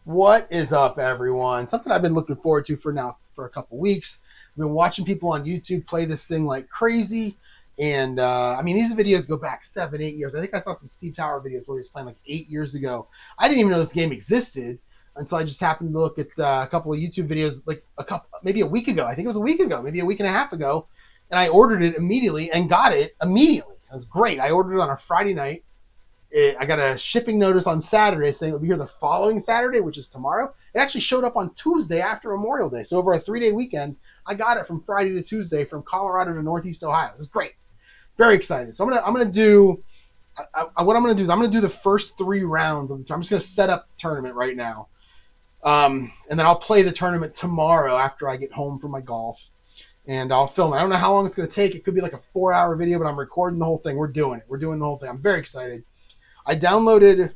What is up, everyone? Something I've been looking forward to for a couple weeks. I've been watching people on YouTube play this thing like crazy, and I mean these videos go back 7, 8 years. I think I saw some Steve Tower videos where he was playing like 8 years ago. I didn't even know this game existed until I just happened to look at a couple of YouTube videos like maybe a week ago. I think it was a week ago, maybe a week and a half ago, and I ordered it immediately and got it immediately. It was great. I ordered it on a Friday night. I got a shipping notice on Saturday saying it'll be here the following Saturday, which is tomorrow. It actually showed up on Tuesday after Memorial Day. So over a 3-day weekend, I got it from Friday to Tuesday from Colorado to Northeast Ohio. It was great. Very excited. So I'm gonna do what I'm gonna do is I'm gonna do the first 3 rounds of the tournament. I'm just gonna set up the tournament right now, and then I'll play the tournament tomorrow after I get home from my golf, and I'll film it. I don't know how long it's gonna take. It could be like a 4-hour video, but I'm recording the whole thing. We're doing it. We're doing the whole thing. I'm very excited. I downloaded,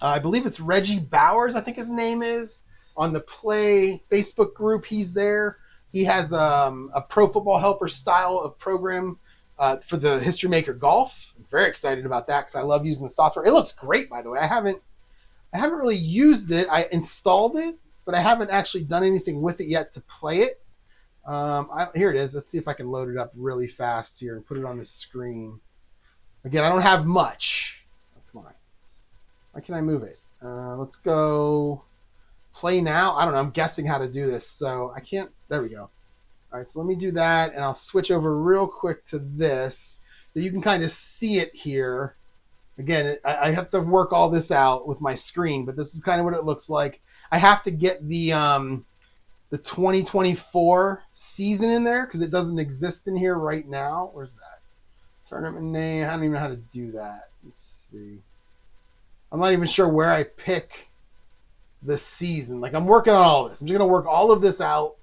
I believe it's Reggie Bowers, I think his name is, on the Play Facebook group. He's there. He has a Pro Football Helper style of program for the History Maker Golf. I'm very excited about that because I love using the software. It looks great, by the way. I haven't really used it. I installed it, but I haven't actually done anything with it yet to play it. Here it is. Let's see if I can load it up really fast here and put it on the screen. Again, I don't have much. Come on. Why can't I move it? Let's go play now. I don't know. I'm guessing how to do this. So I can't. There we go. All right. So let me do that. And I'll switch over real quick to this. So you can kind of see it here. Again, I have to work all this out with my screen, but this is kind of what it looks like. I have to get the 2024 season in there because it doesn't exist in here right now. Where's that? Tournament name. I don't even know how to do that. Let's see. I'm not even sure where I pick the season. Like, I'm working on all this. I'm just going to work all of this out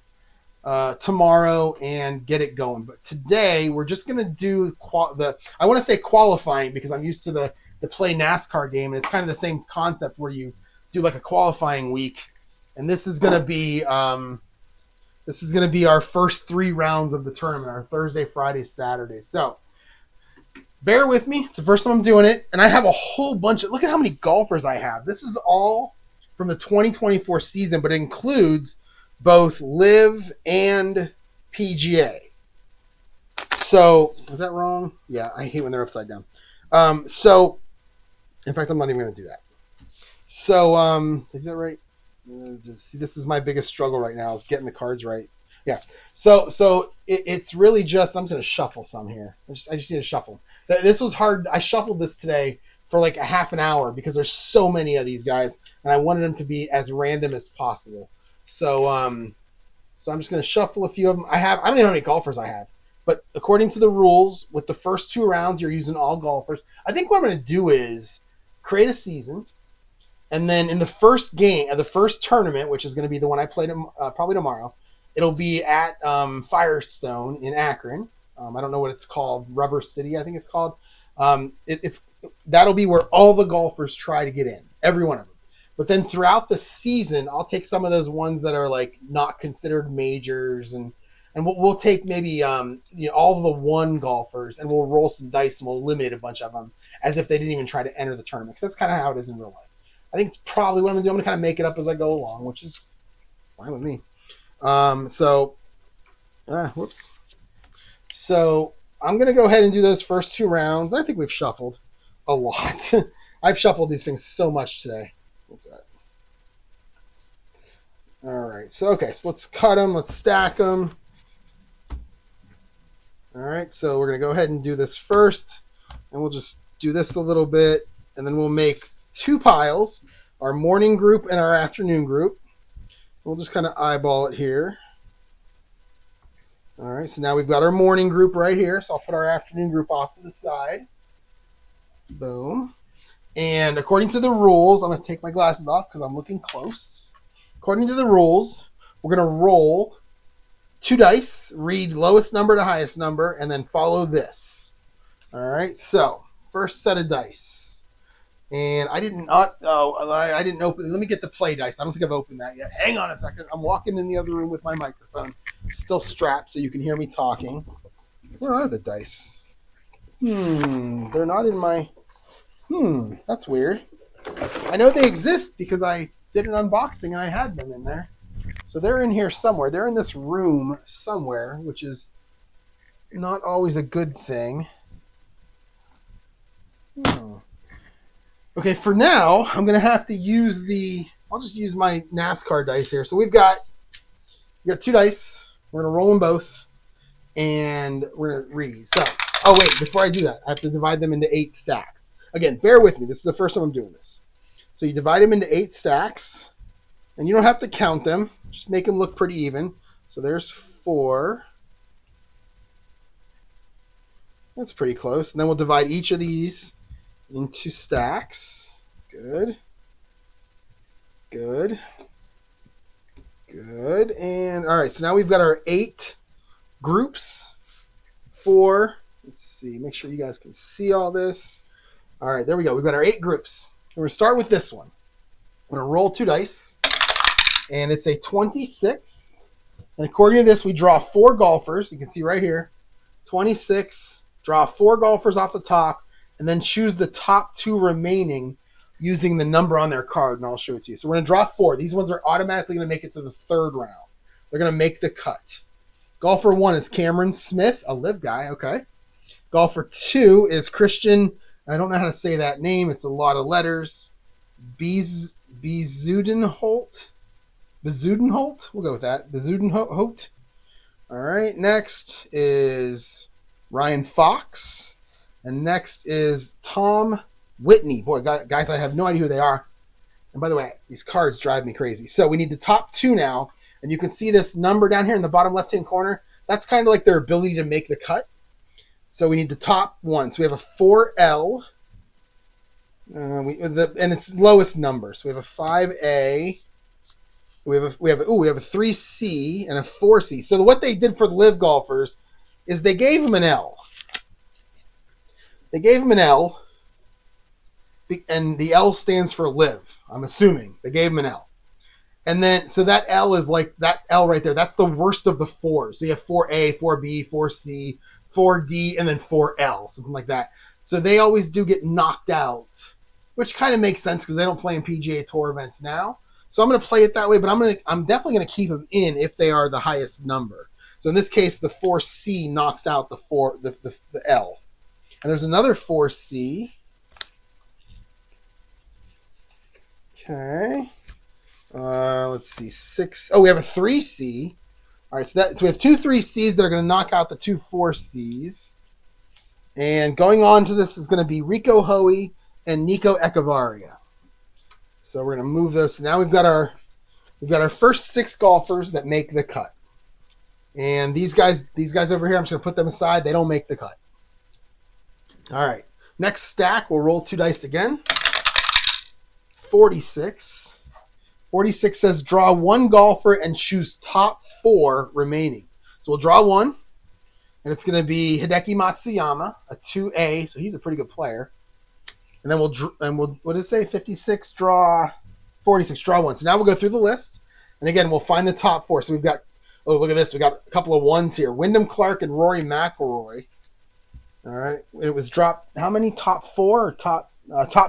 tomorrow and get it going. But today, we're just going to do I want to say qualifying because I'm used to the Play NASCAR game. And it's kind of the same concept where you do like a qualifying week. And this is going to be our first 3 rounds of the tournament, our Thursday, Friday, Saturday. So, bear with me. It's the first time I'm doing it. And I have a whole bunch of... Look at how many golfers I have. This is all from the 2024 season, but it includes both LIV and PGA. So, is that wrong? Yeah, I hate when they're upside down. So, in fact, I'm not even going to do that. So, is that right? See, this is my biggest struggle right now is getting the cards right. Yeah. So it's really just, I'm going to shuffle some here. I just need to shuffle. This was hard. I shuffled this today for like a half an hour because there's so many of these guys and I wanted them to be as random as possible. So I'm just going to shuffle a few of them. I don't even know how many golfers I have, but according to the rules with the first 2 rounds, you're using all golfers. I think what I'm going to do is create a season. And then in the first game, the first tournament, which is going to be the one I play probably tomorrow, it'll be at Firestone in Akron. I don't know what it's called. Rubber City, I think it's called. That'll be where all the golfers try to get in, every one of them. But then throughout the season, I'll take some of those ones that are like not considered majors, and we'll take maybe all the 1 golfers, and we'll roll some dice and we'll eliminate a bunch of them as if they didn't even try to enter the tournament. Because that's kind of how it is in real life. I think it's probably what I'm going to do. I'm going to kind of make it up as I go along, which is fine with me. Whoops. So I'm going to go ahead and do those first 2 rounds. I think we've shuffled a lot. I've shuffled these things so much today. What's that? All right. So let's cut them. Let's stack them. All right. So we're going to go ahead and do this first, and we'll just do this a little bit, and then we'll make 2 piles, our morning group and our afternoon group. We'll just kind of eyeball it here. All right, so now we've got our morning group right here. So I'll put our afternoon group off to the side. Boom. And according to the rules, I'm going to take my glasses off because I'm looking close. According to the rules, we're going to roll 2 dice, read lowest number to highest number, and then follow this. All right, so first set of dice. And I didn't open. Let me get the play dice. I don't think I've opened that yet. Hang on a second. I'm walking in the other room with my microphone. Still strapped so you can hear me talking. Where are the dice? They're not in my... That's weird. I know they exist because I did an unboxing and I had them in there. So they're in here somewhere. They're in this room somewhere, which is not always a good thing. Okay, for now, I'm going to have to use I'll just use my NASCAR dice here. So we got 2 dice. We're going to roll them both, and we're going to read. So, oh wait, before I do that, I have to divide them into 8 stacks. Again, bear with me. This is the first time I'm doing this. So you divide them into 8 stacks, and you don't have to count them. Just make them look pretty even. So there's 4. That's pretty close. And then we'll divide each of these into stacks. Good. Good. Good. And all right, so now we've got our 8 groups. 4. Let's see. Make sure you guys can see all this. All right, there we go. We've got our 8 groups. We're going to start with this one. I'm going to roll 2 dice. And it's a 26. And according to this, we draw 4 golfers. You can see right here. 26. Draw 4 golfers off the top. And then choose the top 2 remaining using the number on their card. And I'll show it to you. So we're going to draw 4. These ones are automatically going to make it to the 3rd round. They're going to make the cut. Golfer 1 is Cameron Smith, a live guy. Okay. Golfer 2 is Christian. I don't know how to say that name. It's a lot of letters. Bezudenholt. We'll go with that. Bezudenholt. All right. Next is Ryan Fox. And next is Tom Whitney. Boy, guys, I have no idea who they are. And by the way, these cards drive me crazy. So we need the top 2 now. And you can see this number down here in the bottom left-hand corner. That's kind of like their ability to make the cut. So we need the top 1. So we have a 4L. And it's lowest number. So we have a 5A. We have a 3C and a 4C. So what they did for the live golfers is they gave them an L. They gave them an L. And the L stands for live. I'm assuming they gave them an L. And then, so that L is like that L right there. That's the worst of the 4s. So you have 4A, 4B, 4C, 4D, and then 4L, something like that. So they always do get knocked out, which kind of makes sense because they don't play in PGA Tour events now. So I'm going to play it that way, but I'm definitely going to keep them in if they are the highest number. So in this case, the 4C knocks out the L. And there's another 4C. Okay. Let's see, 6. Oh, we have a 3C. All right, so we have 2 3Cs that are going to knock out the 2 4Cs. And going on to this is going to be Rico Hoey and Nico Echevarria. So we're going to move those. So now we've got our first 6 golfers that make the cut. And these guys over here, I'm just going to put them aside. They don't make the cut. All right. Next stack, we'll roll 2 dice again. 46. 46 says draw 1 golfer and choose top 4 remaining. So we'll draw 1. And it's going to be Hideki Matsuyama, a 2A. So he's a pretty good player. And then we'll what did it say? 56, draw 46, draw 1. So now we'll go through the list. And again, we'll find the top 4. So we've got, oh, look at this. We got a couple of 1s here. Wyndham Clark and Rory McIlroy. All right. It was dropped. How many? Top 4 or top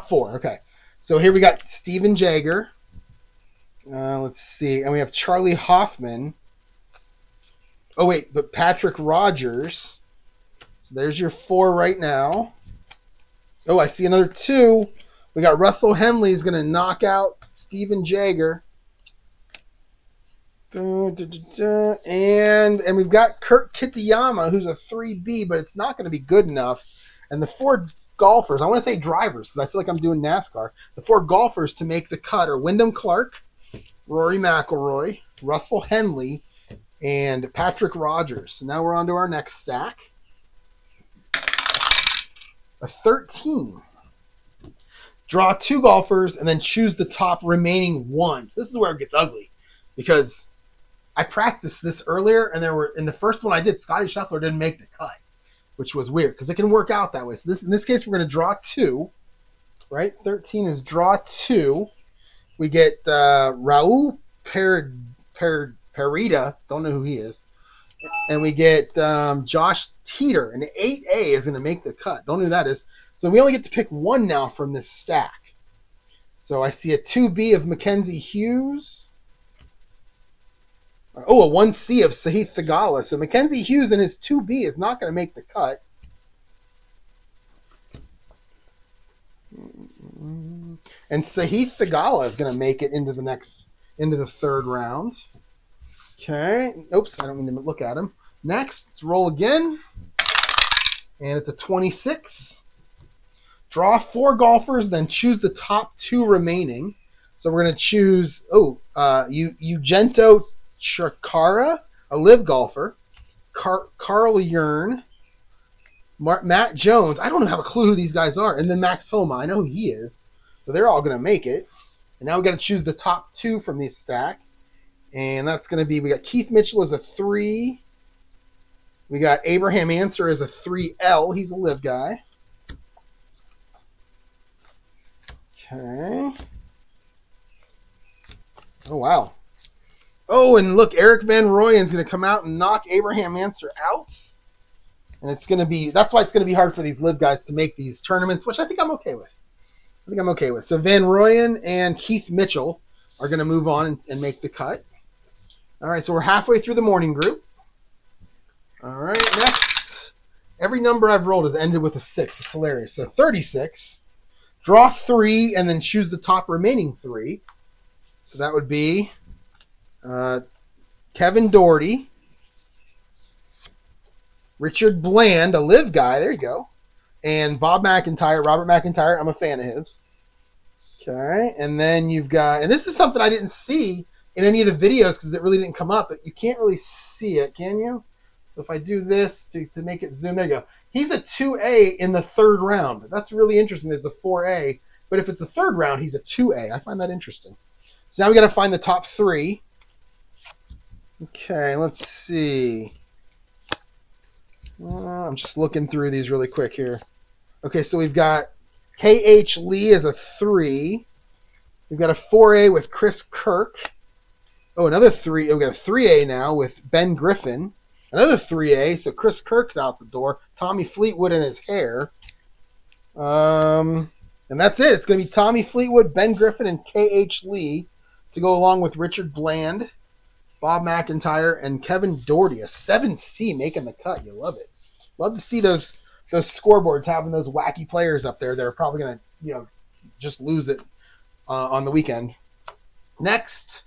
4? Okay. So here we got Steven Jager. Let's see. And we have Charlie Hoffman. Oh, wait. But Patrick Rogers. So there's your 4 right now. Oh, I see another 2. We got Russell Henley is going to knock out Steven Jager. And we've got Kurt Kitayama, who's a 3B, but it's not going to be good enough. And the 4 golfers, I want to say drivers because I feel like I'm doing NASCAR. The 4 golfers to make the cut are Wyndham Clark, Rory McIlroy, Russell Henley, and Patrick Rogers. So now we're on to our next stack. A 13. Draw 2 golfers and then choose the top remaining 1s. This is where it gets ugly because I practiced this earlier and in the first one I did, Scotty Scheffler didn't make the cut, which was weird because it can work out that way. So in this case, we're going to draw 2, right? 13 is draw 2. We get Raul Perita. Don't know who he is. And we get Josh Teeter. And 8A is going to make the cut. Don't know who that is. So we only get to pick 1 now from this stack. So I see a 2B of Mackenzie Hughes. Oh, a 1C of Sahith Thagala. So Mackenzie Hughes in his 2B is not going to make the cut. And Sahith Thagala is going to make it into the third round. Okay. Oops, I don't mean to look at him. Next, let's roll again. And it's a 26. Draw 4 golfers, then choose the top 2 remaining. So we're going to choose, Eugento Chikara, a live golfer. Carl Yearn. Matt Jones. I don't have a clue who these guys are. And then Max Homa. I know who he is. So they're all going to make it. And now we got to choose the top 2 from this stack. And that's going to be, we got Keith Mitchell as a 3. We got Abraham Answer as a 3L. He's a live guy. Okay. Oh, wow. Oh, and look, Eric Van Rooyen's going to come out and knock Abraham Answer out. And it's going to be, that's why it's going to be hard for these live guys to make these tournaments, which I think I'm okay with. So Van Rooyen and Keith Mitchell are going to move on and make the cut. All right, so we're halfway through the morning group. All right, next. Every number I've rolled has ended with a 6. It's hilarious. So 36. Draw 3 and then choose the top remaining 3. So that would be Kevin Doherty, Richard Bland, a live guy. There you go. And Robert McIntyre. I'm a fan of his. Okay. And then you've got, and this is something I didn't see in any of the videos because it really didn't come up, but you can't really see it, can you? So if I do this to make it zoom, there you go. He's a 2A in the third round. That's really interesting. There's a 4A, but if it's a third round, he's a 2A. I find that interesting. So now we got to find the top 3. Okay, let's see. I'm just looking through these really quick here. Okay, so we've got K.H. Lee as a 3. We've got a 4A with Chris Kirk. Oh, another 3. We've got a 3A now with Ben Griffin. Another 3A, so Chris Kirk's out the door. Tommy Fleetwood in his hair. And that's it. It's going to be Tommy Fleetwood, Ben Griffin, and K.H. Lee to go along with Richard Bland, Bob McIntyre, and Kevin Doherty. A 7C making the cut. You love it. Love to see those scoreboards having those wacky players up there that are probably going to, just lose it on the weekend. Next,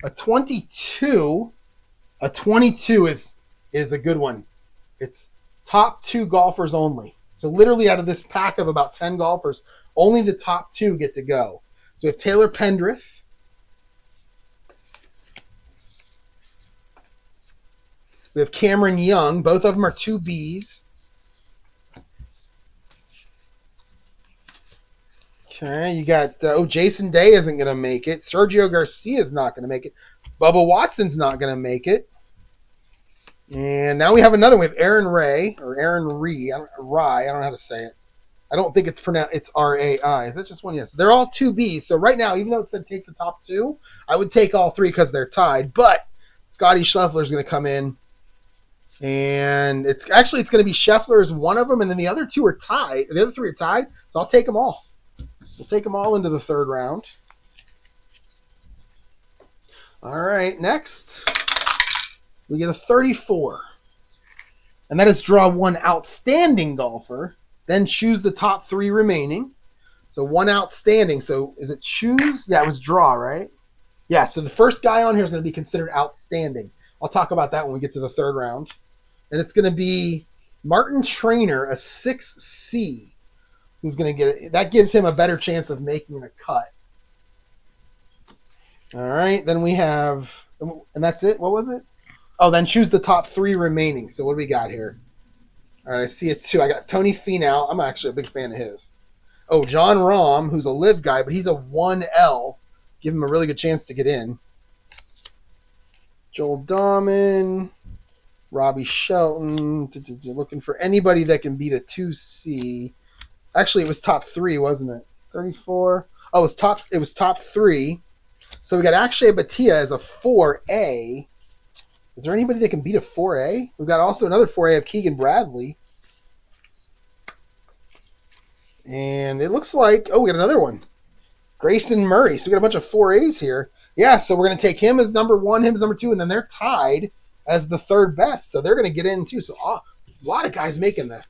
a 22. A 22 is a good one. It's top 2 golfers only. So literally out of this pack of about 10 golfers, only the top 2 get to go. So we have Taylor Pendrith. We have Cameron Young. Both of them are 2Bs. Okay, you got, Jason Day isn't going to make it. Sergio Garcia is not going to make it. Bubba Watson's not going to make it. And now we have another one. We have Aaron Ray, or Aaron Ree. I don't know how to say it. I don't think it's pronounced. It's R-A-I. Is that just one? Yes. They're all 2Bs. So right now, even though it said take the top 2, I would take all 3 because they're tied. But Scotty Scheffler is going to come in. And it's going to be Scheffler as one of them. And then the other 2 are tied. The other 3 are tied. So I'll take them all. We'll take them all into the third round. All right. Next, we get a 34. And that is draw 1 outstanding golfer. Then choose the top 3 remaining. So 1 outstanding. So is it choose? Yeah, it was draw, right? Yeah, so the first guy on here is going to be considered outstanding. I'll talk about that when we get to the third round. And it's going to be Martin Trainer, a 6C, who's going to get it. That gives him a better chance of making a cut. All right, then we have, and that's it. What was it? Oh, then choose the top 3 remaining. So what do we got here? All right, I see it too. I got Tony Finau. I'm actually a big fan of his. Oh, John Rahm, who's a live guy, but he's a 1L. Give him a really good chance to get in. Joel Dahman, Robbie Shelton. Looking for anybody that can beat a 2C. Actually, it was top 3, wasn't it? 34. Oh, it was top 3. So we got Akshay Bhatia as a 4A. Is there anybody that can beat a 4A? We've got also another 4A of Keegan Bradley. And it looks like, we got another one. Grayson Murray. So we got a bunch of 4As here. Yeah, so we're going to take him as number 1, him as number 2, and then they're tied as the 3rd best. So they're going to get in too. So a lot of guys making the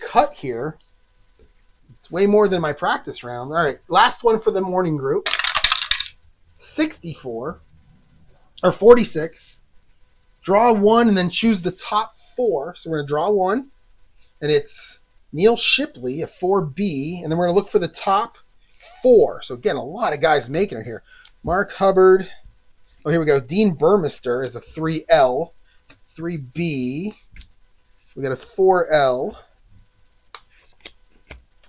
cut here. It's way more than my practice round. All right, last one for the morning group. 64 or 46. Draw 1 and then choose the top 4. So we're going to draw 1, and it's Neil Shipley, a 4B, and then we're going to look for the top 4. So again, a lot of guys making it here. Mark Hubbard. Oh, here we go. Dean Burmester is a 3L. 3B. We got a 4L.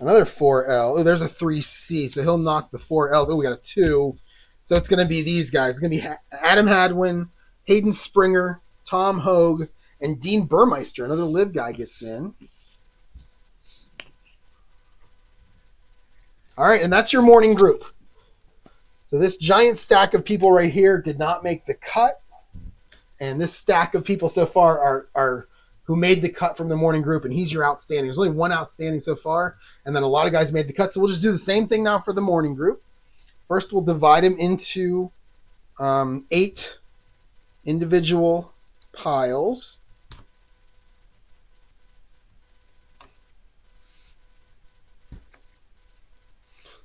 Another 4L. Oh, there's a 3C. So he'll knock the 4L. Oh, we got a 2. So it's going to be these guys. It's going to be Adam Hadwin, Hayden Springer, Tom Hogue, and Dean Burmeister. Another live guy gets in. All right, and that's your morning group. So this giant stack of people right here did not make the cut. And this stack of people so far are who made the cut from the morning group, and he's your outstanding. There's only one outstanding so far, and then a lot of guys made the cut. So we'll just do the same thing now for the morning group. First, we'll divide them into 8 individual piles.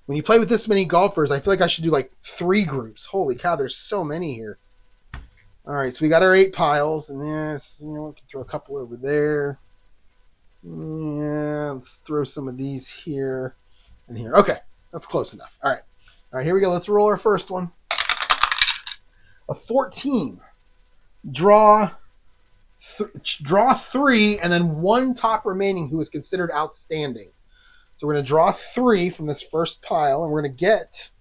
When you play with this many golfers, I feel like I should do like 3 groups. Holy cow, there's so many here. All right, so we got our 8 piles, and this, we can throw a couple over there. Yeah, let's throw some of these here and here. Okay, that's close enough. All right, here we go. Let's roll our first one. A 14. Draw 3, and then 1 top remaining who is considered outstanding. So we're going to draw 3 from this first pile, and we're going to get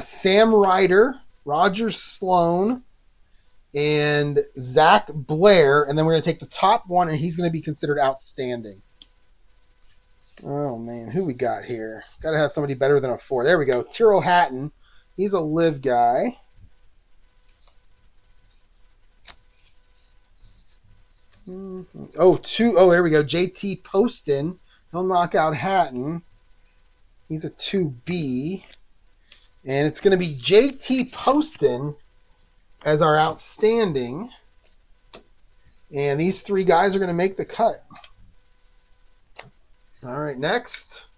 Sam Ryder, Roger Sloan, and Zach Blair, and then we're going to take the top one, and he's going to be considered outstanding. Oh, man, who we got here? Got to have somebody better than a 4. There we go. Tyrrell Hatton. He's a live guy. Oh, there we go. JT Poston. He'll knock out Hatton. He's a 2B. And it's going to be JT Poston as our outstanding. And these 3 guys are going to make the cut. All right, next.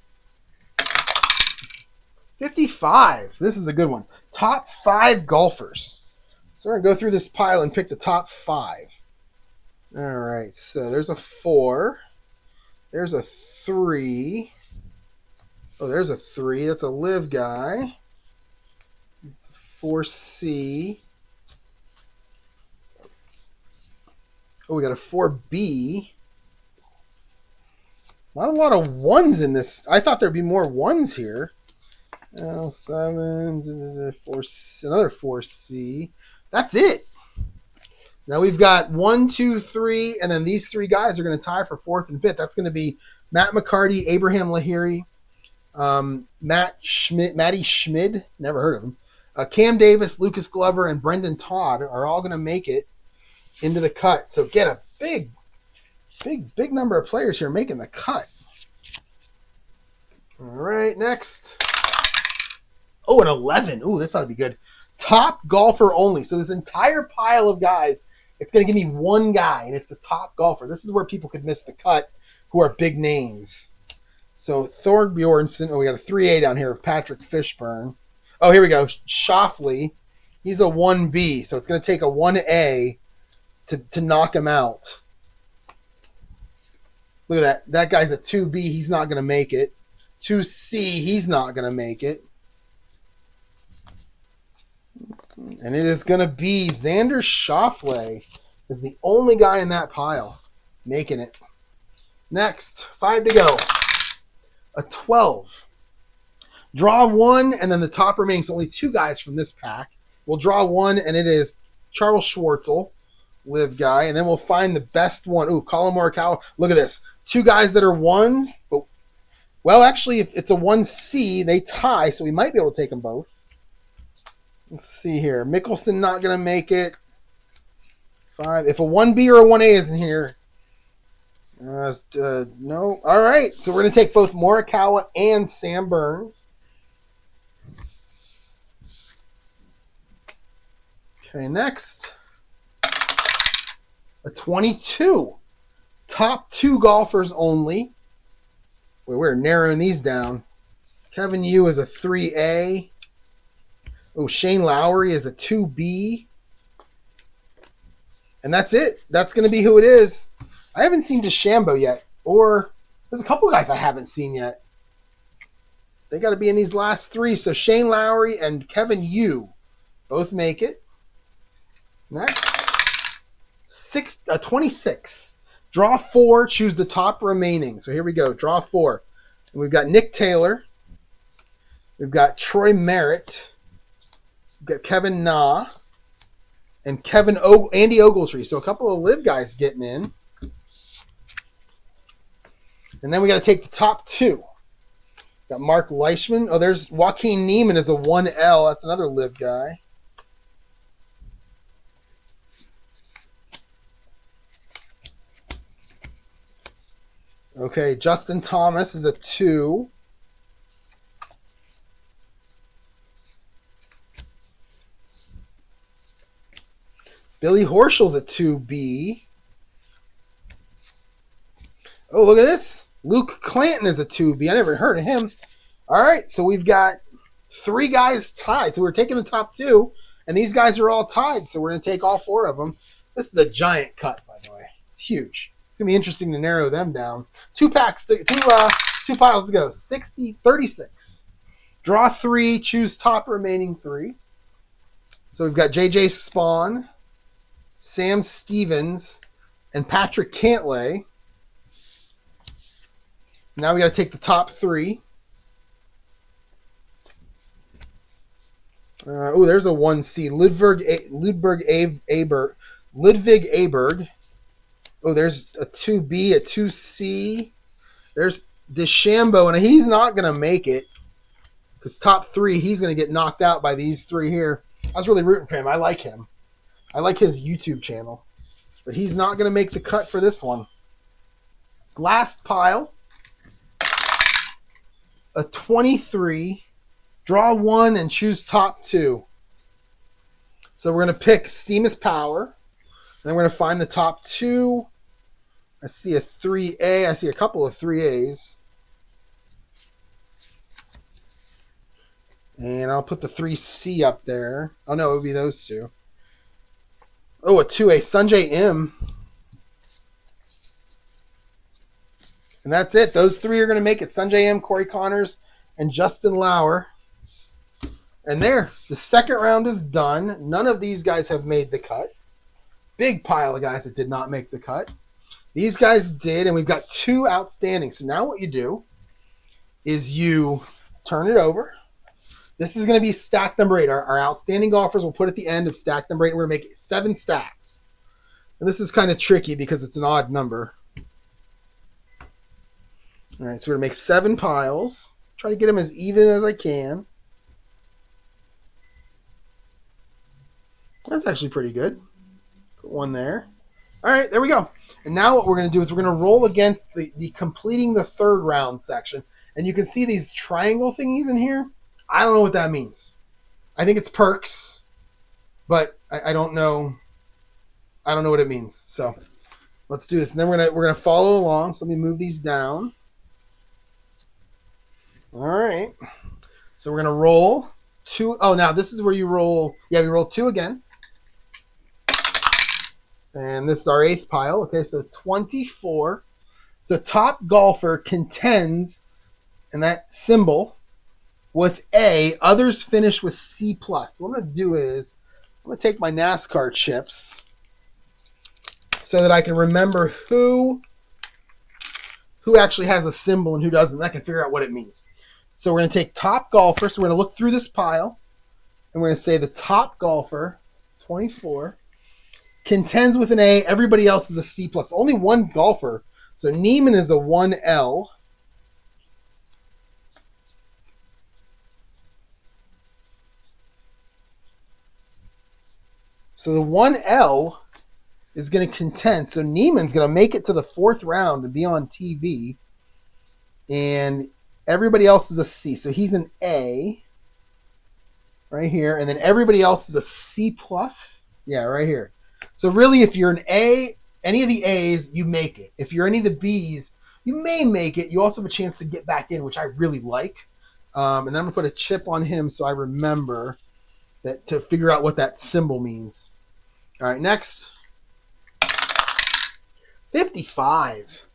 55. This is a good one. Top 5 golfers. So we're going to go through this pile and pick the top 5. All right, so there's a 4. There's a 3. Oh, there's a 3. That's a live guy. It's a 4C. Oh, we got a 4B. Not a lot of 1s in this. I thought there'd be more 1s here. L7, 4, another 4C. That's it. Now we've got 1, 2, 3, and then these 3 guys are going to tie for 4th and 5th. That's going to be Matt McCarty, Abraham Lahiri, Matty Schmid, never heard of him. Cam Davis, Lucas Glover, and Brendan Todd are all going to make it into the cut. So get a big number of players here making the cut. All right, next. Oh, an 11. Ooh, this ought to be good. Top golfer only. So this entire pile of guys, it's going to give me 1 guy, and it's the top golfer. This is where people could miss the cut who are big names. So Thorbjornsen. Oh, we got a 3A down here of Patrick Fishburne. Oh, here we go. Shoffley. He's a 1B, so it's going to take a 1A to knock him out. Look at that. That guy's a 2B. He's not going to make it. 2C. He's not going to make it. And it is going to be Xander Schauffele is the only guy in that pile making it. Next, 5 to go. A 12. Draw 1, and then the top remaining. So only 2 guys from this pack. We'll draw 1, and it is Charles Schwartzel, live guy. And then we'll find the best one. Ooh, Colin Morikawa. Look at this. 2 guys that are 1s. But, well, actually, if it's a 1C, they tie. So we might be able to take them both. Let's see here. Mickelson not going to make it. 5. If a 1B or a 1A is in here, No. All right. So we're going to take both Morikawa and Sam Burns. Okay, next. A 22. Top 2 golfers only. We're narrowing these down. Kevin Yu is a 3A. Oh, Shane Lowry is a 2B. And that's it. That's going to be who it is. I haven't seen DeChambeau yet. Or there's a couple guys I haven't seen yet. They got to be in these last 3. So Shane Lowry and Kevin Yu both make it. Next. 26. Draw 4. Choose the top remaining. So here we go. Draw 4. And we've got Nick Taylor. We've got Troy Merritt. We've got Kevin Na. And Andy Ogletree. So a couple of live guys getting in. And then we got to take the top 2. Got Mark Leishman. Oh, there's Joaquin Neiman as a 1L. That's another live guy. Okay, Justin Thomas is a 2. Billy Horschel's a 2B. Oh, look at this. Luke Clanton is a 2B. I never heard of him. All right, so we've got 3 guys tied. So we're taking the top 2, and these guys are all tied. So we're going to take all 4 of them. This is a giant cut, by the way. It's huge. It's going to be interesting to narrow them down. 2 piles to go. 60, 36. Draw 3. Choose top remaining 3. So we've got J.J. Spawn, Sam Stevens, and Patrick Cantlay. Now we got to take the top 3. There's a 1C. Ludwig Aberg. Oh, there's a 2B, a 2C. There's DeChambeau, and he's not going to make it. Because top 3, he's going to get knocked out by these 3 here. I was really rooting for him. I like him. I like his YouTube channel. But he's not going to make the cut for this one. Last pile. A 23. Draw 1 and choose top 2. So we're going to pick Seamus Power. And then we're going to find the top 2. I see a 3A. I see a couple of 3As. And I'll put the 3C up there. Oh, no, it would be those 2. Oh, a 2A. Sanjay M. And that's it. Those 3 are going to make it. Sanjay M, Corey Connors, and Justin Lauer. And there. The second round is done. None of these guys have made the cut. Big pile of guys that did not make the cut. These guys did, and we've got 2 outstanding. So now what you do is you turn it over. This is going to be stack number 8. Our outstanding golfers will put at the end of stack number 8. And we're going to make it 7 stacks. And this is kind of tricky because it's an odd number. All right, so we're going to make 7 piles. Try to get them as even as I can. That's actually pretty good. Put 1 there. All right, there we go. And now what we're going to do is we're going to roll against the completing the 3rd round section. And you can see these triangle thingies in here. I don't know what that means. I think it's perks, but I don't know. I don't know what it means. So let's do this. And then we're gonna follow along. So let me move these down. All right. So we're gonna roll 2. Oh, now this is where you roll. Yeah, we roll 2 again. And this is our 8th pile. Okay, so 24. So top golfer contends, and that symbol with A. Others finish with C+. So what I'm going to do is I'm going to take my NASCAR chips so that I can remember who actually has a symbol and who doesn't. And I can figure out what it means. So we're going to take top golfer. So we're going to look through this pile. And we're going to say the top golfer, 24, contends with an A. Everybody else is a C+. Only one golfer. So Neiman is a 1L. So the 1L is going to contend. So Neiman's going to make it to the 4th round and be on TV. And everybody else is a C. So he's an A right here. And then everybody else is a C plus. Yeah, right here. So really, if you're an A, any of the A's, you make it. If you're any of the B's, you may make it. You also have a chance to get back in, which I really like. And then I'm going to put a chip on him so I remember that to figure out what that symbol means. All right, next. 55.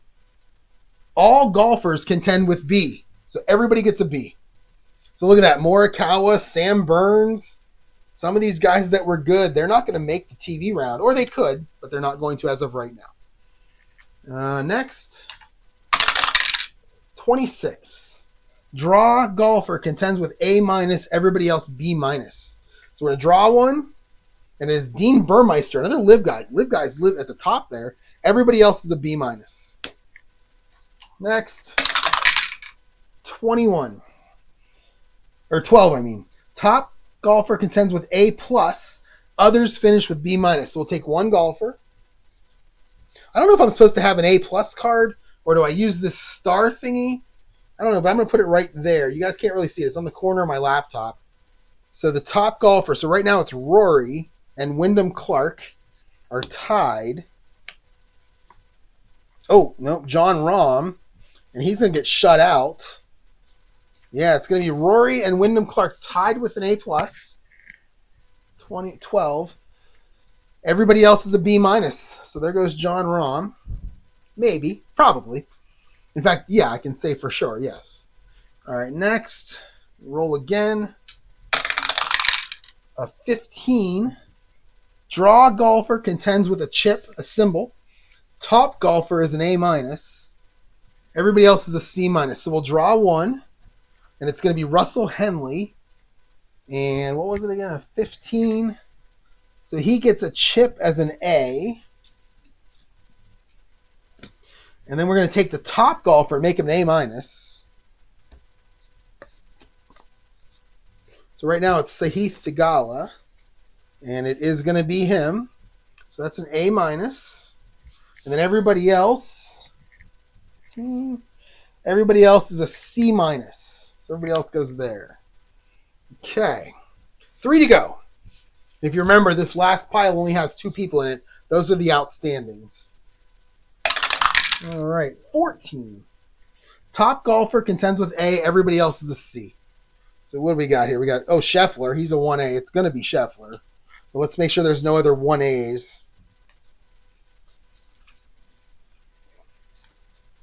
All golfers contend with B. So everybody gets a B. So look at that. Morikawa, Sam Burns. Some of these guys that were good, they're not going to make the TV round. Or they could, but they're not going to as of right now. Next. 26. Draw golfer contends with A minus, everybody else B minus. So we're going to draw one. And it is Dean Burmeister, another live guy. Live guys live at the top there. Everybody else is a B minus. Next. 21. Or 12, I mean. Top golfer contends with A plus. Others finish with B minus. So we'll take one golfer. I don't know if I'm supposed to have an A plus card or do I use this star thingy? I don't know, but I'm going to put it right there. You guys can't really see it. It's on the corner of my laptop. So the top golfer. So right now it's Rory and Wyndham Clark are tied. Oh, no, John Rahm. And he's going to get shut out. Yeah, it's going to be Rory and Wyndham Clark tied with an A+. 12. Everybody else is a B-. So there goes John Rahm. Maybe. Probably. In fact, yeah, I can say for sure, yes. All right, next. Roll again. A 15. Draw golfer contends with a chip, a symbol. Top golfer is an A-. Everybody else is a C-. So we'll draw one. And it's going to be Russell Henley. And what was it again? A 15. So he gets a chip as an A. And then we're going to take the top golfer and make him an A-. So right now it's Sahith Theegala. And it is going to be him. So that's an A-. And then everybody else is a C-. So everybody else goes there. Okay. 3 to go. If you remember, this last pile only has 2 people in it. Those are the outstandings. All right. 14. Top golfer contends with A. Everybody else is a C. So what do we got here? We got, Scheffler. He's a 1A. It's going to be Scheffler. But let's make sure there's no other 1As.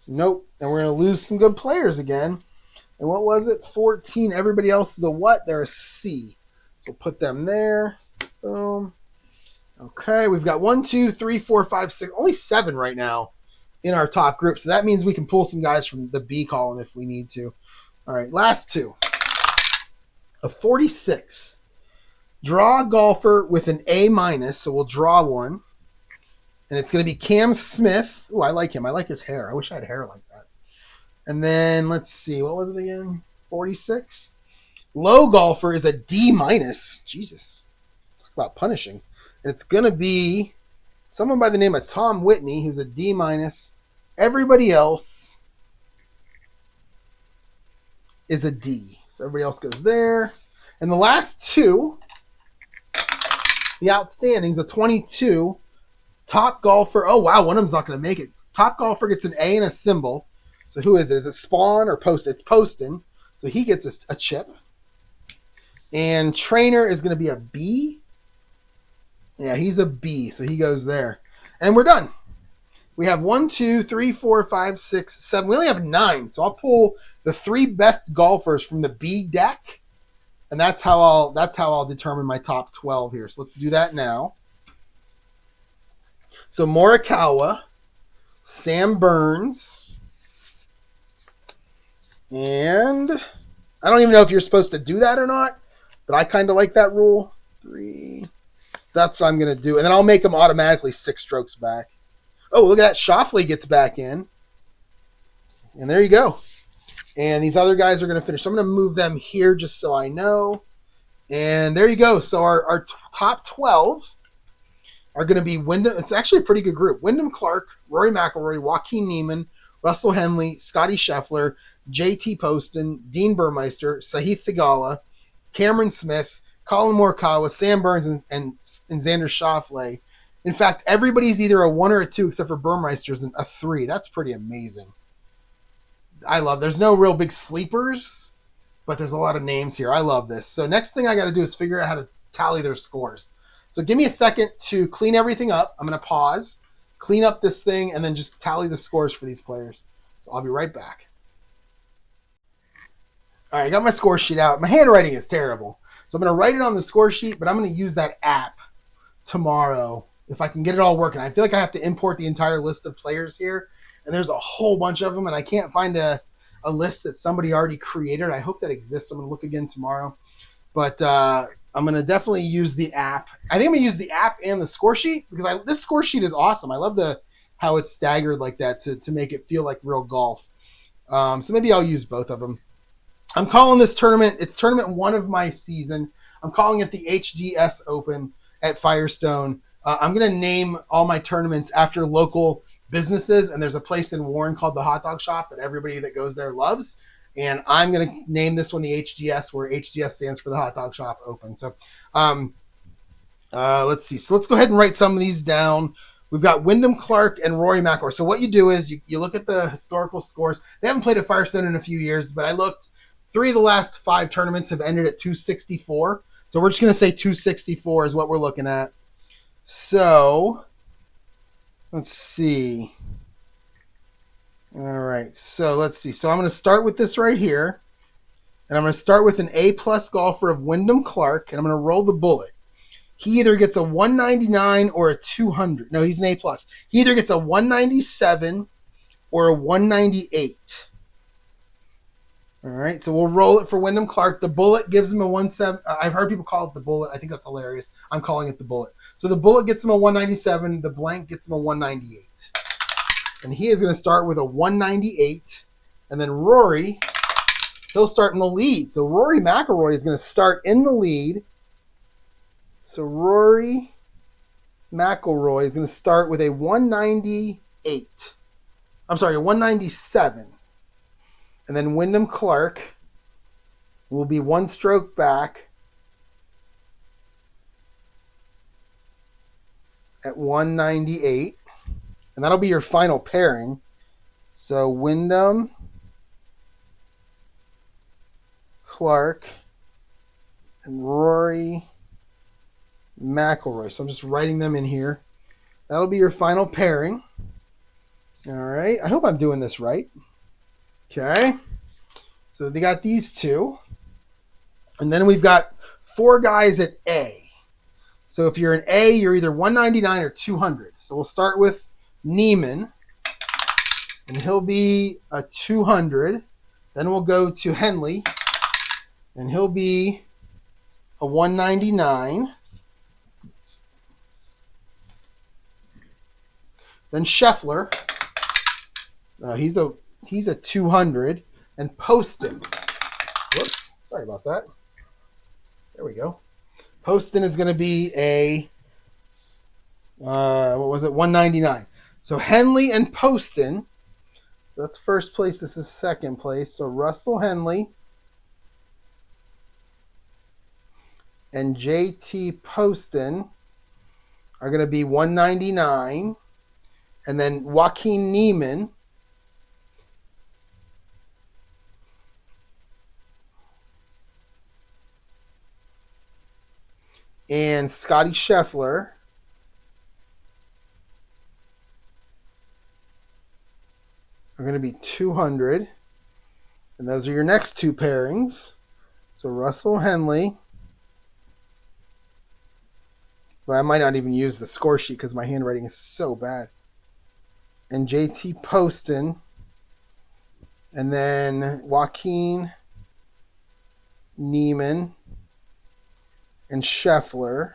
Nope. And we're going to lose some good players again. And what was it? 14. Everybody else is a what? They're a C. So put them there. Boom. Okay, we've got 1, 2, 3, 4, 5, 6. Only 7 right now in our top group. So that means we can pull some guys from the B column if we need to. All right, last 2. A 46. Draw golfer with an A-. So we'll draw one. And it's going to be Cam Smith. Oh, I like him. I like his hair. I wish I had hair like that. And then, let's see. What was it again? 46. Low golfer is a D-. Jesus. Talk about punishing. And it's going to be someone by the name of Tom Whitney, who's a D-. Everybody else is a D. So everybody else goes there. And the last 2, the outstandings, a 22. Top golfer. Oh, wow. One of them's not going to make it. Top golfer gets an A and a symbol. So who is it? Is it Spawn or Post? It's Poston. So he gets a chip. And Trainer is going to be a B. Yeah, he's a B. So he goes there. And we're done. We have 1, 2, 3, 4, 5, 6, 7. We only have 9. So I'll pull the 3 best golfers from the B deck. And that's how I'll determine my top 12 here. So let's do that now. So Morikawa, Sam Burns, and I don't even know if you're supposed to do that or not, but I kind of like that rule. 3. So that's what I'm going to do. And then I'll make them automatically 6 strokes back. Oh, look at that. Schauffele gets back in. And there you go. And these other guys are going to finish. So I'm going to move them here just so I know. And there you go. So our top 12 are going to be Wyndham. It's actually a pretty good group. Wyndham Clark, Rory McIlroy, Joaquin Niemann, Russell Henley, Scotty Scheffler, JT Poston, Dean Burmeister, Sahith Theegala, Cameron Smith, Colin Morikawa, Sam Burns, and Xander Schauffele. In fact, everybody's either a 1 or a 2 except for Burmeister's a 3. That's pretty amazing. I love. There's no real big sleepers, but there's a lot of names here. I love this. So next thing I got to do is figure out how to tally their scores. So give me a second to clean everything up. I'm going to pause, clean up this thing, and then just tally the scores for these players. So I'll be right back. All right, I got my score sheet out. My handwriting is terrible. So I'm going to write it on the score sheet, but I'm going to use that app tomorrow if I can get it all working. I feel like I have to import the entire list of players here, and there's a whole bunch of them, and I can't find a list that somebody already created. I hope that exists. I'm going to look again tomorrow. But I'm going to definitely use the app. I think I'm going to use the app and the score sheet because this score sheet is awesome. I love how it's staggered like that to make it feel like real golf. So maybe I'll use both of them. I'm calling this tournament, it's tournament 1 of my season. I'm calling it the HDS Open at Firestone. I'm going to name all my tournaments after local businesses, and there's a place in Warren called the Hot Dog Shop that everybody that goes there loves. And I'm going to name this one the HDS, where HDS stands for the Hot Dog Shop Open. So let's see. So let's go ahead and write some of these down. We've got Wyndham Clark and Rory McIlroy. So what you do is you look at the historical scores. They haven't played at Firestone in a few years, but I looked. 3 of the last 5 tournaments have ended at 264. So we're just going to say 264 is what we're looking at. So let's see. All right. So let's see. So I'm going to start with this right here. And I'm going to start with an A-plus golfer of Wyndham Clark. And I'm going to roll the bullet. He either gets a 199 or a 200. No, he's an A-plus. He either gets a 197 or a 198. All right, so we'll roll it for Wyndham Clark. The bullet gives him a 1.7. I've heard people call it the bullet. I think that's hilarious. I'm calling it the bullet. So the bullet gets him a 197. The blank gets him a 198. And he is going to start with a 198. And then Rory, he'll start in the lead. So Rory McIlroy is going to start in the lead. So Rory McIlroy is going to start with a 198. I'm sorry, a 197. And then Wyndham Clark will be 1 stroke back at 198. And that'll be your final pairing. So Wyndham Clark and Rory McIlroy. So I'm just writing them in here. That'll be your final pairing. All right. I hope I'm doing this right. Okay, so they got these 2. And then we've got 4 guys at A. So if you're an A, you're either 199 or 200. So we'll start with Niemann, and he'll be a 200. Then we'll go to Henley, and he'll be a 199. Then Scheffler, he's a 200, and Poston. Whoops, sorry about that. There we go. Poston is going to be a, 199. So Henley and Poston. So that's first place. This is second place. So Russell Henley and JT Poston are going to be 199. And then Joaquin Niemann and Scotty Scheffler are going to be 200. And those are your next 2 pairings. So Russell Henley. Well, I might not even use the score sheet because my handwriting is so bad. And JT Poston. And then Joaquin Niemann and Scheffler.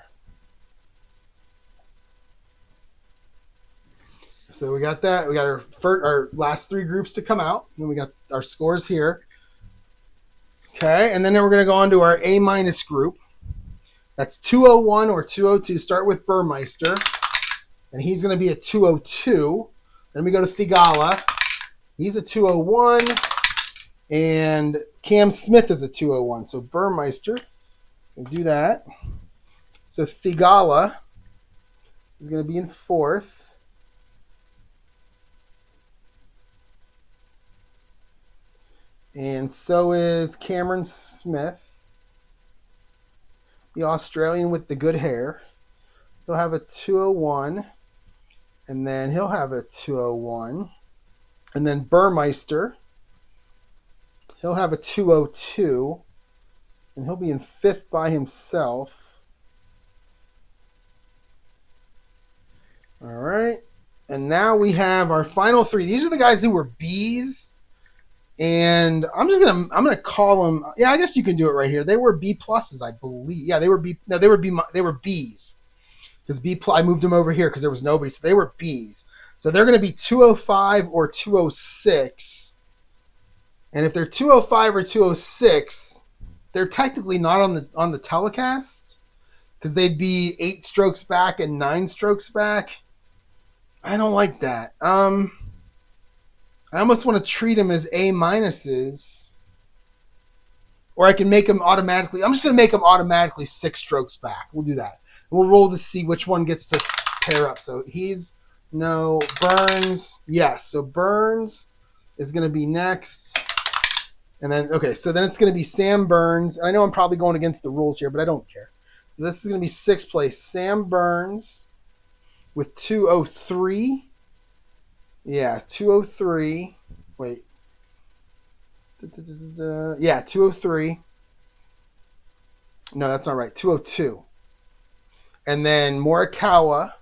So we got that. We got our last 3 groups to come out. And we got our scores here. Okay, and then we're going to go on to our A- group. That's 201 or 202. Start with Burmeister. and he's going to be a 202. Then we go to Thigala. He's a 201. And Cam Smith is a 201. So Burmeister can do that. So Thigala is going to be in fourth. And so is Cameron Smith, the Australian with the good hair. He'll have a 201. And then he'll have a 201. And then Burmeister, he'll have a 202. And he'll be in fifth by himself. All right. And now we have our final three. These are the guys who were Bs. And I'm gonna call them. Yeah, I guess you can do it right here. They were B pluses, I believe. Yeah, they were B. No, they were Bs. Because I moved them over here because there was nobody, so they were Bs. So they're going to be 205 or 206. And if they're 205 or 206, they're technically not on the telecast because they'd be 8 strokes back and 9 strokes back. I don't like that. I almost want to treat them as A minuses, or I can make them automatically. I'm just going to make them automatically 6 strokes back. We'll do that. We'll roll to see which one gets to pair up. So Burns. Yes. So Burns is going to be next. And then, okay, so then it's going to be Sam Burns. I know I'm probably going against the rules here, but I don't care. So this is going to be 6th place. Sam Burns with 203. Yeah, 203. Wait. Yeah, 203. No, that's not right. 202. And then Morikawa.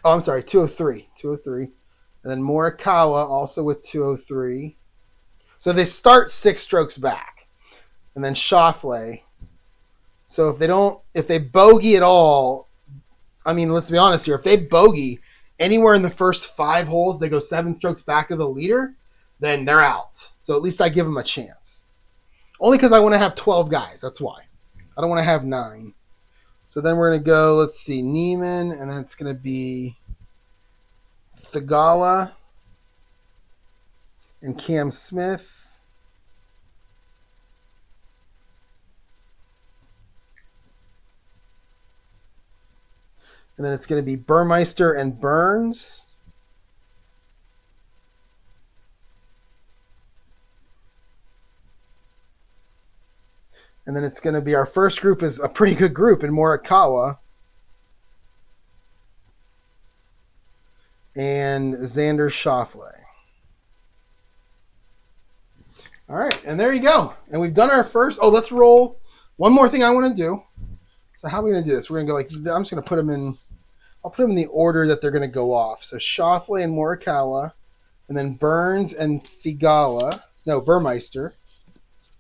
Oh, I'm sorry, 203. 203. And then Morikawa also with 203. So they start 6 strokes back. And then Schauffele. So if they bogey at all, I mean, let's be honest here. If they bogey anywhere in the first 5 holes, they go 7 strokes back to the leader, then they're out. So at least I give them a chance. Only because I want to have 12 guys. That's why. I don't want to have 9. So then we're going to go, let's see, Neiman, and then it's going to be Thigala and Cam Smith. And then it's going to be Burmeister and Burns. And then it's going to be our first group is a pretty good group in Morikawa and Xander Schauffele. All right, and there you go. And we've done our first. Oh, let's roll. One more thing I want to do. So how are we going to do this? We're going to go I'm just going to put them in. I'll put them in the order that they're going to go off. So Schauffele and Morikawa, and then Burns and Thigala. No, Burmeister.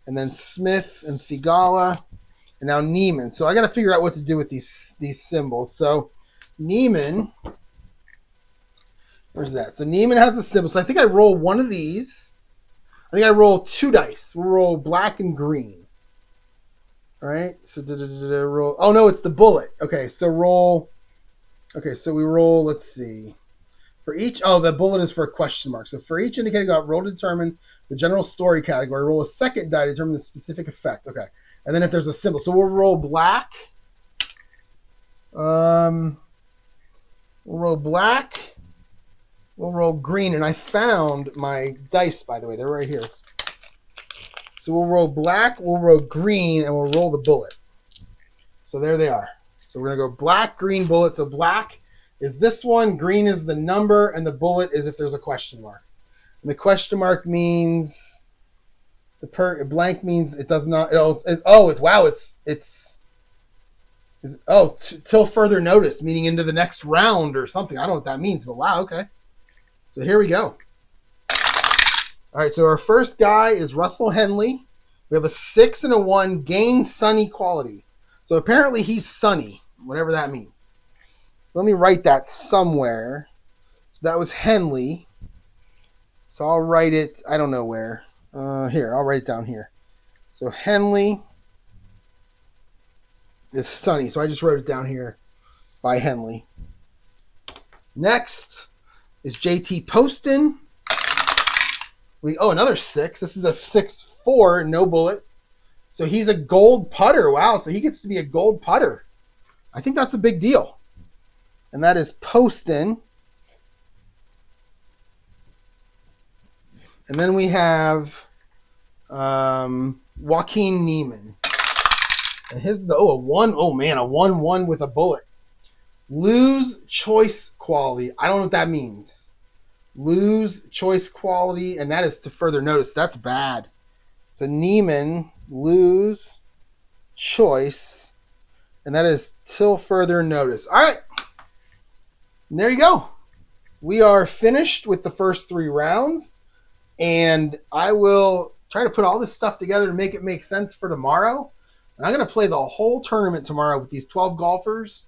And then Smith and Thigala, and now Neiman. So I got to figure out what to do with these symbols. So Neiman, where's that? So Neiman has a symbol. So I think I roll one of these. I think I roll 2 dice. We'll roll black and green. All right. So roll. Oh no, it's the bullet. Okay. So roll. Okay. So we roll. Let's see. For each. Oh, the bullet is for a question mark. So for each indicator got roll to determine the general story category. Roll a second die to determine the specific effect. Okay. And then if there's a symbol. So we'll roll black. We'll roll black. We'll roll green. And I found my dice, by the way. They're right here. So we'll roll black, we'll roll green, and we'll roll the bullet. So there they are. So we're going to go black, green, bullet. So black is this one, green is the number, and the bullet is if there's a question mark. And the question mark means blank means it does not. Till further notice, meaning into the next round or something. I don't know what that means, but wow, okay. So here we go. All right, so our first guy is Russell Henley. We have a 6 and a 1 gain sunny quality. So apparently he's sunny, whatever that means. So let me write that somewhere. So that was Henley. So I'll write it, I don't know where. Here, I'll write it down here. So Henley is sunny. So I just wrote it down here. by Henley. Next is JT Poston. Another 6. This is a 6-4, no bullet. So he's a gold putter. Wow, so he gets to be a gold putter. I think that's a big deal. And that is Poston. And then we have Joaquin Niemann. And his is a 1. Oh, man, a 1-1 with a bullet. Lose choice quality. I don't know what that means. Lose choice quality, and that is to further notice. That's bad. So Niemann, lose choice, and that is till further notice. All right. And there you go. We are finished with the first 3 rounds, and I will try to put all this stuff together to make it make sense for tomorrow. And I'm going to play the whole tournament tomorrow with these 12 golfers,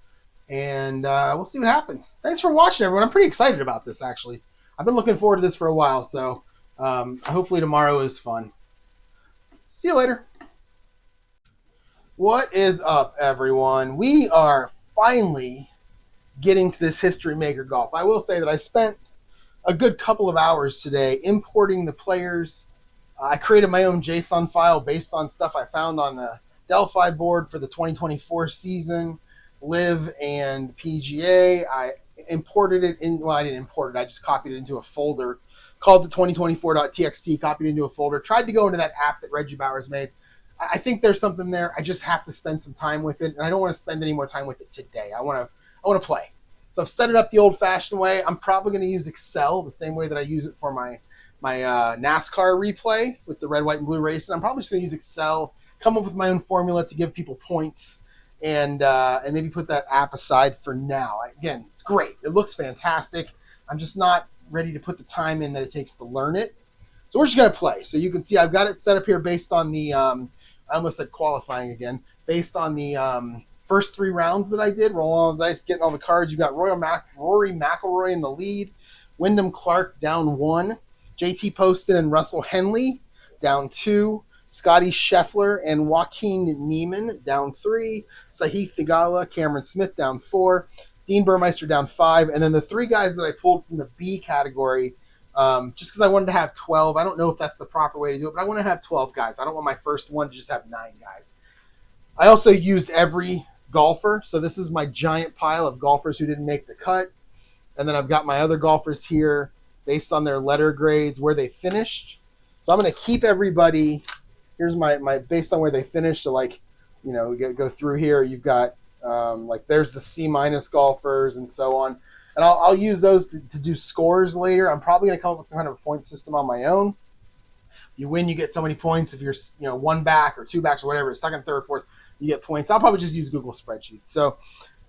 and we'll see what happens. Thanks for watching, everyone. I'm pretty excited about this, actually. I've been looking forward to this for a while, so hopefully tomorrow is fun. See you later. What is up, everyone? We are finally getting to this History Maker golf. I will say that I spent a good couple of hours today importing the players. I created my own JSON file based on stuff I found on the Delphi board for the 2024 season, Live and PGA. I imported it in, well, I didn't import it. I just copied it into a folder called the 2024.txt, copied it into a folder, tried to go into that app that Reggie Bowers made. I think there's something there. I just have to spend some time with it, and I don't want to spend any more time with it today. I want to play. So I've set it up the old-fashioned way. I'm probably going to use Excel the same way that I use it for my NASCAR replay with the red, white, and blue racing. I'm probably just going to use Excel, come up with my own formula to give people points, and maybe put that app aside for now. Again, it's great. It looks fantastic. I'm just not ready to put the time in that it takes to learn it. So we're just going to play. So you can see I've got it set up here based on the, I almost said qualifying again, based on the first 3 rounds that I did, rolling all the dice, getting all the cards. You've got Rory McIlroy in the lead, Wyndham Clark down 1, JT Poston and Russell Henley down 2, Scotty Scheffler and Joaquin Niemann down 3, Sahith Theegala, Cameron Smith down 4, Dean Burmeister down 5, and then the 3 guys that I pulled from the B category, just because I wanted to have 12. I don't know if that's the proper way to do it, but I want to have 12 guys. I don't want my first one to just have 9 guys. I also used every golfer, so this is my giant pile of golfers who didn't make the cut, and then I've got my other golfers here based on their letter grades, where they finished. So I'm going to keep everybody. Here's my based on where they finished. So like, you know, we go through here. You've got like there's the C- golfers and so on. And I'll use those to do scores later. I'm probably going to come up with some kind of a point system on my own. You win, you get so many points. If you're 1 back or 2 backs or whatever, second, third, fourth, you get points. I'll probably just use Google spreadsheets. So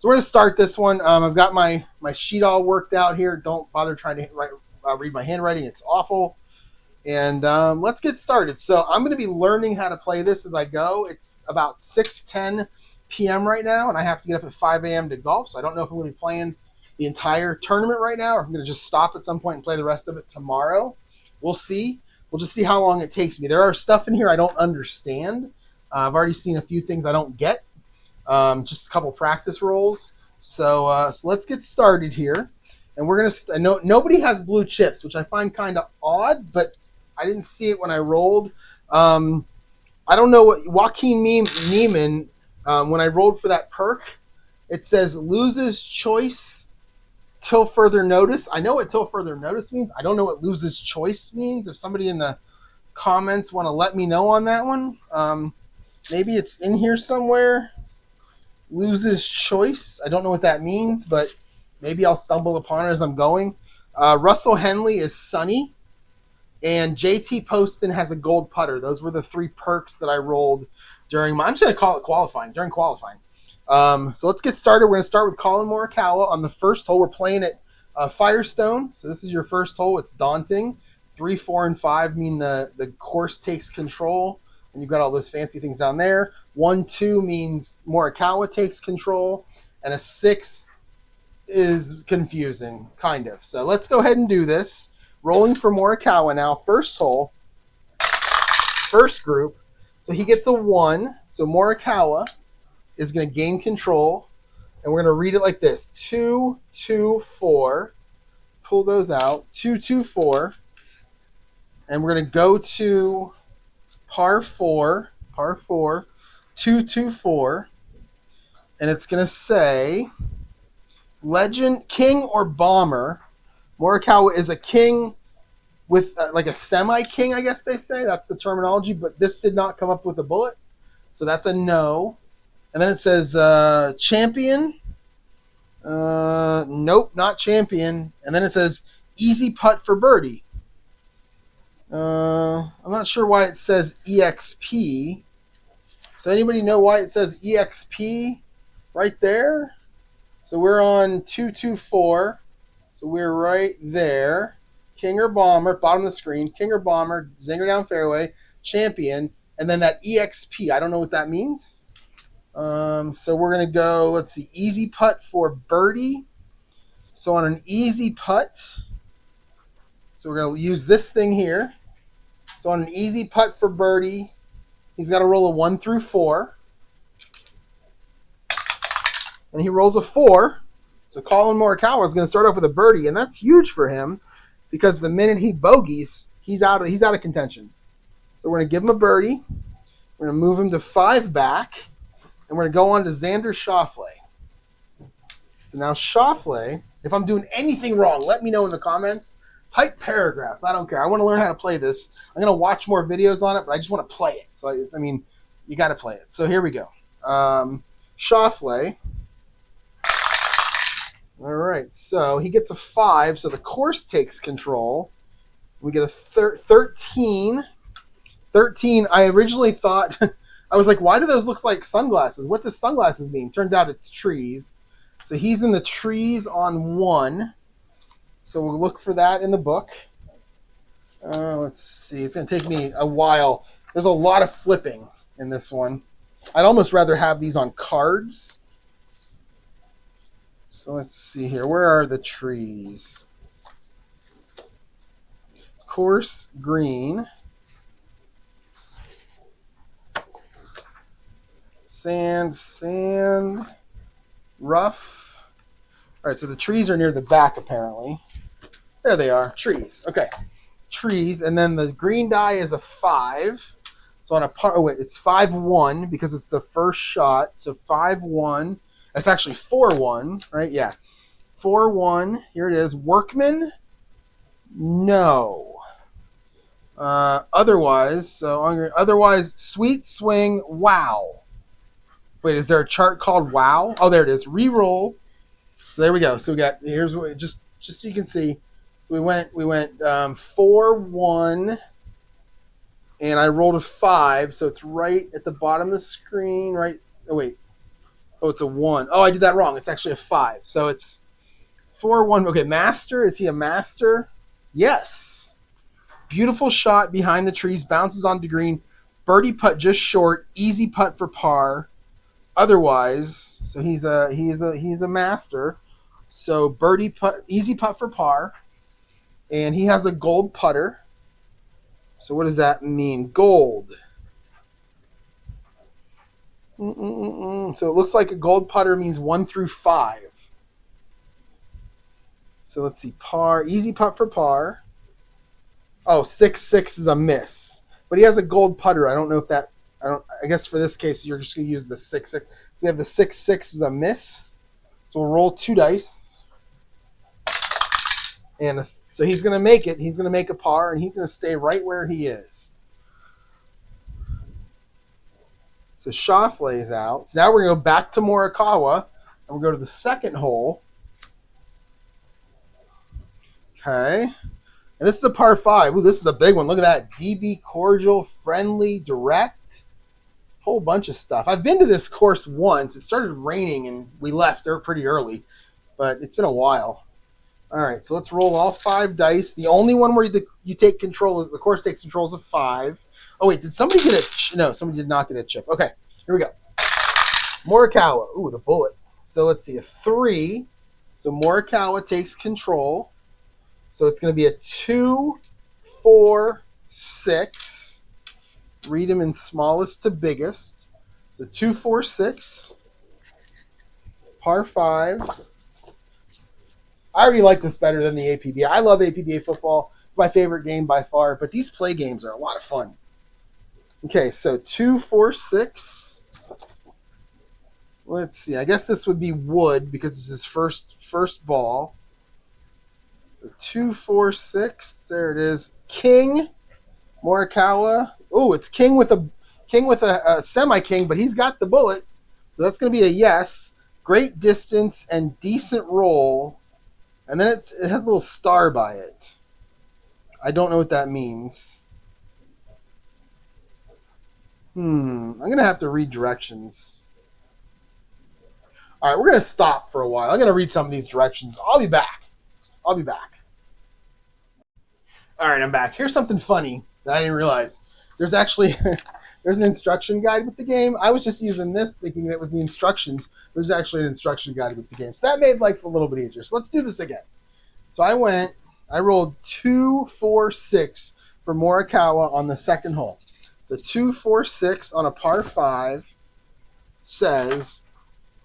we're going to start this one. I've got my sheet all worked out here. Don't bother trying to read my handwriting. It's awful. And let's get started. So I'm going to be learning how to play this as I go. It's about 6:10 p.m. right now, and I have to get up at 5 a.m. to golf. So I don't know if I'm going to be playing the entire tournament right now, or if I'm going to just stop at some point and play the rest of it tomorrow. We'll see. We'll just see how long it takes me. There are stuff in here I don't understand. I've already seen a few things I don't get. Just a couple practice rolls. So let's get started here. And we're going to nobody has blue chips, which I find kind of odd, but I didn't see it when I rolled. I don't know what Joaquin Niemann, when I rolled for that perk, it says loses choice till further notice. I know what till further notice means. I don't know what loses choice means. If somebody in the comments want to let me know on that one, maybe it's in here somewhere. Loses choice. I don't know what that means, but maybe I'll stumble upon it as I'm going. Russell Henley is sunny, and JT Poston has a gold putter. Those were the 3 perks that I rolled during I'm just going to call it qualifying, during qualifying. So let's get started. We're going to start with Colin Morikawa on the first hole. We're playing at Firestone. So this is your first hole. It's daunting. 3, 4, and 5 mean the course takes control, and you've got all those fancy things down there. 1, 2 means Morikawa takes control, and a 6 is confusing, kind of. So let's go ahead and do this. Rolling for Morikawa now. First hole, first group. So he gets a 1. So Morikawa is going to gain control And we're going to read it like this. 2, 2, 4. Pull those out. 2, 2, 4. And we're going to go to par 4. Par 4. 2, 2, 4. And it's going to say legend, king or bomber. Morikawa is a king with like a semi-king, I guess they say. That's the terminology. But this did not come up with a bullet. So that's a no. And then it says champion. Nope, not champion. And then it says easy putt for birdie. I'm not sure why it says EXP. So anybody know why it says EXP right there? So we're on 224. So we're right there. King or bomber, bottom of the screen. King or bomber, zinger down fairway, champion, and then that EXP. I don't know what that means. So we're going to go, let's see, easy putt for birdie. So on an easy putt, so we're going to use this thing here. So on an easy putt for birdie, he's got to roll a 1 through 4. And he rolls a 4. So Colin Morikawa is going to start off with a birdie, and that's huge for him because the minute he bogeys, he's out of contention. So we're going to give him a birdie. We're going to move him to 5 back. And we're going to go on to Xander Schauffele. So now Schauffele, if I'm doing anything wrong, let me know in the comments. Type paragraphs. I don't care. I want to learn how to play this. I'm going to watch more videos on it, but I just want to play it. So, I mean, you got to play it. So here we go. Schauffele. All right. So he gets a 5. So the course takes control. We get a 13. 13, I originally thought... I was like, why do those look like sunglasses? What does sunglasses mean? Turns out it's trees. So he's in the trees on 1. So we'll look for that in the book. Let's see. It's going to take me a while. There's a lot of flipping in this one. I'd almost rather have these on cards. So let's see here. Where are the trees? Course green. Sand, rough. All right, so the trees are near the back, apparently. There they are, trees. Okay, trees, and then the green die is a 5. So on a par, it's 5-1 because it's the first shot. So 5-1. That's actually 4-1, right? Yeah, 4-1. Here it is. Workman, no. Otherwise, sweet swing, wow. Wait, is there a chart called wow? Oh, there it is. Reroll. So there we go. So we got, here's what, just so you can see. So we went 4-1, and I rolled a 5. So it's right at the bottom of the screen, right? Oh, wait. Oh, it's a 1. Oh, I did that wrong. It's actually a 5. So it's 4-1. Okay, master. Is he a master? Yes. Beautiful shot behind the trees. Bounces onto green. Birdie putt just short. Easy putt for par. Otherwise, so he's a master. So birdie putt, easy putt for par, and he has a gold putter. So what does that mean? Gold. So it looks like a gold putter means 1 through 5. So let's see, par, easy putt for par. Oh, 6-6 is a miss, but he has a gold putter. I don't know if that. I guess for this case, you're just going to use the 6-6. So we have the 6-6 is a miss. So we'll roll 2 dice. And so he's going to make it. He's going to make a par, and he's going to stay right where he is. So Schauffele's out. So now we're going to go back to Morikawa, and we'll go to the second hole. Okay. And this is a par 5. Ooh, this is a big one. Look at that. DB cordial, friendly, direct. Whole bunch of stuff. I've been to this course once. It started raining and we left there pretty early, but it's been a while. All right, so let's roll all 5 dice. The only one where you take control is the course takes control is a 5. Oh wait, did somebody get a? No, somebody did not get a chip. Okay, here we go. Morikawa. Ooh, the bullet. So let's see, a 3. So Morikawa takes control. So it's going to be a 2, 4, 6. Read them in smallest to biggest. So 2, 4, 6. par 5. I already like this better than the APBA. I love APBA football. It's my favorite game by far, but these play games are a lot of fun. Okay, so 2, 4, 6. Let's see. I guess this would be Wood because it's his first ball. So 2, 4, 6. There it is. King Morikawa. Oh, it's King with a semi-king, but he's got the bullet. So that's going to be a yes. Great distance and decent roll. And then it has a little star by it. I don't know what that means. I'm going to have to read directions. All right, we're going to stop for a while. I'm going to read some of these directions. I'll be back. All right, I'm back. Here's something funny that I didn't realize. There's actually there's an instruction guide with the game. I was just using this thinking that was the instructions. There's actually an instruction guide with the game. So that made life a little bit easier. So let's do this again. So I rolled 2, 4, 6 for Morikawa on the second hole. So 2, 4, 6 on a par 5 says,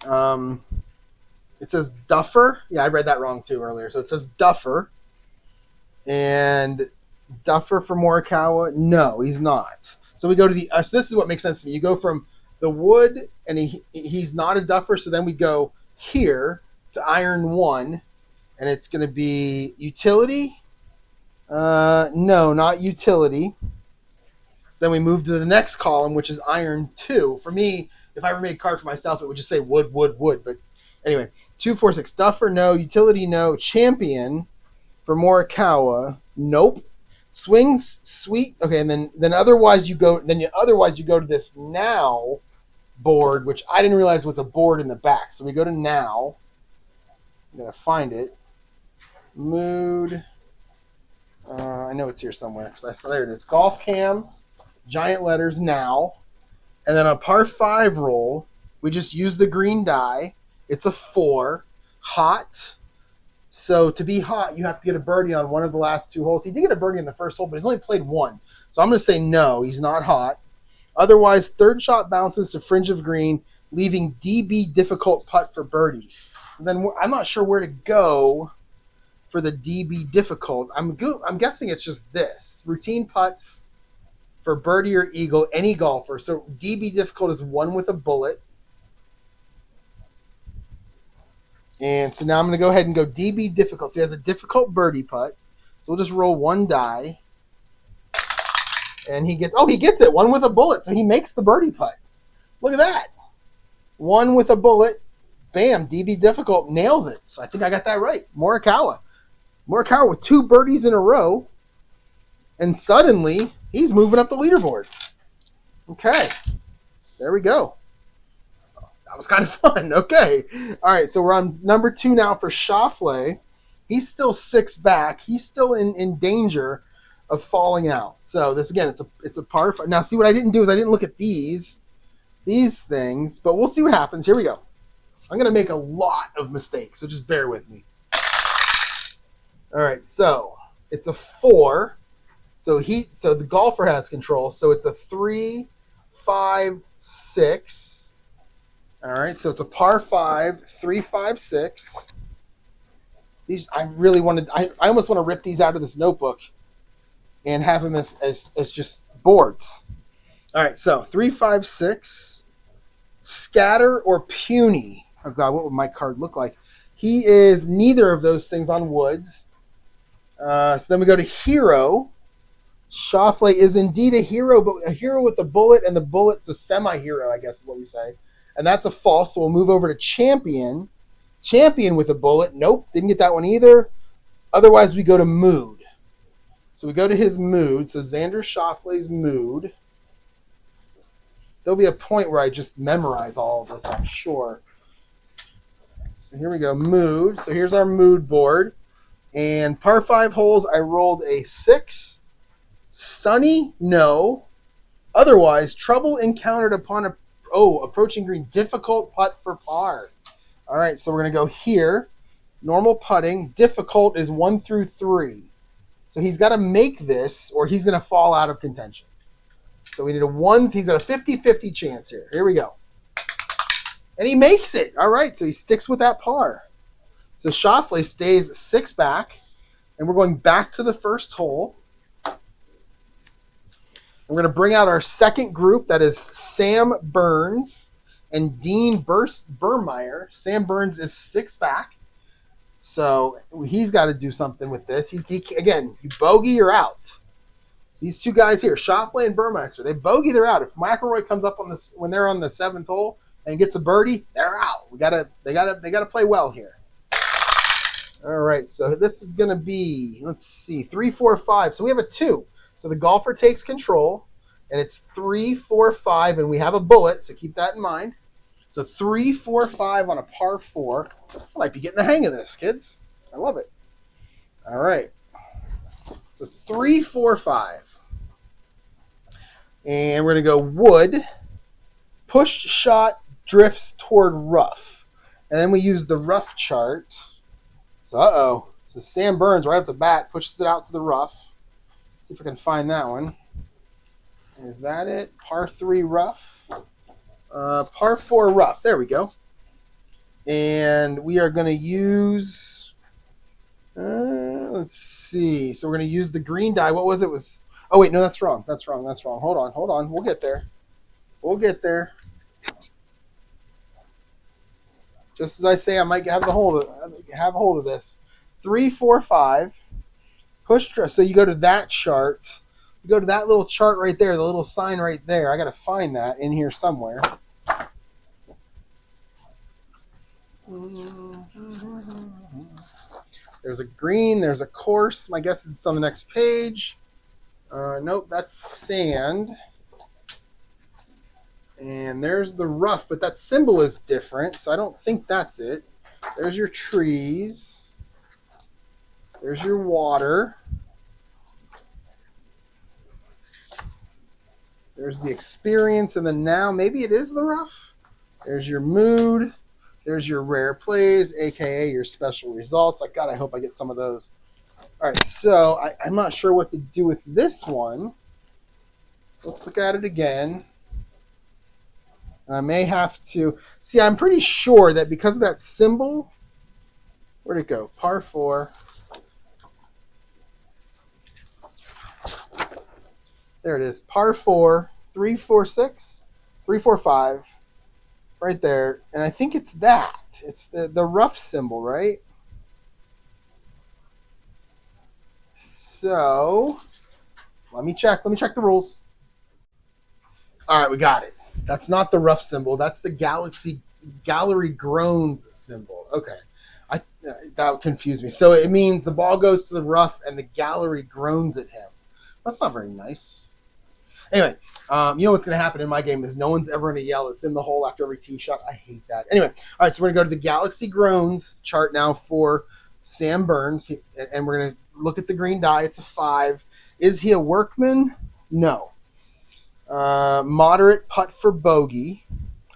it says Duffer. Yeah, I read that wrong too earlier. So it says Duffer. And Duffer for Morikawa? No, he's not. So we go to the, so this is what makes sense to me. You go from the Wood, and he's not a Duffer, so then we go here to iron 1. And it's going to be utility. No, not utility. So then we move to the next column, which is iron 2. For me, if I ever made a card for myself, it would just say wood, wood, wood. But anyway, 2, 4, 6. Duffer, no. Utility, no. Champion for Morikawa, nope. Swings, sweet. Okay, and then otherwise you go to this now board, which I didn't realize was a board in the back. So we go to now. I'm going to find it. Mood. I know it's here somewhere. So there it is. Golf cam, giant letters, now. And then a par 5 roll, we just use the green die. It's a 4. Hot. So to be hot, you have to get a birdie on one of the last 2 holes. He did get a birdie in the first hole, but he's only played 1. So I'm going to say no, he's not hot. Otherwise, third shot bounces to fringe of green, leaving DB difficult putt for birdie. So then I'm not sure where to go for the DB difficult. I'm guessing it's just this. Routine putts for birdie or eagle, any golfer. So DB difficult is 1 with a bullet. And so now I'm going to go ahead and go DB difficult. So he has a difficult birdie putt. So we'll just roll 1 die. And he gets it. 1 with a bullet. So he makes the birdie putt. Look at that. 1 with a bullet. Bam. DB difficult. Nails it. So I think I got that right. Morikawa with 2 birdies in a row. And suddenly, he's moving up the leaderboard. Okay. There we go. That was kind of fun. Okay. All right, so we're on number 2 now for Schauffele. He's still 6 back. He's still in danger of falling out. So this, again, it's a par 5. Now, see, what I didn't do is I didn't look at these things, but we'll see what happens. Here we go. I'm going to make a lot of mistakes, so just bear with me. All right, so it's a 4. So the golfer has control. So it's a 3, 5, 6. All right, so it's a par 5, 3, 5, 6. These I almost want to rip these out of this notebook and have them as just boards. All right, so 3, 5, 6. Scatter or puny. Oh God, what would my card look like? He is neither of those things on woods. So then we go to hero. Schauffele is indeed a hero, but a hero with the bullet, and the bullet's a semi-hero, I guess is what we say. And that's a false, so we'll move over to champion. Champion with a bullet. Nope, didn't get that one either. Otherwise, we go to mood. So we go to his mood. So Xander Schauffele's mood. There'll be a point where I just memorize all of this, I'm sure. So here we go, mood. So here's our mood board. And par 5 holes, I rolled a 6. Sunny, no. Otherwise, trouble encountered upon approaching green. Difficult putt for par. All right, so we're going to go here. Normal putting. Difficult is 1 through 3. So he's got to make this, or he's going to fall out of contention. So we need he's got a 50-50 chance here. Here we go. And he makes it. All right, so he sticks with that par. So Schauffele stays 6 back, and we're going back to the first hole. We're going to bring out our second group. That is Sam Burns and Dean Burmeyer. Sam Burns is 6 back. So he's got to do something with this. Again, you bogey, you're out. These two guys here, Schauffele and Burmeister, they bogey, they're out. If McIlroy comes up on this when they're on the 7th hole and gets a birdie, they're out. They gotta play well here. All right, so this is gonna be, let's see, 3, 4, 5. So we have a 2. So the golfer takes control, and it's 3, 4, 5, and we have a bullet, so keep that in mind. So 3, 4, 5 on a par 4. I might be getting the hang of this, kids. I love it. All right. So 3, 4, 5. And we're going to go wood. Push shot drifts toward rough. And then we use the rough chart. So, So Sam Burns right off the bat pushes it out to the rough. Let's see if I can find that one. Is that it? Par 3 rough. Par 4 rough. There we go. And we are going to use... let's see. So we're going to use the green die. What was it? Oh, wait. No, that's wrong. That's wrong. Hold on. We'll get there. Just as I say, I might have a hold of this. 3, 4, 5. Push. So you go to that chart. You go to that little chart right there, the little sign right there. I got to find that in here somewhere. There's a green. There's a course. My guess is it's on the next page. Nope, that's sand. And there's the rough, but that symbol is different, so I don't think that's it. There's your trees. There's your water. There's the experience, and then now maybe it is the rough. There's your mood. There's your rare plays, a.k.a. your special results. Like, God, I hope I get some of those. All right, so I'm not sure what to do with this one. So let's look at it again. And I may have to... See, I'm pretty sure that because of that symbol... Where'd it go? Par 4. There it is. Par 4. 3, 4, 6. 3, 4, 5. Right there. And I think it's that. It's the rough symbol, right? So, let me check the rules. All right, we got it. That's not the rough symbol. That's the gallery groans symbol. Okay. That confused me. So it means the ball goes to the rough and the gallery groans at him. That's not very nice. Anyway, you know what's going to happen in my game is no one's ever going to yell, it's in the hole after every tee shot. I hate that. Anyway, all right, so we're going to go to the Galaxy Groans chart now for Sam Burns, and we're going to look at the green die. It's a 5. Is he a workman? No. Moderate putt for bogey.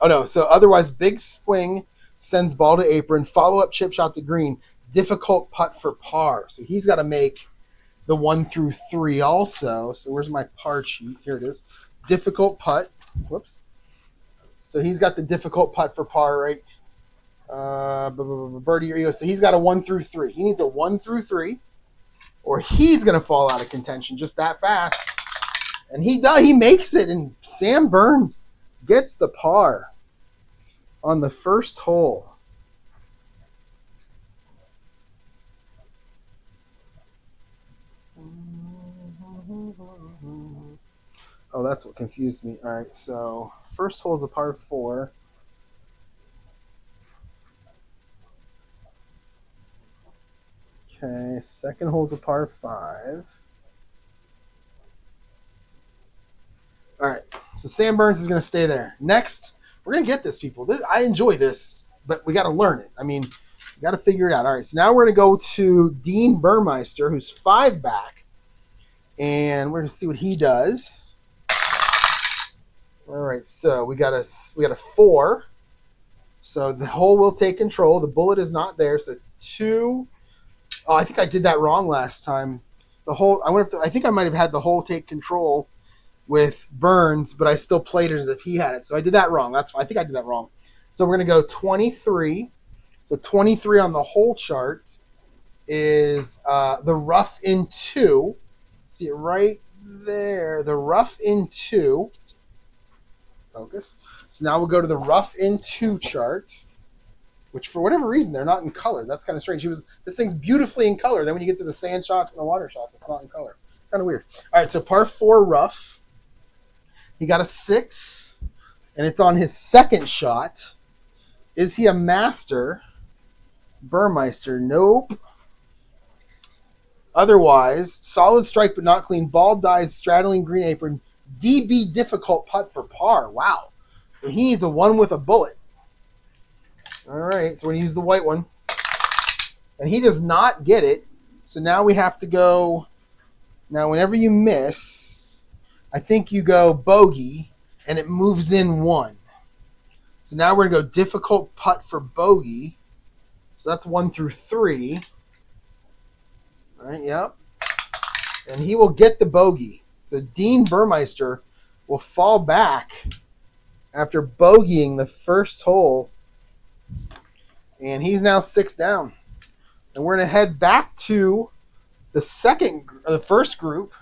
Oh, no. So otherwise, big swing, sends ball to apron, follow-up chip shot to green, difficult putt for par. So he's got to make the 1 through 3 also. So where's my par sheet? Here it is. Difficult putt. Whoops. So he's got the difficult putt for par, right? Birdie. So he's got a 1 through 3. He needs a 1 through 3, or he's going to fall out of contention just that fast. And he does. He makes it, and Sam Burns gets the par on the first hole. Oh, that's what confused me. All right, so first hole is a par 4. Okay, second hole is a par 5. All right, so Sam Burns is going to stay there. Next, we're going to get this, people. I enjoy this, but we got to learn it. I mean, we got to figure it out. All right, so now we're going to go to Dean Burmeister, who's 5 back, and we're going to see what he does. All right, so we got a 4. So the hole will take control. The bullet is not there, so 2. Oh, I think I did that wrong last time. I think I might have had the hole take control with Burns, but I still played it as if he had it. So I did that wrong. I think I did that wrong. So we're going to go 23. So 23 on the whole chart is the rough in 2. See it right there. The rough in 2. Focus. So now we'll go to the rough in 2 chart, which for whatever reason they're not in color. That's kind of strange. This thing's beautifully in color. Then when you get to the sand shocks and the water shock, it's not in color. It's kind of weird. All right, so par 4 rough. He got a 6, and it's on his second shot. Is he a master? Burmeister? Nope. Otherwise, solid strike but not clean. Ball dies, straddling green apron. DB difficult putt for par. Wow. So he needs a 1 with a bullet. All right, so we're going to use the white one. And he does not get it. So now we have to go. Now, whenever you miss, I think you go bogey, and it moves in 1. So now we're going to go difficult putt for bogey. So that's 1 through 3. All right, yep. And he will get the bogey. So Dean Burmeister will fall back after bogeying the first hole. And he's now 6 down. And we're going to head back to the first group.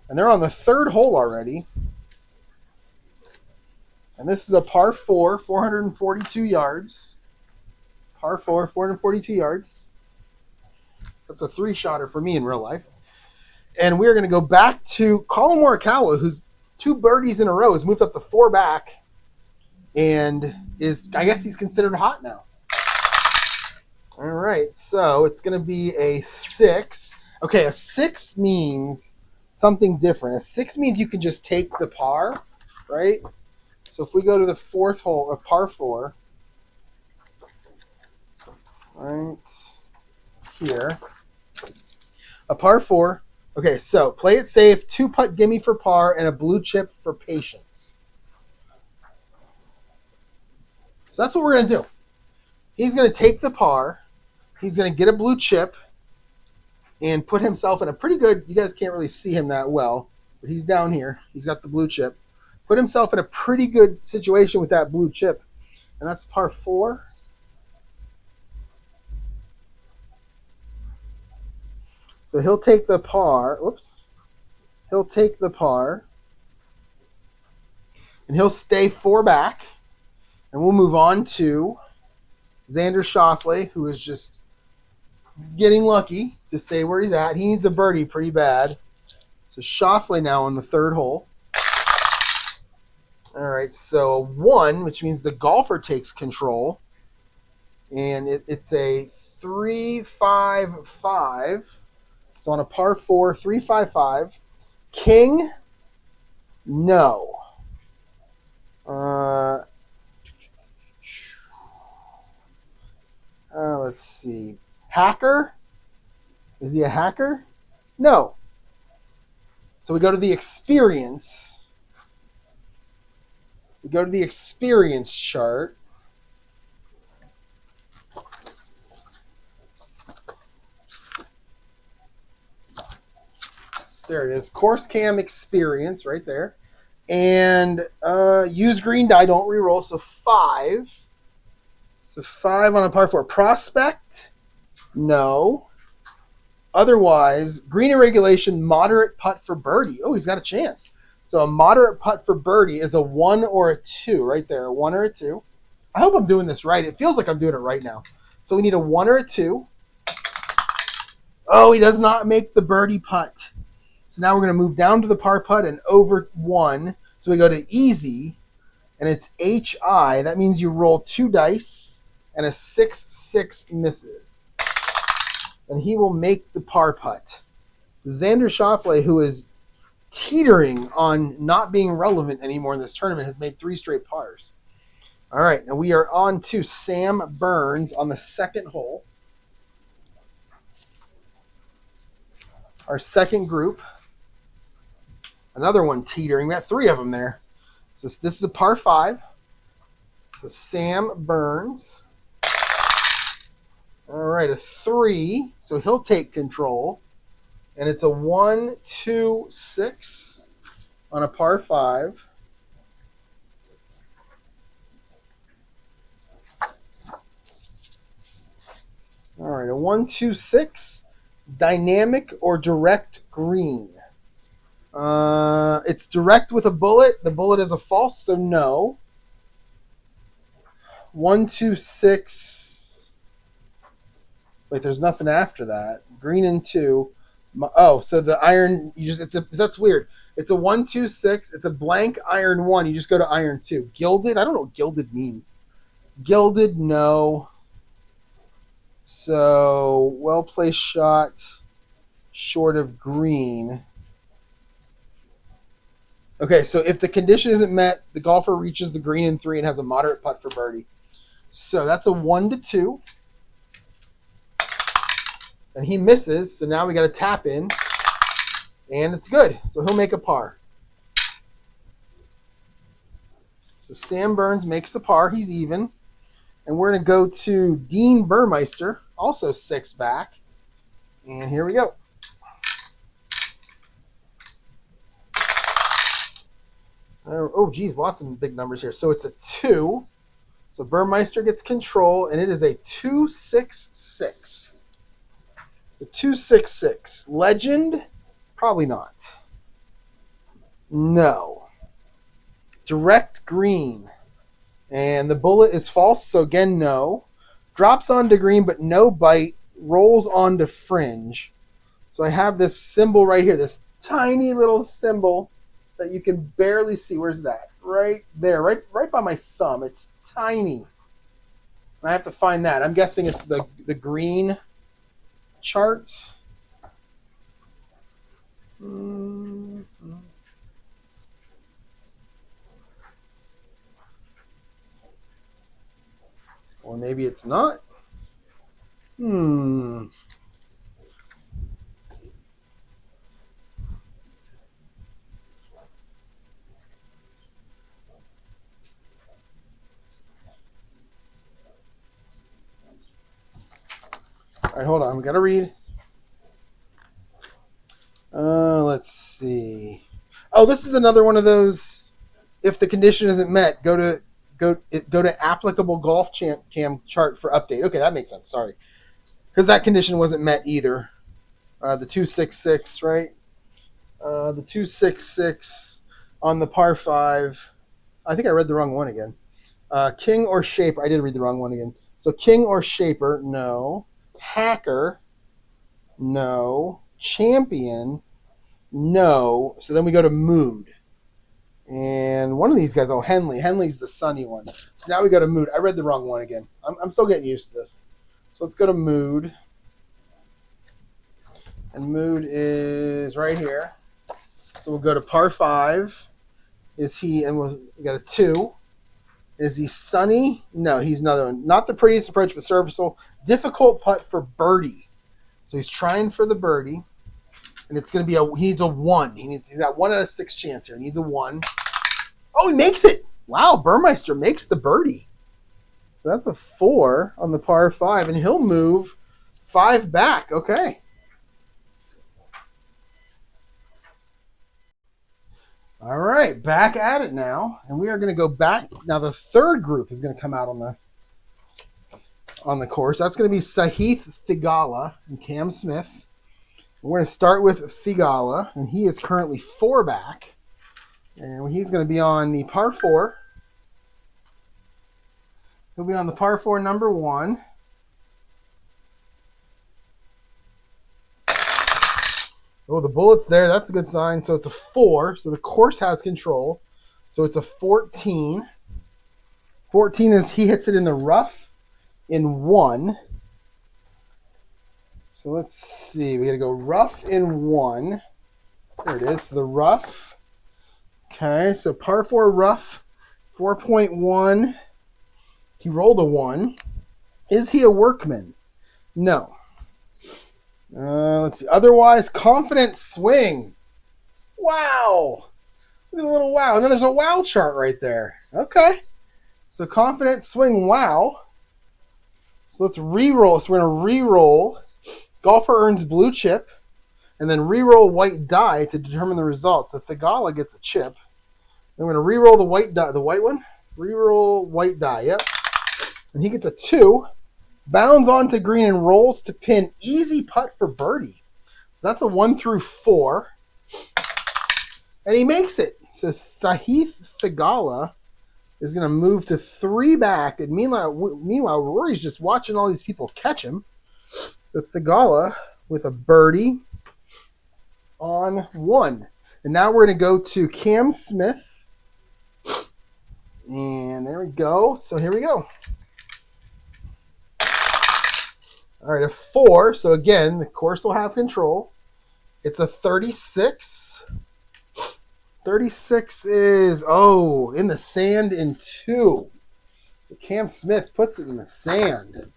And they're on the 3rd hole already. And this is a par 4, 442 yards. Par 4, 442 yards. That's a 3-shotter for me in real life. And we're going to go back to Colin Morikawa, who's 2 birdies in a row, has moved up to 4 back. And I guess he's considered hot now. All right, so it's going to be a 6. Okay, a 6 means something different. A 6 means you can just take the par, right? So if we go to the 4th hole, a par 4, right here, a par 4. Okay, so play it safe, 2-putt gimme for par, and a blue chip for patience. So that's what we're going to do. He's going to take the par. He's going to get a blue chip and put himself in a pretty good, you guys can't really see him that well, but he's down here. He's got the blue chip. Put himself in a pretty good situation with that blue chip. And that's par 4. So he'll take the par. Whoops. He'll take the par. And he'll stay 4 back. And we'll move on to Xander Schauffele, who is just getting lucky to stay where he's at. He needs a birdie pretty bad. So Schauffele now on the 3rd hole. All right, so a 1, which means the golfer takes control. And it's a 3-5-5. So on a par 4, 3-5-5. King? No. Let's see. Hacker? Is he a hacker? No. So we go to the experience. We go to the experience chart. There it is. Course cam experience right there. And use green die, don't reroll. So 5. So 5 on a par 4. Prospect? No. Otherwise, green irregulation, moderate putt for birdie. Oh, he's got a chance. So a moderate putt for birdie is a 1 or a 2 right there. A 1 or a 2. I hope I'm doing this right. It feels like I'm doing it right now. So we need a 1 or a 2. Oh, he does not make the birdie putt. So now we're going to move down to the par putt and over 1. So we go to easy, and it's HI. That means you roll 2 dice, and a 6-6 misses. And he will make the par putt. So Xander Schauffele, who is teetering on not being relevant anymore in this tournament, has made 3 straight pars. All right, and we are on to Sam Burns on the 2nd hole. Our second group. Another one teetering. We got 3 of them there. So this is a par 5. So Sam Burns. All right, a 3. So he'll take control. And it's a 1-2-6 on a par 5. All right, a 1-2-6, dynamic or direct green. It's direct with a bullet. The bullet is a false, so no. 1-2-6. Wait, there's nothing after that. Green and 2. Oh, so the iron. That's weird. It's a 1-2-6. It's a blank iron 1. You just go to iron 2. Gilded. I don't know what gilded means. Gilded, no. So well placed shot, short of green. Okay, so if the condition isn't met, the golfer reaches the green in 3 and has a moderate putt for birdie. So that's a 1-2. And he misses, so now we got to tap in. And it's good. So he'll make a par. So Sam Burns makes the par. He's even. And we're going to go to Dean Burmeister, also 6 back. And here we go. Oh, geez, lots of big numbers here. So it's a 2. So Burmeister gets control, and it is a 2-6-6. So 2-6-6. Legend? Probably not. No. Direct green. And the bullet is false, so again, no. Drops onto green, but no bite. Rolls onto fringe. So I have this symbol right here, this tiny little symbol that you can barely see. Where's that? Right there, right by my thumb. It's tiny. And I have to find that. I'm guessing it's the green chart. Or maybe it's not. All right, hold on. We got to read. Let's see. Oh, this is another one of those. If the condition isn't met, go to applicable golf cam chart for update. Okay, that makes sense. Sorry, because that condition wasn't met either. The 2-6-6, right? The 2-6-6 on the par 5. I think I read the wrong one again. King or Shaper. I did read the wrong one again. So King or Shaper, no. Hacker, no. Champion, no. So then we go to Mood. And one of these guys, Henley. Henley's the sunny one. So now we go to Mood. I read the wrong one again. I'm still getting used to this. So let's go to Mood. And Mood is right here. So we'll go to par 5. Is he, and we got a 2. Is he sunny? No, he's another one. Not the prettiest approach, but serviceable. Difficult putt for birdie. So he's trying for the birdie. And it's going to be he needs a 1. He's got 1 out of 6 chance here. He needs a 1. Oh, he makes it. Wow, Burmeister makes the birdie. So that's a 4 on the par 5. And he'll move 5 back. Okay. All right, back at it now, and we are going to go back. Now the third group is going to come out on the course. That's going to be Sahith Thigala and Cam Smith. We're going to start with Thigala, and he is currently 4 back, and he's going to be on the par 4. He'll be on the par 4 number 1. Oh, the bullet's there. That's a good sign. So it's a 4. So the course has control. So it's a 14. 14 is he hits it in the rough in 1. So let's see. We got to go rough in 1. There it is. So the rough. Okay. So par 4 rough, 4.1. He rolled a 1. Is he a workman? No. Let's see. Otherwise, confident swing. Wow. Look at a little wow. And then there's a wow chart right there. Okay. So confident swing, wow. So let's re-roll. So we're going to re-roll. Golfer earns blue chip. And then re-roll white die to determine the results. So Thigala gets a chip. Then we're going to re-roll the white die. The white one? Re-roll white die. Yep. And he gets a 2. Bounds onto green and rolls to pin. Easy putt for birdie. So that's a 1 through 4. And he makes it. So Sahith Thigala is going to move to 3 back. And meanwhile, Rory's just watching all these people catch him. So Thigala with a birdie on 1. And now we're going to go to Cam Smith. And there we go. So here we go. All right, a 4. So again, the course will have control. It's a 36. 36 is, in the sand in 2. So Cam Smith puts it in the sand.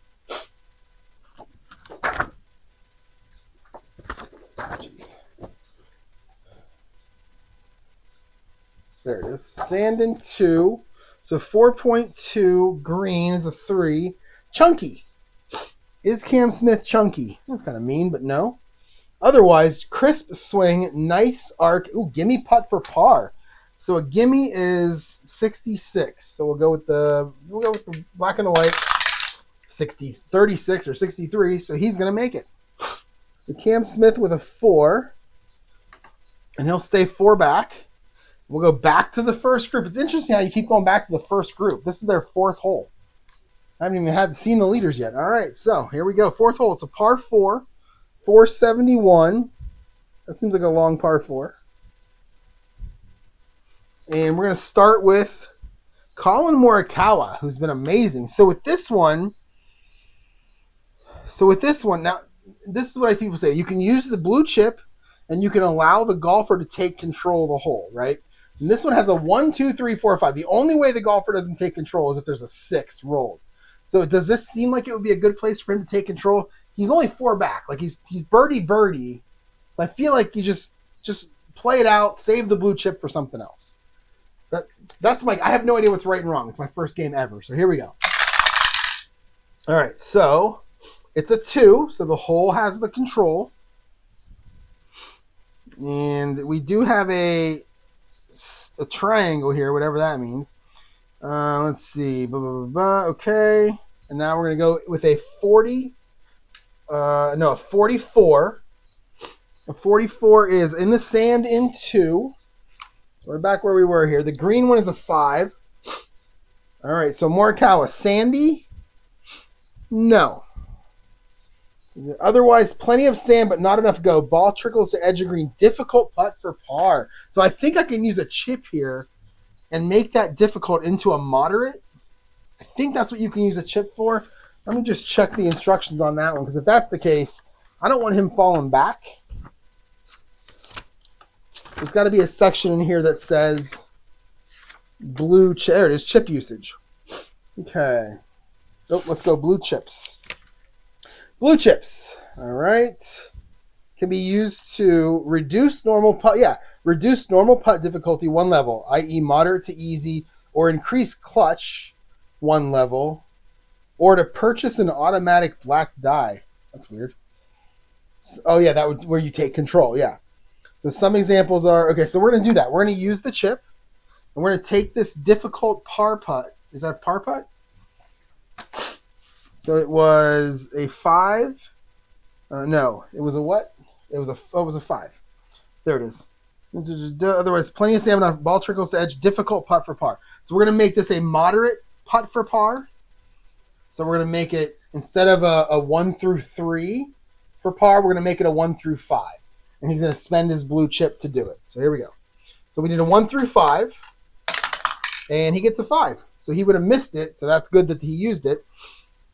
Jeez. There it is. Sand in 2. So 4.2. Green is a 3. Chunky. Is Cam Smith chunky? That's kind of mean, but no. Otherwise, crisp swing, nice arc. Ooh, gimme putt for par. So a gimme is 66. So we'll go with the black and the white. 36 or 63. So he's gonna make it. So Cam Smith with a 4, and he'll stay 4 back. We'll go back to the first group. It's interesting how you keep going back to the first group. This is their 4th hole. I haven't even seen the leaders yet. All right, so here we go. 4th hole. It's a par 4, 471. That seems like a long par 4. And we're going to start with Colin Morikawa, who's been amazing. So with this one, now, this is what I see people say. You can use the blue chip, and you can allow the golfer to take control of the hole, right? And this one has a 1, 2, 3, 4, 5. The only way the golfer doesn't take control is if there's a 6 rolled. So does this seem like it would be a good place for him to take control? He's only 4 back. Like he's birdie. So I feel like you just play it out, save the blue chip for something else. I have no idea what's right and wrong. It's my first game ever. So here we go. All right, so it's a 2, so the hole has the control. And we do have a triangle here, whatever that means. Let's see. Okay. And now we're going to go with a 40. A 44. A 44 is in the sand in 2. We're back where we were here. The green one is a 5. All right. So Morikawa. Sandy? No. Otherwise, plenty of sand, but not enough go. Ball trickles to edge of green. Difficult putt for par. So I think I can use a chip here and make that difficult into a moderate. I think that's what you can use a chip for. Let me just check the instructions on that one, because if that's the case, I don't want him falling back. There's got to be a section in here that says blue chip. There it is, chip usage. Okay. Let's go blue chips. Blue chips. All right. Can be used to reduce normal putt. Yeah. Reduce normal putt difficulty 1 level, i.e. moderate to easy, or increase clutch 1 level, or to purchase an automatic black die. That's weird. Oh, yeah, that would where you take control. Yeah. So some examples are, okay, so we're going to do that. We're going to use the chip, and we're going to take this difficult par putt. Is that a par putt? So it was a 5. No, it was a what? It was a 5. There it is. Otherwise, plenty of stamina, ball trickles to edge, difficult putt for par. So we're going to make this a moderate putt for par. So we're going to make it, instead of a 1 through 3 for par, we're going to make it a 1 through 5. And he's going to spend his blue chip to do it. So here we go. So we did a 1 through 5, and he gets a 5. So he would have missed it, so that's good that he used it.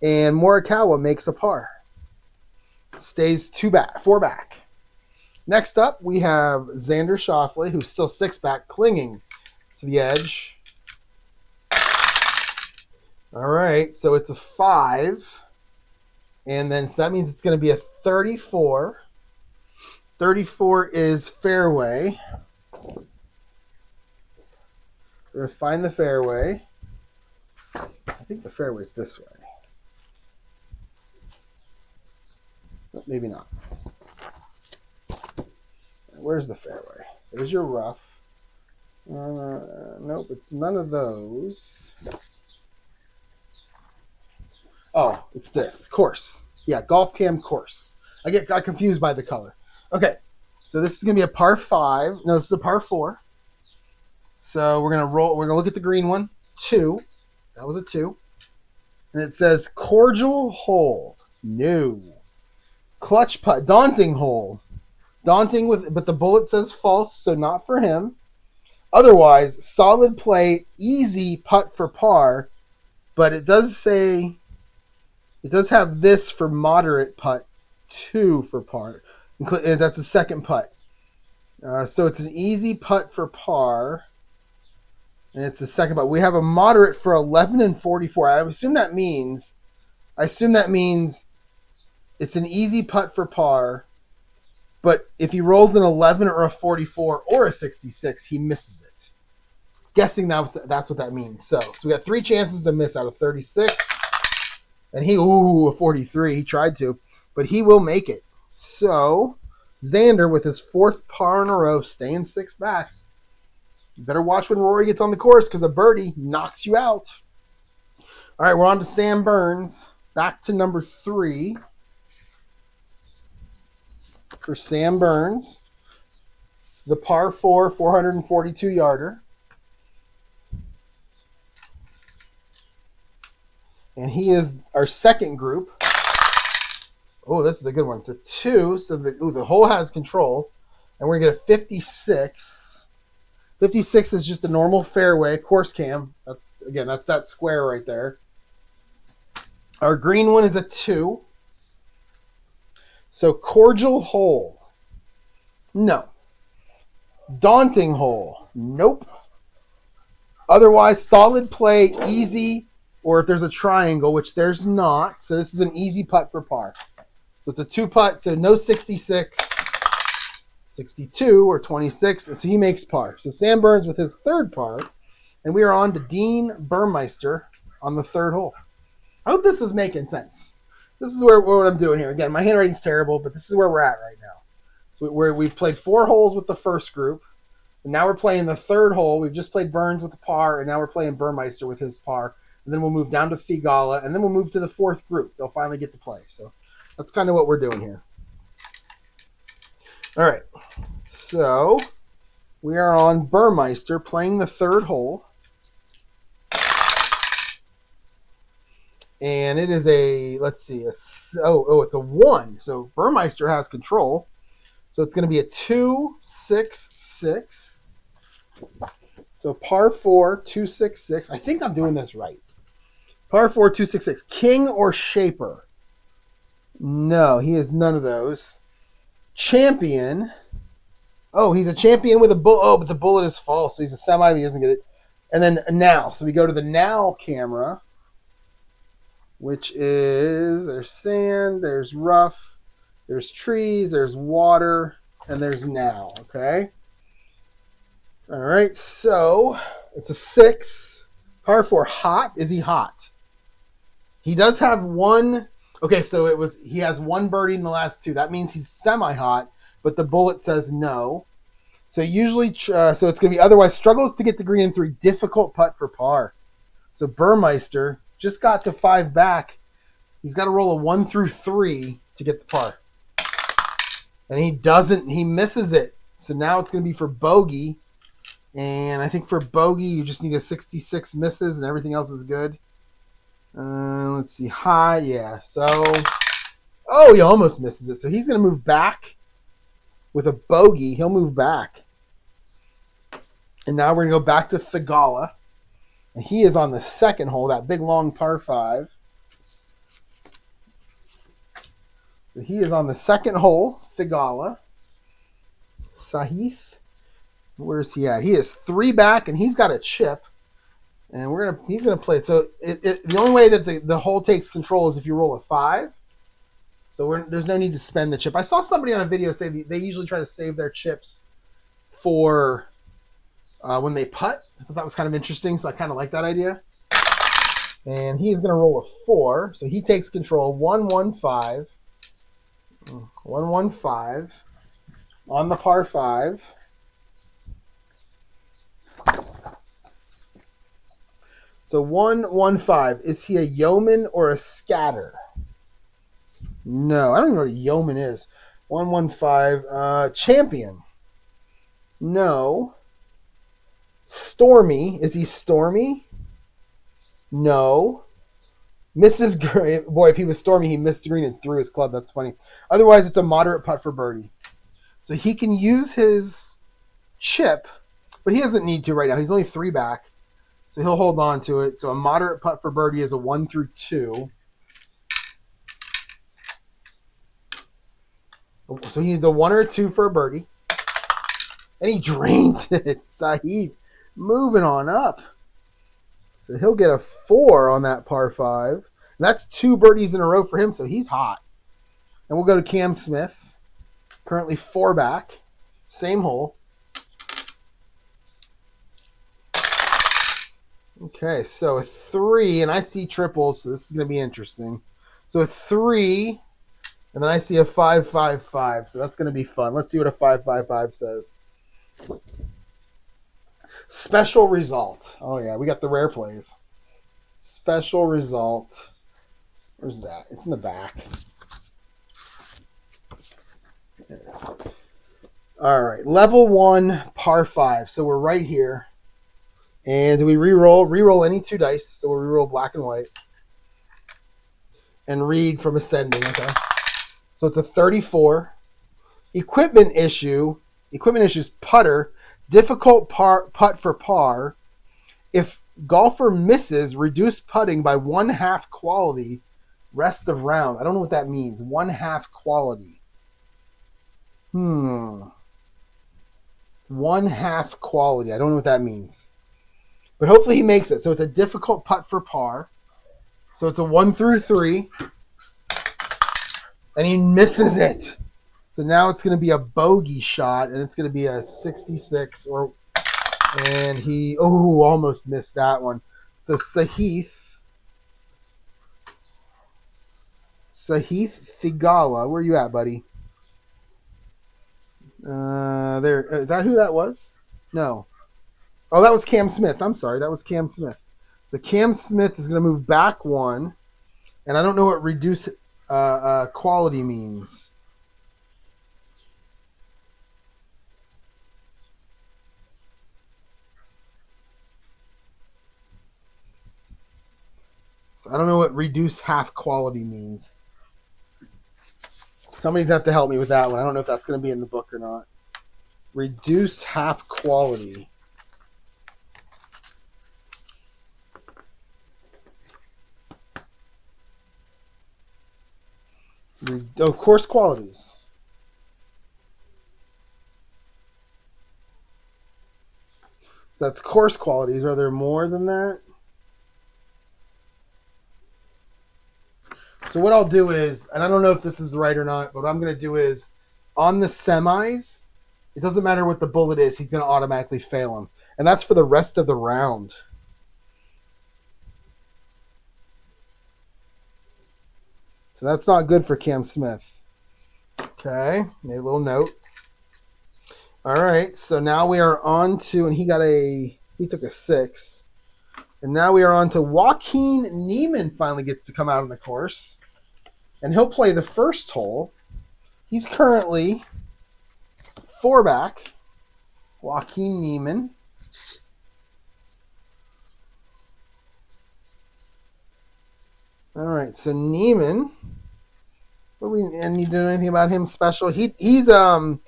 And Morikawa makes a par. Stays 4 back. Next up, we have Xander Schauffele, who's still 6 back, clinging to the edge. All right, so it's a 5. And then, so that means it's going to be a 34. 34 is fairway. So we're going to find the fairway. I think the fairway is this way. But maybe not. Where's the fairway? There's your rough. Nope, it's none of those. Oh, it's this. Course. Yeah, Golf Cam Course. I got confused by the color. Okay, so this is going to be a par 5. No, this is a par 4. So we're going to roll. We're going to look at the green one. 2. That was a 2. And it says cordial hole. No. Clutch putt. Daunting hole. Daunting but the bullet says false, so not for him. Otherwise, solid play, easy putt for par. But it does have this for moderate putt, 2 for par. And that's the second putt. So it's an easy putt for par. And it's the second putt. We have a moderate for 11 and 44. I assume that means it's an easy putt for par. But if he rolls an 11 or a 44 or a 66, he misses it. Guessing that's what that means. So we got 3 chances to miss out of 36. And a 43. He tried to. But he will make it. So Xander, with his 4th par in a row, staying 6 back. You better watch when Rory gets on the course because a birdie knocks you out. All right, we're on to Sam Burns. Back to number 3 for Sam Burns. The par 4, 442-yarder. And he is our second group. Oh, this is a good one. So 2. So the hole has control. And we're going to get a 56. 56 is just a normal fairway, course cam. That's that square right there. Our green one is a 2. So cordial hole. No. Daunting hole. Nope. Otherwise, solid play, easy, or if there's a triangle, which there's not. So this is an easy putt for par. So it's a 2 putt, so no 66. 62 or 26, and so he makes par. So Sam Burns with his 3rd par, and we are on to Dean Burmeister on the 3rd hole. I hope this is making sense. This is what I'm doing here. Again, my handwriting's terrible, but this is where we're at right now. So we've played 4 holes with the first group, and now we're playing the 3rd hole. We've just played Burns with a par, and now we're playing Burmeister with his par, and then we'll move down to Thigala, and then we'll move to the 4th group. They'll finally get to play. So that's kind of what we're doing here. All right, so we are on Burmeister playing the 3rd hole. And it is it's a 1. So Burmeister has control. So it's going to be a 2-6-6. So par 4, 2-6-6. I think I'm doing this right. Par 4, 2-6-6. King or Shaper? No, he is none of those. Champion. Oh, he's a champion with a bullet. Oh, but the bullet is false, so he's a semi, but he doesn't get it. And then now. So we go to the now camera, which is, there's sand, there's rough, there's trees, there's water, and there's now, okay? All right, so it's a 6. Par 4, hot. Is he hot? He does have 1. Okay, so he has 1 birdie in the last 2. That means he's semi-hot, but the bullet says no. So usually, so it's going to be otherwise struggles to get to green in 3. Difficult putt for par. So Burmeister just got to 5 back. He's got to roll a 1 through 3 to get the par. And he misses it. So now it's going to be for bogey. And I think for bogey, you just need a 66 misses and everything else is good. Let's see. High, yeah. So, he almost misses it. So he's going to move back with a bogey. He'll move back. And now we're going to go back to Thigala. And he is on the 2nd hole, that big long par 5. So he is on the 2nd hole, Thigala. Sahith. Where's he at? He is 3 back, and he's got a chip. And he's gonna play it. So the only way that the hole takes control is if you roll a 5. So there's no need to spend the chip. I saw somebody on a video say they usually try to save their chips for when they putt. I thought that was kind of interesting, so I kind of like that idea. And he's gonna roll a 4, so he takes control. 1-1-5, 1-1-5 on the par 5. So 115. Is he a yeoman or a scatter? No, I don't even know what a yeoman is. 115. Champion. No. Stormy. Is he Stormy? No. Misses Green. Boy, if he was Stormy, he missed green and threw his club. That's funny. Otherwise, it's a moderate putt for birdie. So he can use his chip, but he doesn't need to right now. He's only 3 back. So he'll hold on to it. So a moderate putt for birdie is a 1 through 2. So he needs a 1 or a 2 for a birdie. And he drained it. Sahith moving on up. So he'll get a 4 on that par 5. And that's 2 birdies in a row for him, so he's hot. And we'll go to Cam Smith. Currently 4 back. Same hole. Okay, so a 3, and I see triples, so this is going to be interesting. So a 3, and then I see a 5-5-5, so that's going to be fun. Let's see what a 5-5-5 says. Special result. Oh, yeah, we got the rare plays. Special result. Where's that? It's in the back. There it is. All right, level 1, par 5. So we're right here. And do we re-roll? Re-roll any 2 dice. So we'll re-roll black and white. And read from ascending. Okay. So it's a 34. Equipment issue. Equipment issues putter. Difficult putt for par. If golfer misses, reduce putting by 1/2 quality rest of round. I don't know what that means. 1/2 quality. 1/2 quality. I don't know what that means. But hopefully he makes it. So it's a difficult putt for par. So it's a 1 through 3. And he misses it. So now it's going to be a bogey shot. And it's going to be a 66. And he almost missed that one. So Sahith Thigala. Where are you at, buddy? There. Is that who that was? No. Oh, that was Cam Smith. I'm sorry. That was Cam Smith. So Cam Smith is going to move back 1. And I don't know what reduce quality means. So I don't know what reduce half quality means. Somebody's going to have to help me with that one. I don't know if that's going to be in the book or not. Reduce half quality. Course qualities. So that's course qualities. Are there more than that? So what I'll do is, and I don't know if this is right or not, but what I'm going to do is, on the semis, it doesn't matter what the bullet is, he's going to automatically fail him. And that's for the rest of the round. So that's not good for Cam Smith. Okay, made a little note. All right, so now we are on to, and he took a 6. And now we are on to Joaquin Niemann finally gets to come out on the course. And he'll play the first hole. He's currently 4 back. Joaquin Niemann. All right, so Niemann. And you know anything about him special? He's so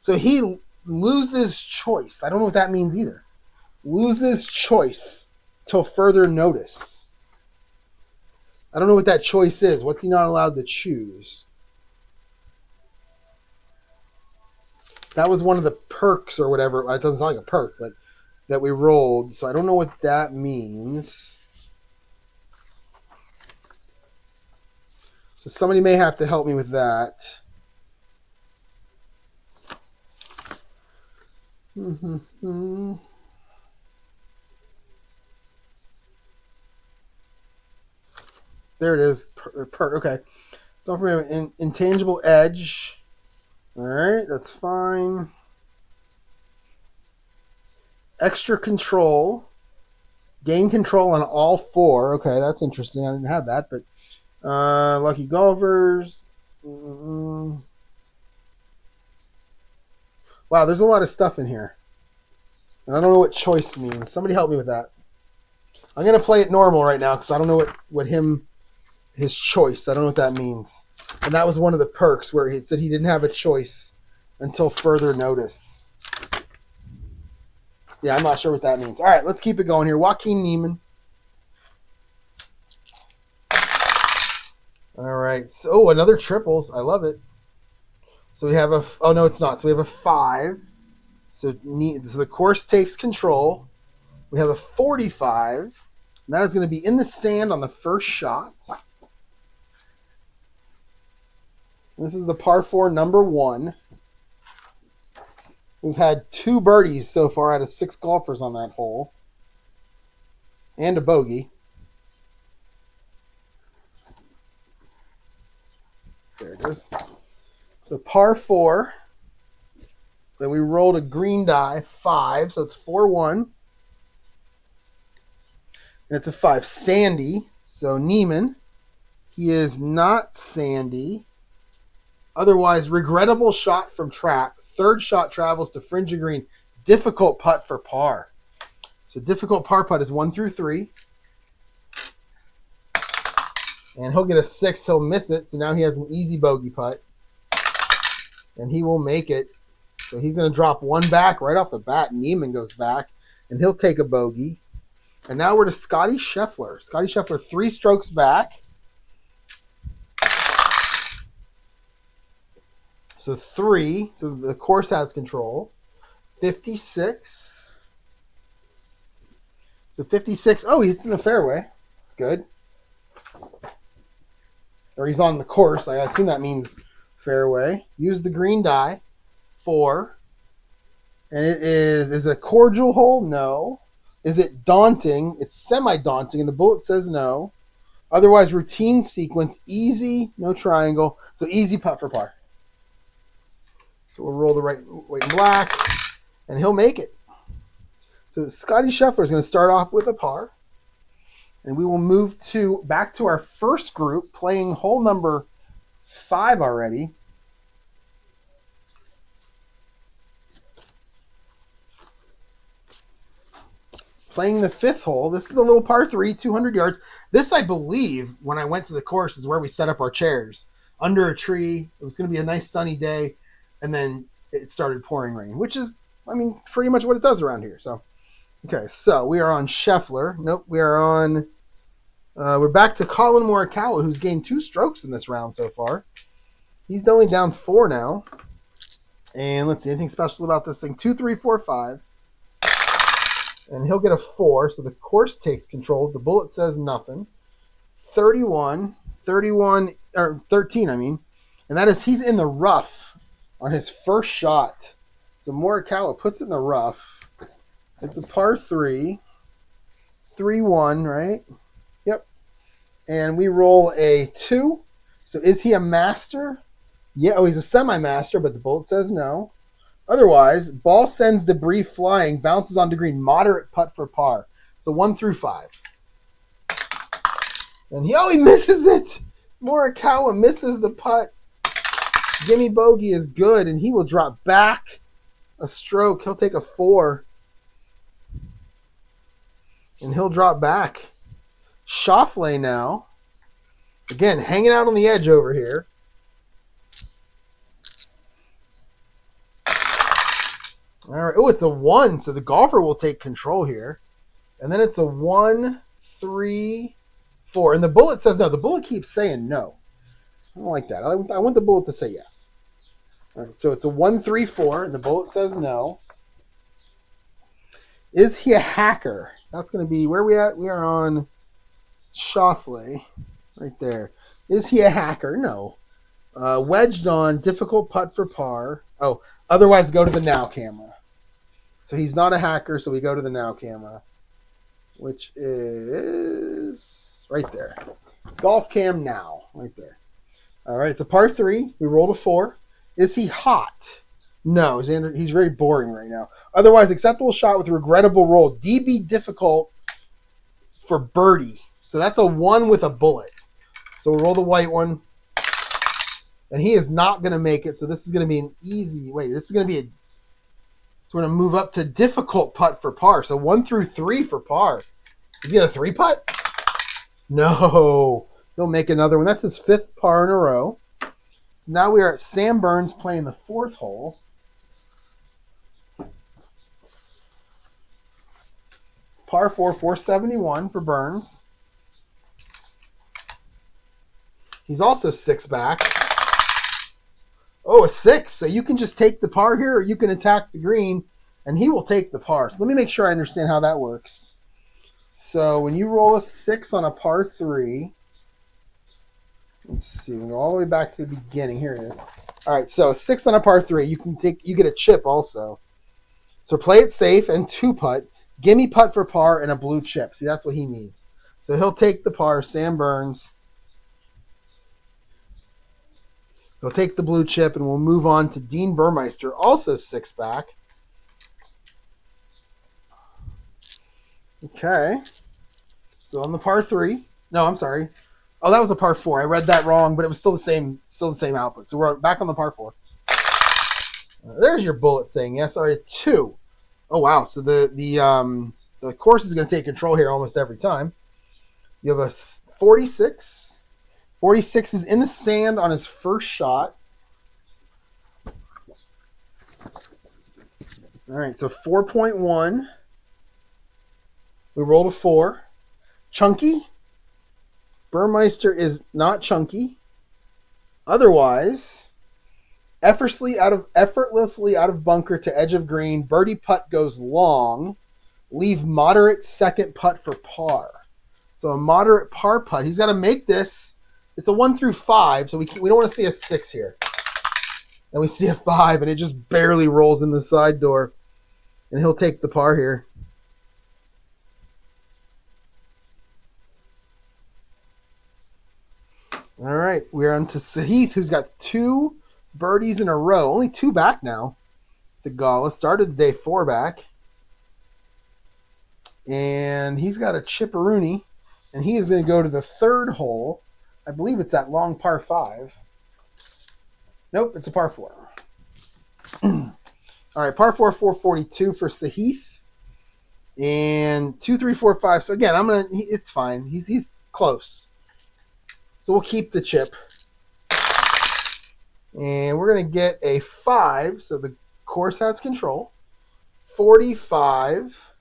he loses choice. I don't know what that means either. Loses choice till further notice. I don't know what that choice is. What's he not allowed to choose? That was one of the perks or whatever. It doesn't sound like a perk, but that we rolled. So I don't know what that means. So somebody may have to help me with that. There it is. Okay. Don't forget intangible edge. All right, that's fine. Extra control. Gain control on all 4. Okay, that's interesting. I didn't have that, but lucky golfers. Wow, there's a lot of stuff in here. And I don't know what choice means. Somebody help me with that. I'm going to play it normal right now because I don't know what his choice. I don't know what that means. And that was one of the perks where he said he didn't have a choice until further notice. Yeah, I'm not sure what that means. All right, let's keep it going here. Joaquin Neiman. All right. So, another triples. I love it. So we have oh no, it's not. So we have a 5. So the course takes control. We have a 45. And that is going to be in the sand on the first shot. This is the par 4 number 1. We've had 2 birdies so far out of 6 golfers on that hole. And a bogey. There it is. So par 4. Then we rolled a green die, 5. So it's 4-1. And it's a 5. Sandy. So Neiman. He is not Sandy. Otherwise, regrettable shot from trap. Third shot travels to fringe of green. Difficult putt for par. So difficult par putt is 1 through 3. And he'll get a 6. He'll miss it. So now he has an easy bogey putt. And he will make it. So he's going to drop 1 back right off the bat. Neiman goes back. And he'll take a bogey. And now we're to Scotty Scheffler. Scotty Scheffler 3 strokes back. So 3. So the course has control. 56. So 56. Oh, he's in the fairway. That's good. Or he's on the course. I assume that means fairway. Use the green die. 4. And it is it a cordial hole? No. Is it daunting? It's semi-daunting, and the bullet says no. Otherwise, routine sequence, easy, no triangle. So easy putt for par. So we'll roll the white and black, and he'll make it. So Scotty Scheffler is going to start off with a par. And we will move back to our first group, playing hole number 5 already. Playing the 5th hole. This is a little par 3, 200 yards. This, I believe, when I went to the course, is where we set up our chairs. Under a tree. It was going to be a nice sunny day. And then it started pouring rain, which is, pretty much what it does around here. So, okay, so we are on Scheffler. Nope, we are on... we're back to Colin Morikawa, who's gained 2 strokes in this round so far. He's only down 4 now. And let's see, anything special about this thing? 2, 3, 4, 5. And he'll get a 4, so the course takes control. The bullet says nothing. 13, And that is, he's in the rough on his first shot. So Morikawa puts it in the rough. It's a par 3. 3-1, right? Yep. And we roll a 2. So is he a master? Yeah, he's a semi-master, but the bullet says no. Otherwise, ball sends debris flying, bounces onto green, moderate putt for par. So 1 through 5. And he misses it. Morikawa misses the putt. Gimme bogey is good, and he will drop back a stroke. He'll take a 4. And he'll drop back. Schauffele now. Again, hanging out on the edge over here. All right. Oh, it's a 1, so the golfer will take control here. And then it's a 1, 3, 4. And the bullet says no. The bullet keeps saying no. I don't like that. I want the bullet to say yes. All right, so it's a 1, 3, 4, and the bullet says no. Is he a hacker? That's going to be, where are we at? We are on Schauffele, right there. Is he a hacker? No. Wedged on, difficult putt for par. Oh, otherwise go to the now camera. So he's not a hacker, so we go to the now camera, which is right there. Golf cam now, right there. All right, it's a par 3. We rolled a 4. Is he hot? No, he's very boring right now. Otherwise, acceptable shot with regrettable roll. DB difficult for birdie. So that's a 1 with a bullet. So we'll roll the white one. And he is not going to make it. So this is going to be an easy. Wait, this is going to be a. So we're going to move up to difficult putt for par. So 1 through 3 for par. Is he going to 3 putt? No. He'll make another one. That's his 5th par in a row. So now we are at Sam Burns playing the 4th hole. It's par 4, 471 for Burns. He's also 6 back. Oh, a 6. So you can just take the par here or you can attack the green and he will take the par. So let me make sure I understand how that works. So when you roll a 6 on a par 3, let's see, we go all the way back to the beginning. Here it is. All right, so 6 on a par 3, you get a chip also. So play it safe and 2 putt. Gimme putt for par and a blue chip. See, that's what he needs. So he'll take the par, Sam Burns. He'll take the blue chip, and we'll move on to Dean Burmeister, also 6 back. Okay. So on the par 3. No, I'm sorry. Oh, that was a par 4. I read that wrong, but it was still the same output. So we're back on the par 4. There's your bullet saying yes. All right, 2. Oh wow. So the course is going to take control here almost every time. You have a 46. 46 is in the sand on his first shot. All right, so 4.1. We rolled a 4. Chunky. Burmeister is not chunky. Otherwise, effortlessly out of bunker to edge of green. Birdie putt goes long. Leave moderate second putt for par. So a moderate par putt. He's got to make this. It's a 1 through 5, so we don't want to see a 6 here. And we see a 5, and it just barely rolls in the side door. And he'll take the par here. All right, we're on to Sahith, who's got 2 birdies in a row. Only 2 back now. The Gala started the day 4 back. And he's got a chipperoonie. And he is going to go to the 3rd hole. I believe it's that long par 5. Nope, it's a par 4. All right, par 4, 442 for Sahith. And 2, 3, 4, 5. So again, it's fine. He's close. So we'll keep the chip. And we're going to get a 5. So the course has control. 45.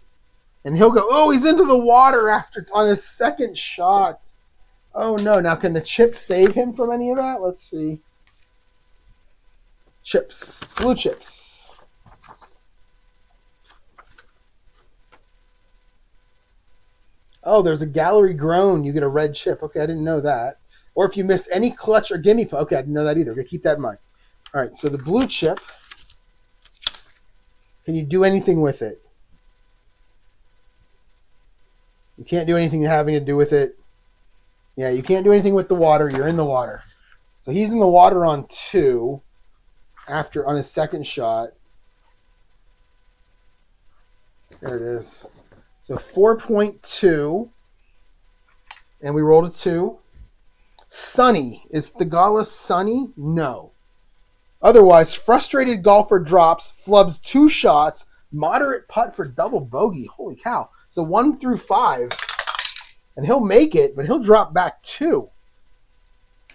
And he'll go, oh, he's into the water on his second shot. Oh, no. Now, can the chip save him from any of that? Let's see. Chips. Blue chips. Oh, there's a gallery groan. You get a red chip. Okay, I didn't know that. Or if you miss any clutch or gimme putt. Okay, I didn't know that either. Okay, keep that in mind. All right, so the blue chip. Can you do anything with it? You can't do anything having to do with it. Yeah, you can't do anything with the water. You're in the water. So he's in the water on 2 on his second shot. There it is. So 4.2. And we rolled a 2. Sunny. Is the Gala sunny? No. Otherwise, frustrated golfer drops, flubs 2 shots, moderate putt for double bogey. Holy cow. So 1 through 5. And he'll make it, but he'll drop back 2.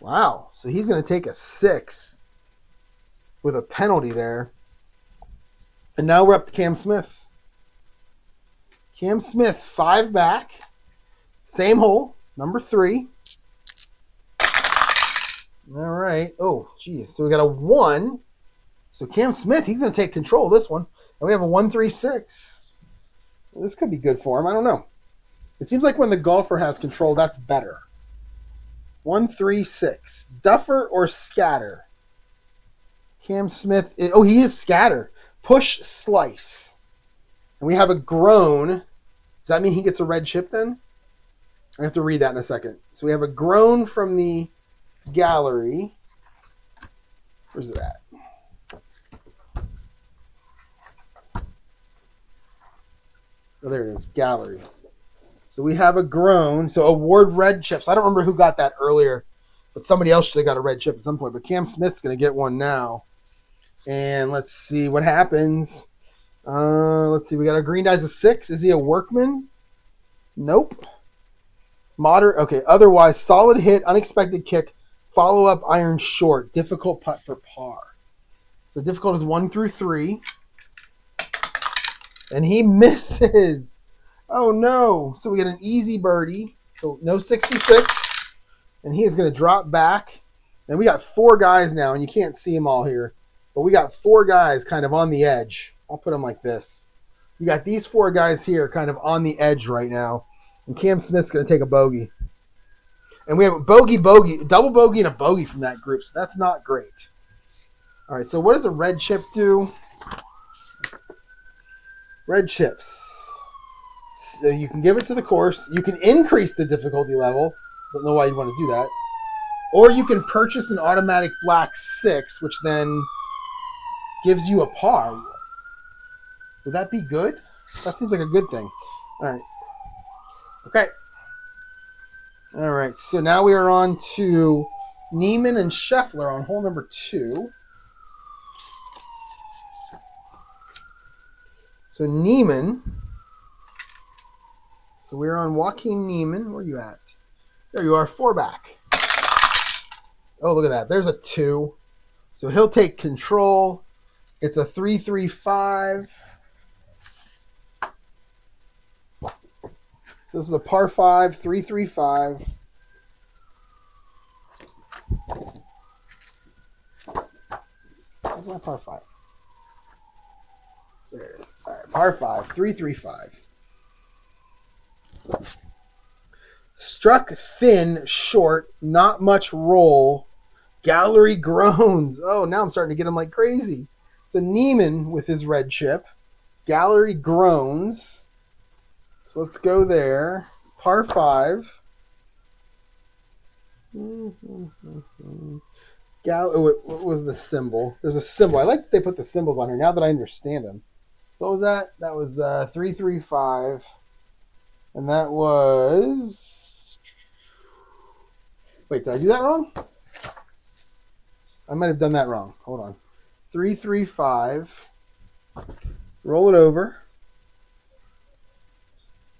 Wow. So he's going to take a 6 with a penalty there. And now we're up to Cam Smith. Cam Smith, 5 back. Same hole, number 3. All right. Oh, geez. So we got a 1. So Cam Smith, he's going to take control of this one. And we have a 1-3-6. Well, this could be good for him. I don't know. It seems like when the golfer has control, that's better. 1-3-6. Duffer or scatter? Cam Smith. He is scatter. Push, slice. And we have a groan. Does that mean he gets a red chip then? I have to read that in a second. So we have a groan from the gallery. Where's it at? Oh, there it is. Gallery. So we have a grown. So award red chips. I don't remember who got that earlier, but somebody else should have got a red chip at some point. But Cam Smith's going to get one now. And let's see what happens. Let's see. We got a green dice of 6. Is he a workman? Nope. Moderate. Okay. Otherwise, solid hit, unexpected kick, follow up iron short, difficult putt for par. So difficult is 1 through 3. And he misses. Oh no. So we get an easy birdie. So no 66. And he is going to drop back. And we got 4 guys now, and you can't see them all here. But we got 4 guys kind of on the edge. I'll put them like this. You got these 4 guys here kind of on the edge right now. And Cam Smith's going to take a bogey. And we have a bogey, double bogey, and a bogey from that group. So that's not great. All right, so what does a red chip do? Red chips. So you can give it to the course. You can increase the difficulty level. Don't know why you'd want to do that. Or you can purchase an automatic black 6, which then gives you a par. Would that be good? That seems like a good thing. All right. Okay. All right. So now we are on to Neiman and Scheffler on hole number 2. So Neiman. So we're on Joaquin Neiman. Where are you at? There you are, 4 back. Oh, look at that. There's a 2. So he'll take control. It's a 3-3-5. This is a par 5, 3-3-5. Where's my par 5? There it is. All right, par 5, 3-3-5. Struck thin, short, not much roll. Gallery groans. Oh, now I'm starting to get him like crazy. So Neiman with his red chip. Gallery groans. So let's go there. It's par 5. What was the symbol? There's a symbol. I like that they put the symbols on here now that I understand them. So what was that? That was 3-3-5. And that was... Wait, did I do that wrong? I might have done that wrong. Hold on. 3-3-5. Roll it over.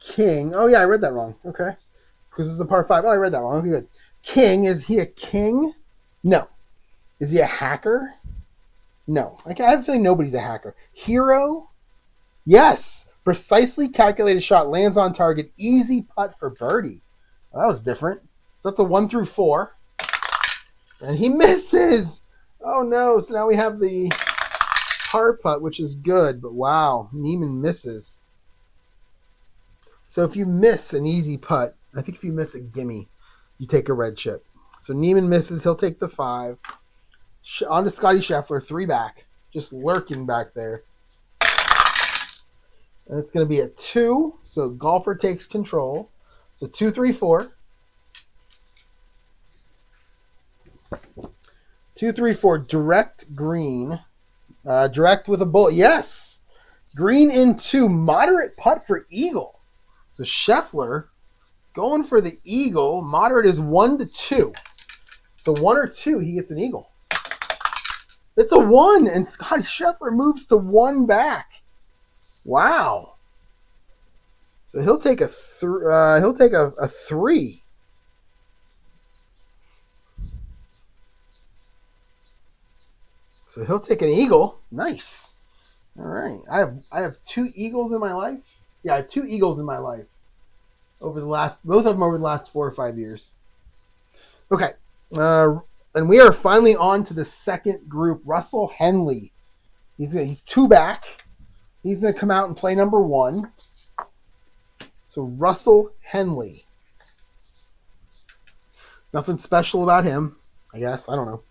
King. Oh, yeah, I read that wrong. Okay. Because this is a par 5. Oh, I read that wrong. Okay, good. King. Is he a king? No. Is he a hacker? No. I have a feeling nobody's a hacker. Hero? Yes. Precisely calculated shot. Lands on target. Easy putt for birdie. Well, that was different. So that's a 1 through 4. And he misses. Oh, no. So now we have the par putt, which is good. But wow, Neiman misses. So if you miss an easy putt, I think if you miss a gimme, you take a red chip. So Neiman misses. He'll take the 5. On to Scotty Scheffler, 3 back. Just lurking back there. And it's going to be a 2. So golfer takes control. So 2-3-4. 2-3-4. Direct green. Direct with a bullet. Yes. Green in 2. Moderate putt for eagle. So Scheffler going for the eagle. Moderate is 1-2. So 1 or 2, he gets an eagle. It's a 1, and Scotty Scheffler moves to 1 back. Wow. So he'll take a 3. So he'll take an eagle. Nice. All right. I have 2 eagles in my life. Yeah, I have 2 eagles in my life. Both of them over the last 4 or 5 years. Okay. And we are finally on to the second group. Russell Henley. He's 2 back. He's going to come out and play number 1. So Russell Henley. Nothing special about him, I guess. I don't know.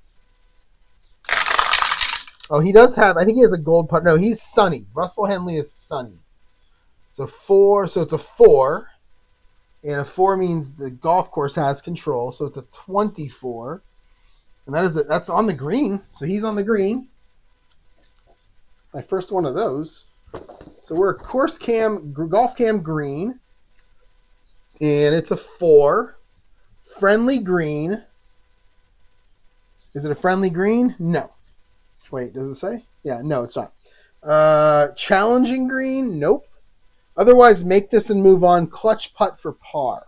Oh, he does have, I think he has a gold putt. No, he's sunny. Russell Henley is sunny. So 4, so it's a 4. And a 4 means the golf course has control. So it's a 24. And that's on the green. So he's on the green. My first one of those. So we're golf cam green. And it's a 4. Friendly green. Is it a friendly green? No. Wait, does it say? Yeah, no, it's not. Challenging green? Nope. Otherwise, make this and move on. Clutch putt for par.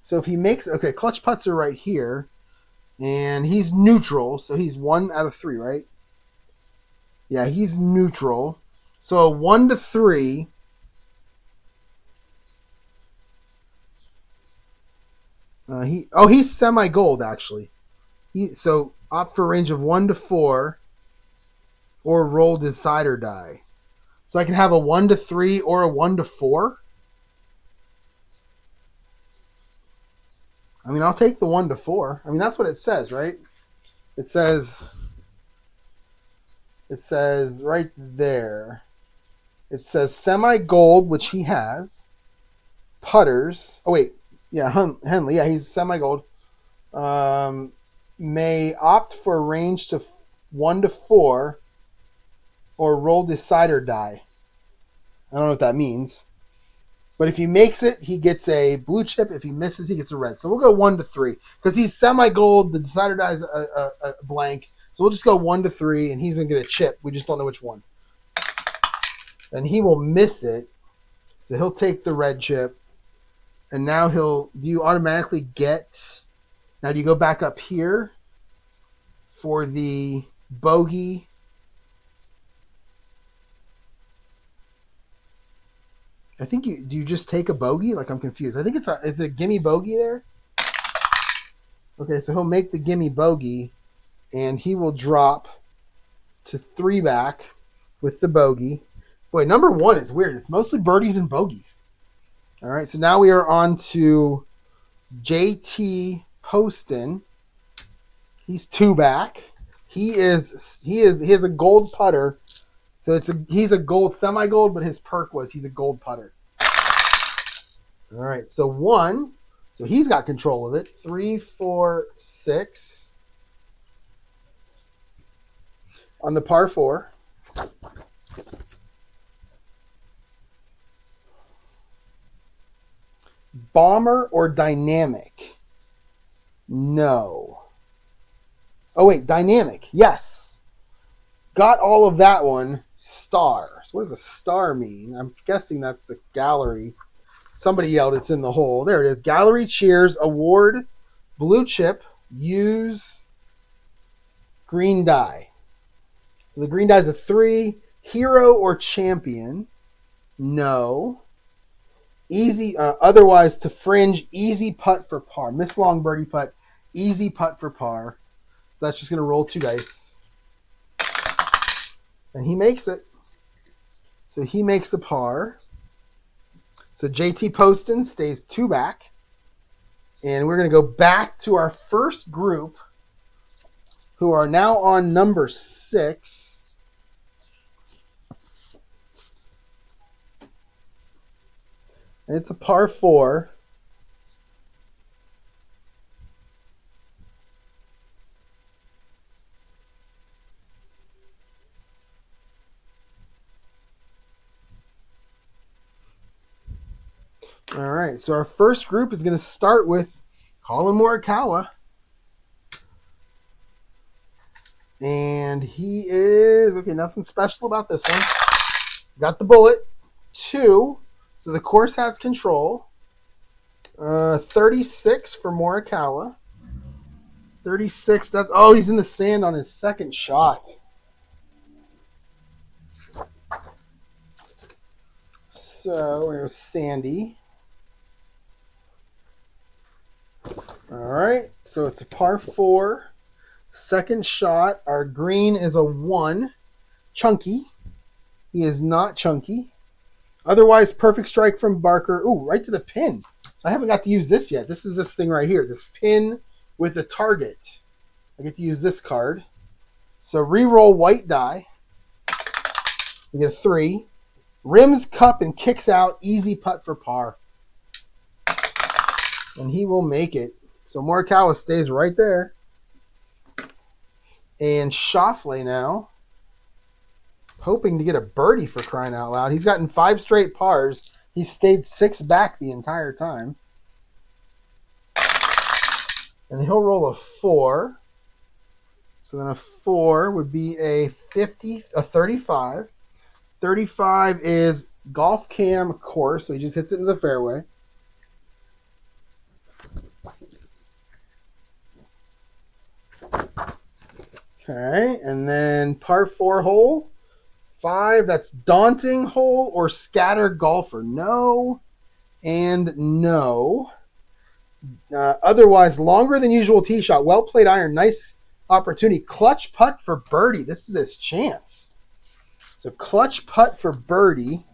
So if he makes... Okay, clutch putts are right here. And he's neutral, so he's 1 out of 3, right? Yeah, he's neutral. So 1 to 3... he's semi-gold, actually. So opt for range of 1 to 4 or roll decider die. So I can have a 1 to 3 or a 1 to 4. I mean, I'll take the 1 to 4. I mean, that's what it says, right? It says right there. It says semi-gold, which he has. Putters. Oh, wait. Yeah, Henley. Yeah, he's semi-gold. May opt for range to 1 to 4 or roll decider die. I don't know what that means. But if he makes it, he gets a blue chip. If he misses, he gets a red. So we'll go 1 to 3. Because he's semi-gold. The decider die is a blank. So we'll just go 1 to 3, and he's going to get a chip. We just don't know which one. And he will miss it. So he'll take the red chip. And now do you automatically get... Now do you go back up here for the bogey? I think do you just take a bogey? Like, I'm confused. I think is it a gimme bogey there? Okay, so he'll make the gimme bogey, and he will drop to 3 back with the bogey. Boy, number 1 is weird. It's mostly birdies and bogeys. All right, so now we are on to JT Poston. He's 2 back. He has a gold putter. So he's a gold, semi-gold, but his perk was he's a gold putter. All right, so 1. So he's got control of it. 3, 4, 6. On the par 4. Bomber or dynamic? No. Oh, wait, dynamic. Yes. Got all of that one. Star. So what does a star mean? I'm guessing that's the gallery. Somebody yelled it's in the hole. There it is. Gallery cheers, award, blue chip, use green die. So the green die is a 3. Hero or champion? No. Easy. Otherwise, to fringe, easy putt for par. Miss long birdie putt, easy putt for par. So that's just going to roll 2 dice. And he makes it. So he makes a par. So JT Poston stays 2 back. And we're going to go back to our first group, who are now on number 6. And it's a par 4. All right, so our first group is going to start with Colin Morikawa. And he is, okay, nothing special about this one. Got the bullet. 2. So the course has control. 36 for Morikawa. 36, he's in the sand on his second shot. So there's Sandy. All right, so it's a par 4. Second shot. Our green is a 1. Chunky. He is not chunky. Otherwise, perfect strike from Barker. Ooh, right to the pin. I haven't got to use this yet. This is this thing right here. This pin with a target. I get to use this card. So re-roll white die. We get a 3. Rims, cup, and kicks out. Easy putt for par. And he will make it. So Morikawa stays right there. And Schauffele now, hoping to get a birdie for crying out loud. He's gotten 5 straight pars. He stayed 6 back the entire time. And he'll roll a 4. So then a 4 would be a 35. 35 is golf cam course, so he just hits it into the fairway. Okay, and then par 4 hole. 5, that's daunting hole or scatter golfer. No and no. Otherwise, longer than usual tee shot. Well played iron. Nice opportunity. Clutch putt for birdie. This is his chance. So clutch putt for birdie.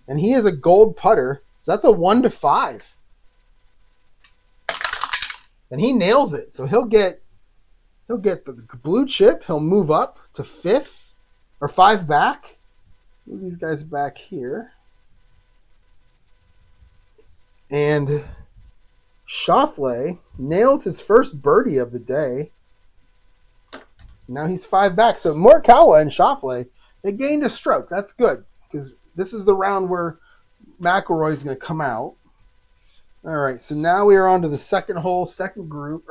And he is a gold putter. So that's a 1 to 5. And he nails it. So he'll get the blue chip. He'll move up to 5th or 5 back. Move these guys back here. And Schauffele nails his first birdie of the day. Now he's 5 back. So Morikawa and Schauffele, they gained a stroke. That's good because this is the round where McIlroy is going to come out. All right, so now we are on to the second hole, the second group.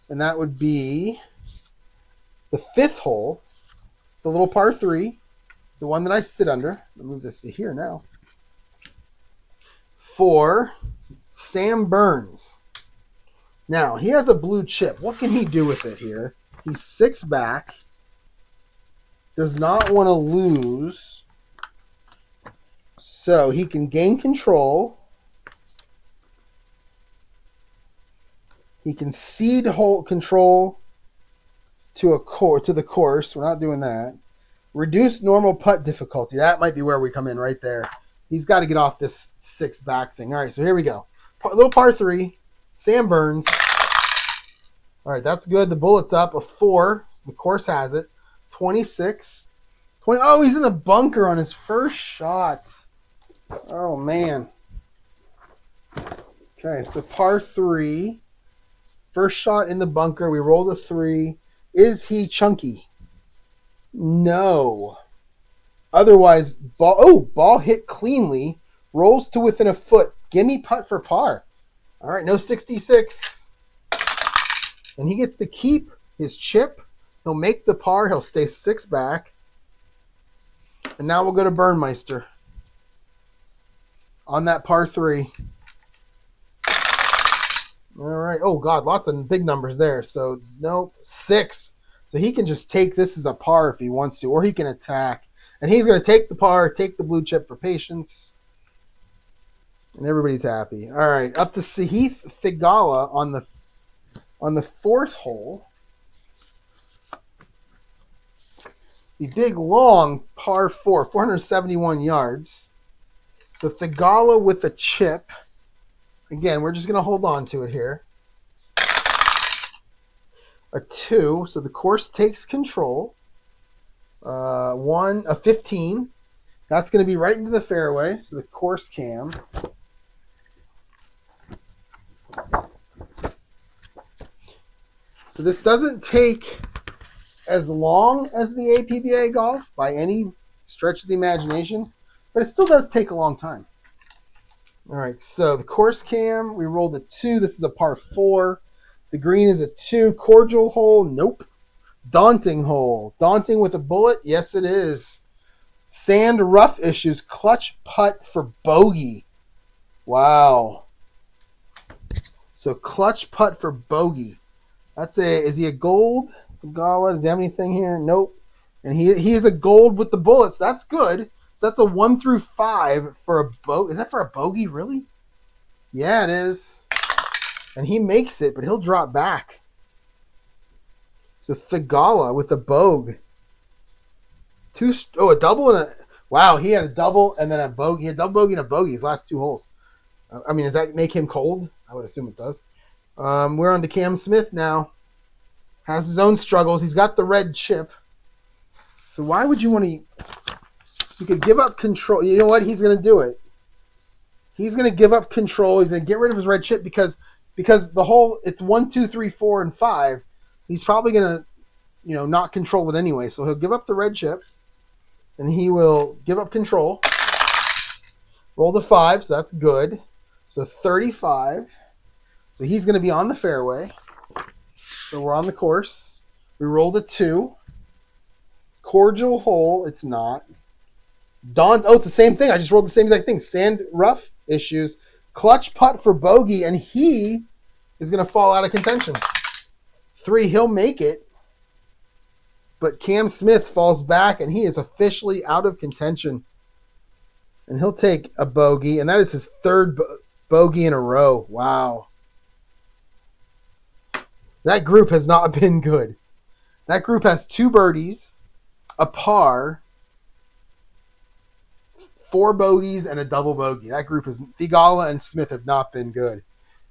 And that would be the 5th hole, the little par 3, the one that I sit under. I'll move this to here now. For Sam Burns. Now, he has a blue chip. What can he do with it here? He's 6 back. Does not want to lose. So he can gain control. He can cede control to the course. We're not doing that. Reduce normal putt difficulty. That might be where we come in right there. He's got to get off this 6 back thing. All right, so here we go. Little par 3. Sam Burns. All right, that's good. The bullet's up. A 4. So the course has it. 26. 20. Oh, he's in the bunker on his first shot. Oh, man. Okay, so par 3. First shot in the bunker. We rolled a 3. Is he chunky? No. Otherwise, ball hit cleanly. Rolls to within a foot. Gimme putt for par. All right, no 66. And he gets to keep his chip. He'll make the par. He'll stay 6 back. And now we'll go to Burnmeister on that par 3. All right. Oh, God, lots of big numbers there. So, nope, 6. So he can just take this as a par if he wants to, or he can attack. And he's going to take the par, take the blue chip for patience. And everybody's happy. All right, up to Sahith Theegala on the 4th hole. The big, long par 4, 471 yards. So Theegala with a chip. Again, we're just going to hold on to it here. A 2, so the course takes control. A 15. That's going to be right into the fairway, so the course cam. So this doesn't take as long as the APBA golf by any stretch of the imagination, but it still does take a long time. All right, so the course cam, we rolled a 2. This is a par 4. The green is a 2. Cordial hole, nope. Daunting hole. Daunting with a bullet, yes it is. Sand rough issues, clutch putt for bogey. Wow. So clutch putt for bogey. Is he a gold? Gala, does he have anything here? Nope. And he is a gold with the bullets. That's good. So that's a 1 through 5 for a bogey. Is that for a bogey, really? Yeah, it is. And he makes it, but he'll drop back. So Theegala with a bogue. A double and a... Wow, he had a double and then a bogey. He had a double bogey and a bogey his last 2 holes. I mean, does that make him cold? I would assume it does. We're on to Cam Smith now. Has his own struggles. He's got the red chip. So why would you want to... You could give up control. You know what? He's going to do it. He's going to give up control. He's going to get rid of his red chip because the whole... It's 1, 2, 3, 4, and 5. He's probably going to, not control it anyway. So he'll give up the red chip. And he will give up control. Rolled a 5, so that's good. So 35. So he's going to be on the fairway. So we're on the course. We rolled a 2. Cordial hole, it's not. It's the same thing. I just rolled the same exact thing. Sand rough issues. Clutch putt for bogey, and he is going to fall out of contention. 3, he'll make it. But Cam Smith falls back, and he is officially out of contention. And he'll take a bogey, and that is his 3rd bogey in a row. Wow. That group has not been good. That group has 2 birdies, a par, 4 bogeys, and a double bogey. That group is Thigala and Smith have not been good.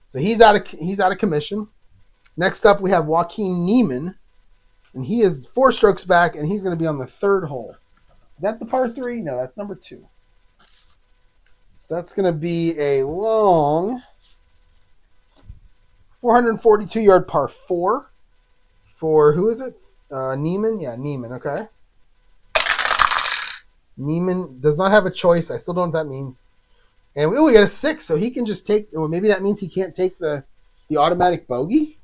So he's out of commission. Next up, we have Joaquin Neiman, and he is 4 strokes back, and he's going to be on the 3rd hole. Is that the par 3? No, that's number 2. So that's going to be a long 442-yard par 4 for, who is it? Neiman? Yeah, Neiman, okay. Neiman does not have a choice. I still don't know what that means. And we got a 6, so he can just take, or maybe that means he can't take the automatic bogey?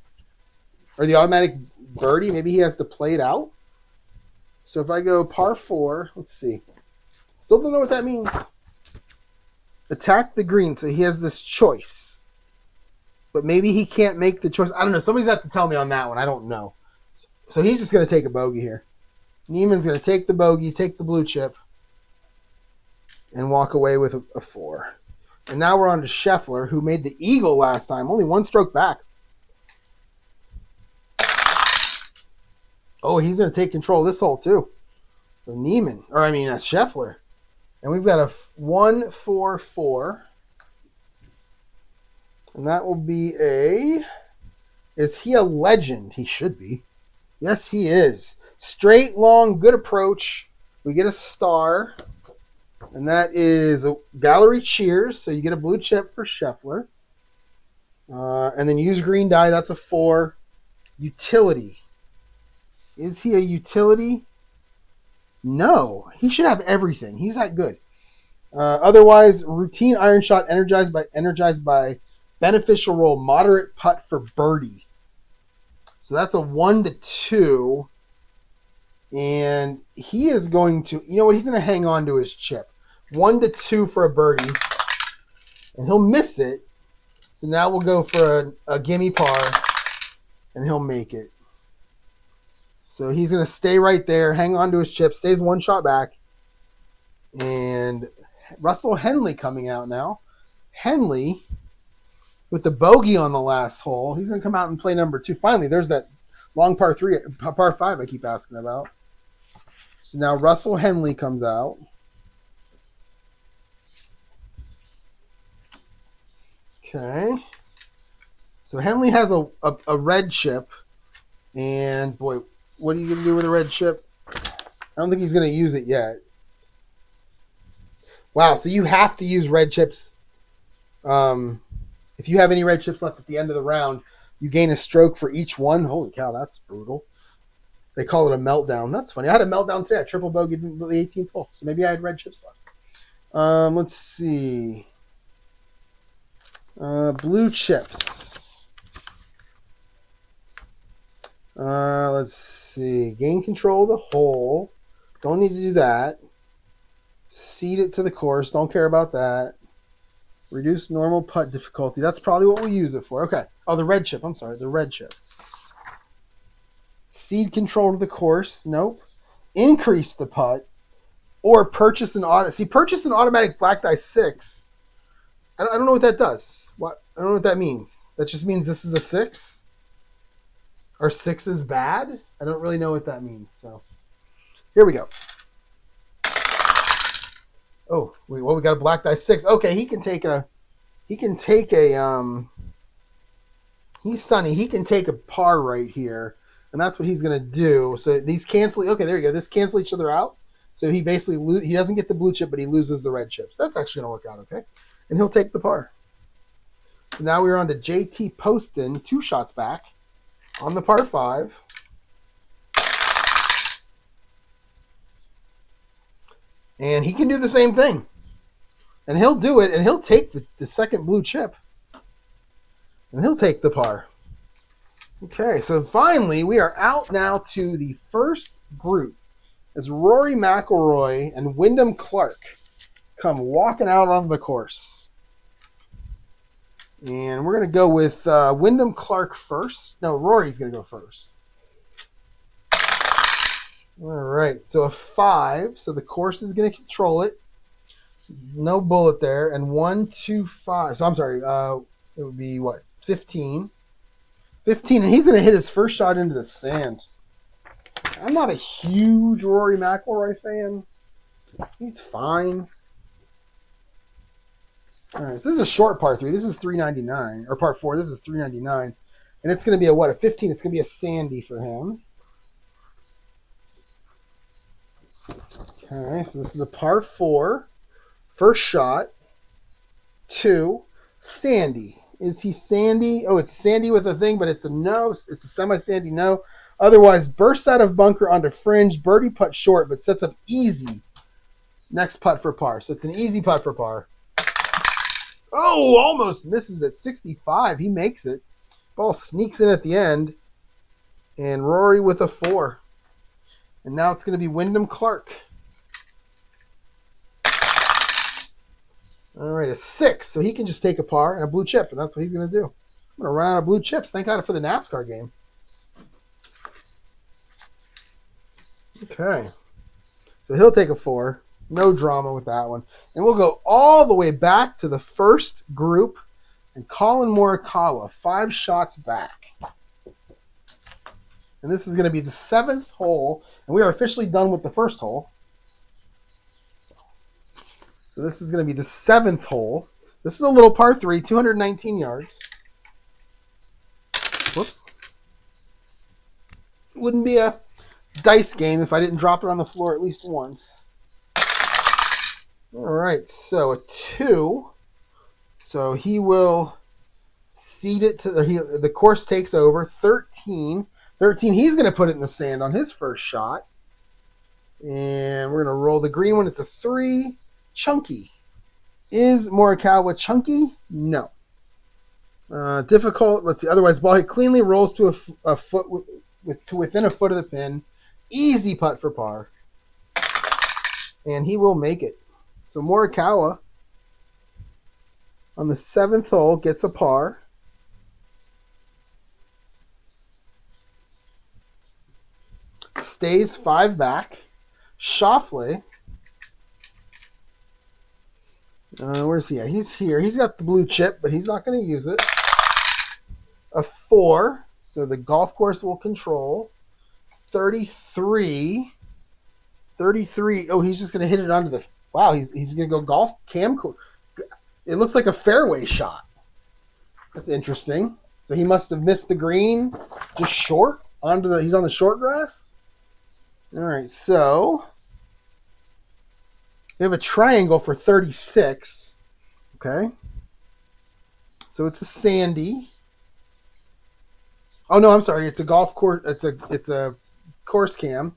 Or the automatic birdie? Maybe he has to play it out? So if I go par 4, let's see. Still don't know what that means. Attack the green, so he has this choice. But maybe he can't make the choice. I don't know. Somebody's have to tell me on that one. I don't know. So he's just going to take a bogey here. Neiman's going to take the bogey, take the blue chip, and walk away with a 4. And now we're on to Scheffler, who made the eagle last time. Only 1 stroke back. Oh, he's going to take control of this hole, too. So Scheffler. And we've got a 1-4-4. And that will be is he a legend? He should be. Yes, he is. Straight, long, good approach. We get a star. And that is a gallery cheers. So you get a blue chip for Scheffler. And then use green die. That's a 4. Utility. Is he a utility? No. He should have everything. He's that good. Otherwise, routine iron shot energized by beneficial roll, moderate putt for birdie. So that's a 1-2. And he is going to, you know what? He's going to hang on to his chip. 1-2 for a birdie. And he'll miss it. So now we'll go for a gimme par. And he'll make it. So he's going to stay right there, hang on to his chip, stays 1 shot back. And Russell Henley coming out now. Henley, with the bogey on the last hole, he's going to come out and play number 2. Finally, there's that long par 5 I keep asking about. So now Russell Henley comes out. Okay. So Henley has a red chip. And, boy, what are you going to do with a red chip? I don't think he's going to use it yet. Wow, so you have to use red chips. If you have any red chips left at the end of the round, you gain a stroke for each one. Holy cow, that's brutal. They call it a meltdown. That's funny. I had a meltdown today. I triple bogeyed the 18th hole, so maybe I had red chips left. Let's see. Blue chips. Let's see. Gain control of the hole. Don't need to do that. Seed it to the course. Don't care about that. Reduce normal putt difficulty. That's probably what we'll use it for. Okay. Oh, the red chip. I'm sorry. The red chip. Seed control to the course. Nope. Increase the putt. Or purchase an automatic black die 6. I don't know what that does. I don't know what that means. That just means this is a 6? Or 6 is bad? I don't really know what that means. So here we go. Oh, we got a black die 6. Okay, he's sunny. He can take a par right here, and that's what he's going to do. So these cancel. Okay, there you go. This cancel each other out. So he basically he doesn't get the blue chip, but he loses the red chips. That's actually going to work out okay. And he'll take the par. So now we're on to JT Poston, 2 shots back on the par 5. And he can do the same thing. And he'll do it, and he'll take the second blue chip. And he'll take the par. Okay, so finally, we are out now to the first group as Rory McIlroy and Wyndham Clark come walking out on the course. And we're going to go with Wyndham Clark first. No, Rory's going to go first. All right, so a 5. So the course is going to control it. No bullet there. And 1, 2, 5. So I'm sorry, it would be what? 15. 15, and he's going to hit his first shot into the sand. I'm not a huge Rory McIlroy fan. He's fine. All right, so this is a short par 3. This is 399. Or par 4, this is 399. And it's going to be a 15? It's going to be a sandy for him. Okay, so this is a par 4. First shot. 2. Sandy. Is he sandy? Oh, it's sandy with a thing, but it's a no. It's a semi-sandy no. Otherwise, bursts out of bunker onto fringe. Birdie putt short, but sets up easy. Next putt for par. So it's an easy putt for par. Oh, almost misses at 65. He makes it. Ball sneaks in at the end. And Rory with a 4. And now it's going to be Wyndham Clark. All right, a 6. So he can just take a par and a blue chip, and that's what he's going to do. I'm going to run out of blue chips. Thank God for the NASCAR game. Okay. So he'll take a 4. No drama with that one. And we'll go all the way back to the first group and Colin Morikawa, 5 shots back. And this is going to be the 7th hole, and we are officially done with the first hole. So this is going to be the 7th hole. This is a little par 3, 219 yards. Whoops. Wouldn't be a dice game if I didn't drop it on the floor at least once. All right, so a 2. So he will cede it to the course takes over. 13. He's going to put it in the sand on his first shot. And we're going to roll the green one. It's a 3. Chunky. Is Morikawa chunky? No. Difficult. Let's see. Otherwise, ball hit cleanly, rolls to a foot to within a foot of the pin. Easy putt for par. And he will make it. So Morikawa on the 7th hole gets a par. Stays 5 back. Schauffele. Where's he at? He's here. He's got the blue chip, but he's not going to use it. A 4. So the golf course will control. 33. Oh, he's just going to hit it onto the... Wow, he's going to go golf cam. It looks like a fairway shot. That's interesting. So he must have missed the green just short. He's on the short grass. All right, so... We have a triangle for 36. Okay. So it's a sandy. Oh no, I'm sorry. It's a golf course. It's a course cam.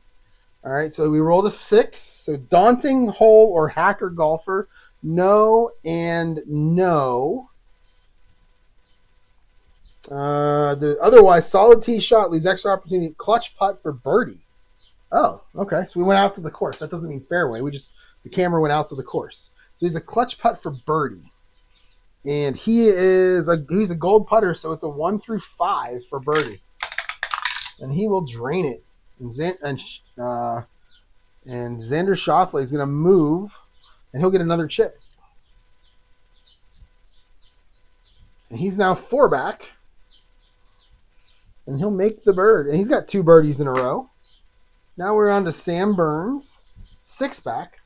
All right. So we rolled a 6. So daunting hole or hacker golfer. No and no. Otherwise, solid tee shot leaves extra opportunity. Clutch putt for birdie. Oh, okay. So we went out to the course. That doesn't mean fairway. The camera went out to the course. So he's a clutch putt for birdie. And he's a gold putter, so it's a 1 through 5 for birdie. And he will drain it. And Xander Schauffele is going to move, and he'll get another chip. And he's now 4 back. And he'll make the bird. And he's got 2 birdies in a row. Now we're on to Sam Burns, 6 back.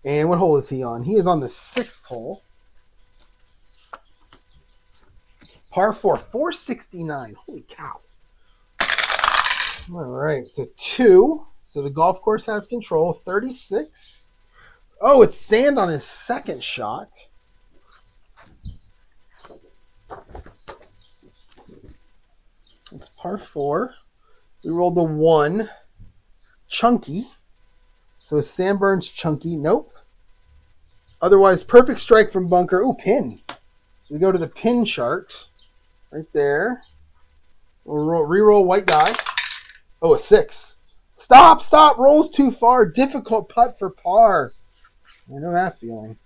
And what hole is he on? He is on the 6th hole. Par 4, 469. Holy cow. All right, so 2. So the golf course has control. 36. Oh, it's sand on his second shot. It's par 4. We rolled a 1. Chunky. So is Sam Burns chunky? Nope. Otherwise, perfect strike from bunker. Ooh, pin. So we go to the pin chart right there. We'll re-roll white die. Oh, a 6. Stop. Rolls too far. Difficult putt for par. I know that feeling.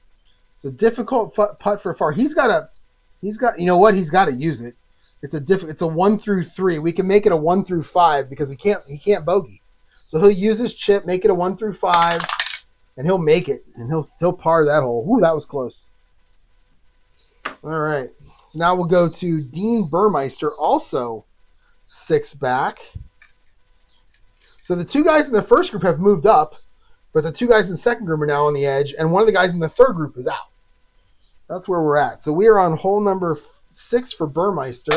So difficult putt for par. He's got, you know what? He's got to use it. It's a 1 through 3. We can make it a 1 through 5 because he can't bogey. So he'll use his chip, make it a 1 through 5, and he'll make it. And he'll still par that hole. Ooh, that was close. All right. So now we'll go to Dean Burmeister, also 6 back. So the 2 guys in the first group have moved up, but the 2 guys in the second group are now on the edge, and one of the guys in the third group is out. That's where we're at. So we are on hole number 6 for Burmeister.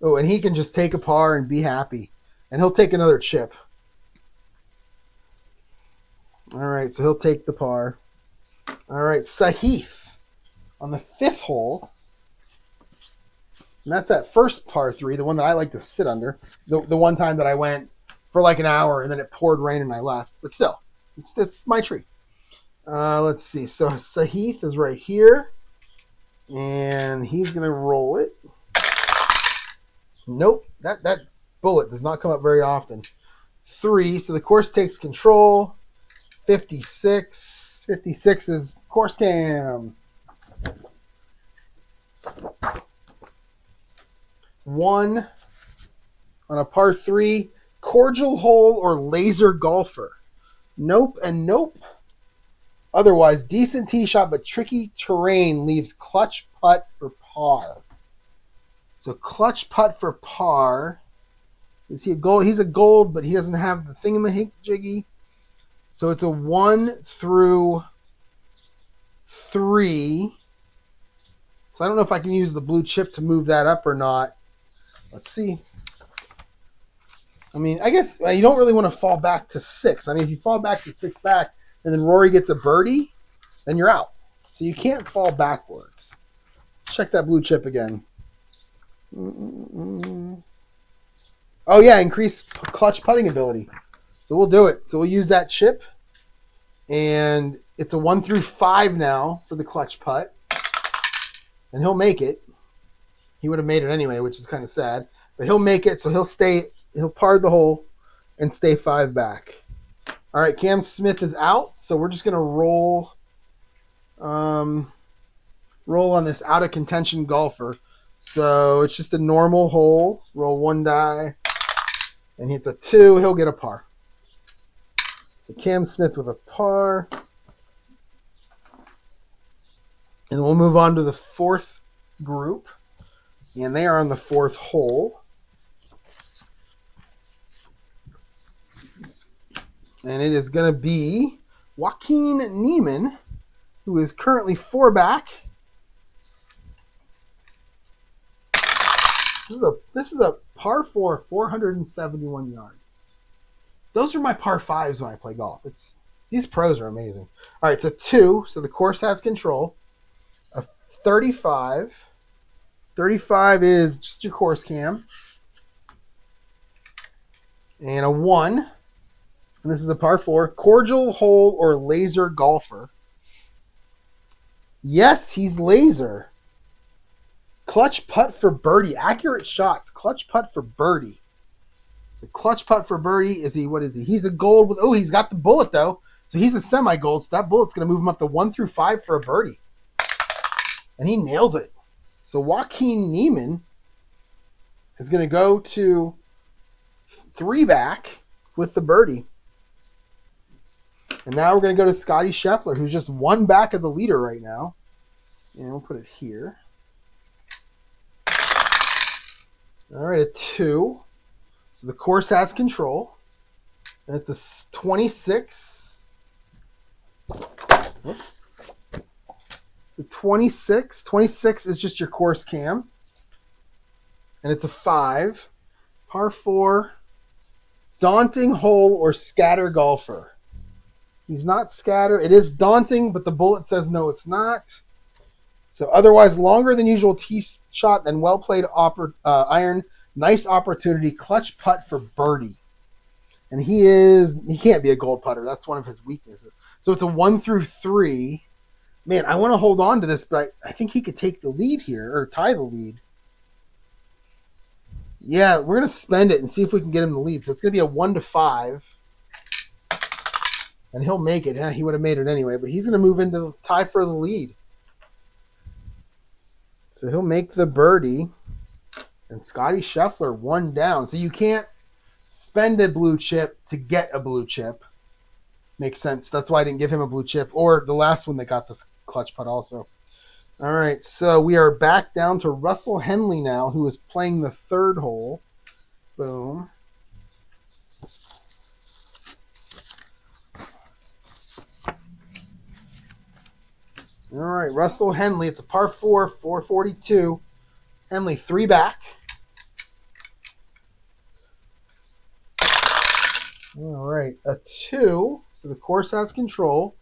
Oh, and he can just take a par and be happy. And he'll take another chip. All right, so he'll take the par. All right, Sahith on the 5th hole. And that's that first par 3, the one that I like to sit under. The one time that I went for like an hour and then it poured rain and I left. But still, it's my tree. Let's see. So Sahith is right here. And he's going to roll it. Nope. That bullet does not come up very often. 3. So the course takes control. 56. 56 is course cam. 1 on a par 3. Cordial hole or laser golfer. Nope and nope. Otherwise, decent tee shot, but tricky terrain leaves clutch putt for par. So clutch putt for par. Is he a gold? He's a gold, but he doesn't have the thingamajiggy. So it's a 1 through 3. So I don't know if I can use the blue chip to move that up or not. Let's see. I mean, I guess you don't really want to fall back to 6. I mean, if you fall back to 6 back and then Rory gets a birdie, then you're out. So you can't fall backwards. Let's check that blue chip again. Oh, yeah, increase clutch putting ability. So we'll do it. So we'll use that chip. And it's a 1 through 5 now for the clutch putt. And he'll make it. He would have made it anyway, which is kind of sad. But he'll make it, so he'll par the hole and stay 5 back. All right, Cam Smith is out, so we're just going to roll on this out of contention golfer. So it's just a normal hole. Roll 1 die and hit the 2. He'll get a par. So Cam Smith with a par. And we'll move on to the 4th group. And they are on the 4th hole. And it is going to be Joaquin Neiman, who is currently 4 back. This is a par 4, 471 yards. Those are my par 5s when I play golf. These pros are amazing. All right, so 2. So the course has control. A 35. 35 is just your course cam. And a 1. And this is a par 4. Cordial hole or laser golfer. Yes, he's laser. Clutch putt for birdie. Accurate shots. Clutch putt for birdie. So clutch putt for birdie. What is he? He's a gold with, he's got the bullet though. So he's a semi-gold. So that bullet's going to move him up to 1 through 5 for a birdie. And he nails it. So Joaquin Neiman is going to go to 3 back with the birdie. And now we're going to go to Scotty Scheffler, who's just 1 back of the leader right now. And we'll put it here. All right, a 2. So the course has control. And it's a 26. Whoops. It's a 26. 26 is just your course cam. And it's a 5. Par 4. Daunting hole or scatter golfer. He's not scatter. It is daunting, but the bullet says no, it's not. So otherwise, longer than usual tee shot and well-played iron. Nice opportunity. Clutch putt for birdie. And he can't be a gold putter. That's one of his weaknesses. So it's a 1 through 3. Man, I want to hold on to this, but I think he could take the lead here or tie the lead. Yeah, we're going to spend it and see if we can get him the lead. So it's going to be a 1 to 5. And he'll make it. Yeah, he would have made it anyway, but he's going to move into the tie for the lead. So he'll make the birdie. And Scotty Scheffler 1 down. So you can't spend a blue chip to get a blue chip. Makes sense. That's why I didn't give him a blue chip. Or the last one that got this clutch putt also. All right, so we are back down to Russell Henley now, who is playing the 3rd hole. Boom. All right, Russell Henley. It's a par 4, 442. Henley 3 back. All right, a 2. So the course has control.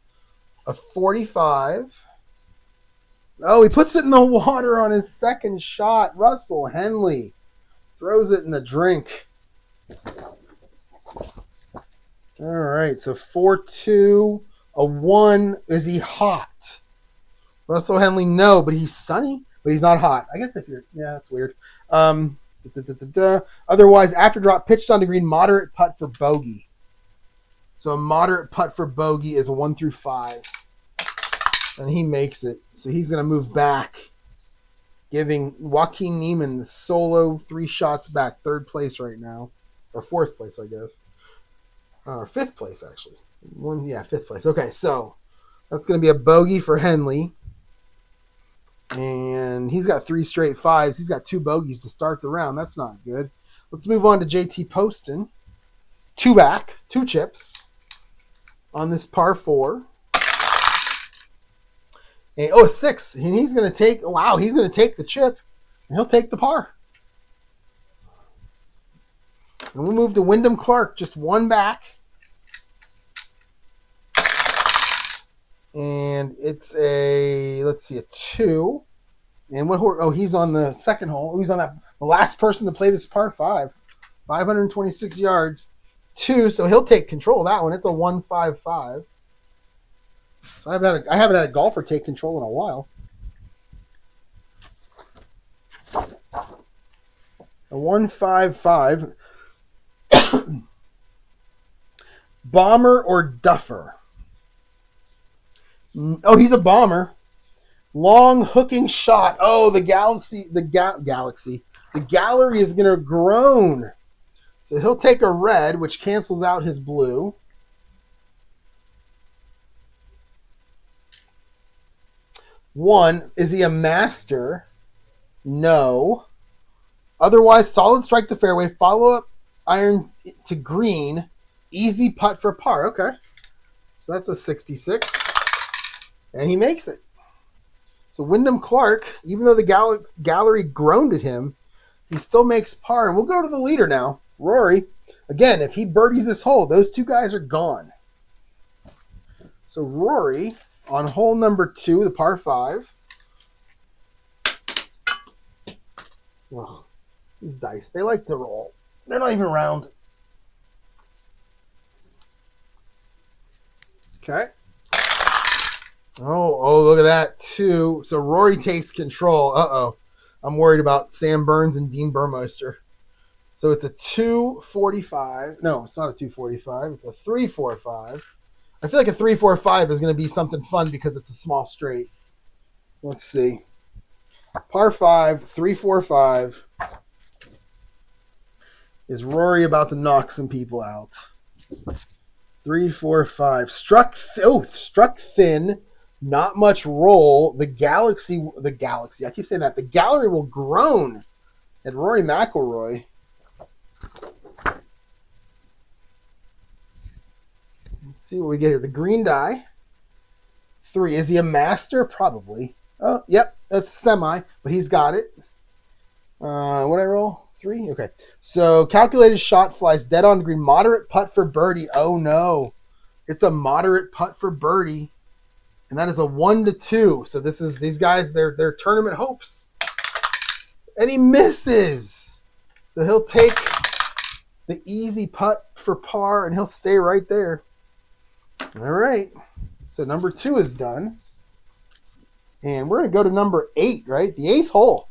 A 45. Oh, he puts it in the water on his second shot. Russell Henley throws it in the drink. All right, so 4-2, a 1. Is he hot? Russell Henley, no, but he's sunny, but he's not hot. I guess if you're, yeah, that's weird. Otherwise, after drop, pitched on the green, moderate putt for bogey. So a moderate putt for bogey is a 1 through 5. And he makes it. So he's going to move back, giving Joaquin Niemann the solo 3 shots back, 3rd place right now. Or 4th place, I guess. Or 5th place, actually. 5th place. Okay, so that's going to be a bogey for Henley. And he's got 3 straight 5s. He's got 2 bogeys to start the round. That's not good. Let's move on to JT Poston. 2 back, 2 chips on this par 4. And, a 6. And he's going to take, he's going to take the chip. And he'll take the par. And we'll move to Wyndham Clark, just 1 back. And it's a 2. And he's on the 2nd hole. He's on the last person to play this par 5. 526 yards. 2, so he'll take control of that one. It's a 1-5-5. So I haven't had a golfer take control in a while. A 1-5-5. Bomber or Duffer? Oh, he's a bomber. Long hooking shot. Oh, the galaxy. The gallery is going to groan. So he'll take a red, which cancels out his blue. One, is he a master? No. Otherwise, solid strike to fairway, follow up iron to green, easy putt for par. Okay. So that's a 66. And he makes it. So Wyndham Clark, even though the gallery groaned at him, he still makes par. And we'll go to the leader now. Rory. Again, if he birdies this hole, those 2 guys are gone. So Rory on hole number 2, the par 5. Oh, these dice, they like to roll. They're not even round. Okay. Oh, look at that, 2. So Rory takes control. Uh-oh. I'm worried about Sam Burns and Dean Burmeister. So it's a 245. No, it's not a 245. It's a 345. I feel like a 345 is going to be something fun because it's a small straight. So let's see. Par 5, 345. Is Rory about to knock some people out? 345. Struck thin. Not much roll. The galaxy. I keep saying that. The gallery will groan at Rory McIlroy. Let's see what we get here. The green die. 3. Is he a master? Probably. Oh, yep. That's a semi, but he's got it. What I roll? 3? Okay. So calculated shot flies dead on green. Moderate putt for birdie. Oh, no. It's a moderate putt for birdie. And that is a 1-2. So these guys, they're tournament hopes. And he misses. So he'll take the easy putt for par, and he'll stay right there. All right. So number 2 is done. And we're going to go to number 8, right? The 8th hole.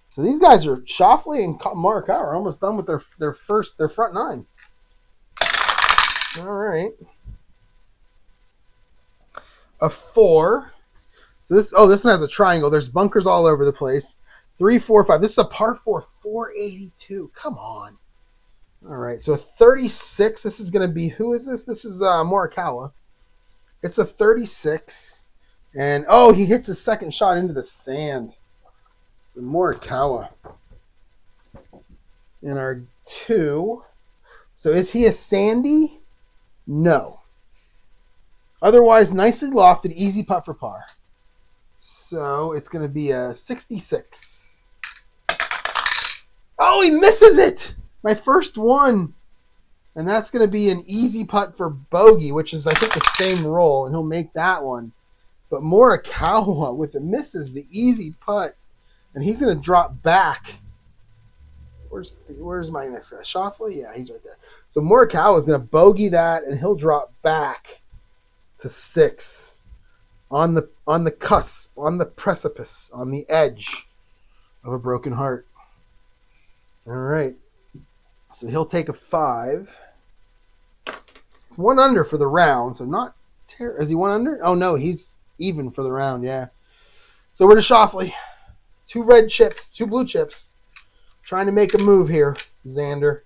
So these guys are Shoffley and Morikawa are almost done with their front 9. All right. A 4. So this one has a triangle. There's bunkers all over the place. 3, 4, 5. This is a par 4, 482. Come on. All right. So a 36. This is going to be, who is this? This is Morikawa. It's a 36. And, he hits his second shot into the sand. So Morikawa in our 2. So is he a sandy? No. Otherwise, nicely lofted, easy putt for par. So it's going to be a 66. Oh, he misses it! My first one. And that's going to be an easy putt for bogey, which is, I think, the same roll, and he'll make that one. But Morikawa with the misses, the easy putt, and he's going to drop back. Where's my next guy? Shoffley? Yeah, he's right there. So Morikawa is going to bogey that, and he'll drop back to 6 on the cusp, on the precipice, on the edge of a broken heart. All right. So he'll take a 5. 1 under for the round, so not terrible. Is he 1 under? Oh, no, he's even for the round, yeah. So we're to Shoffley. 2 red chips, 2 blue chips. Trying to make a move here, Xander.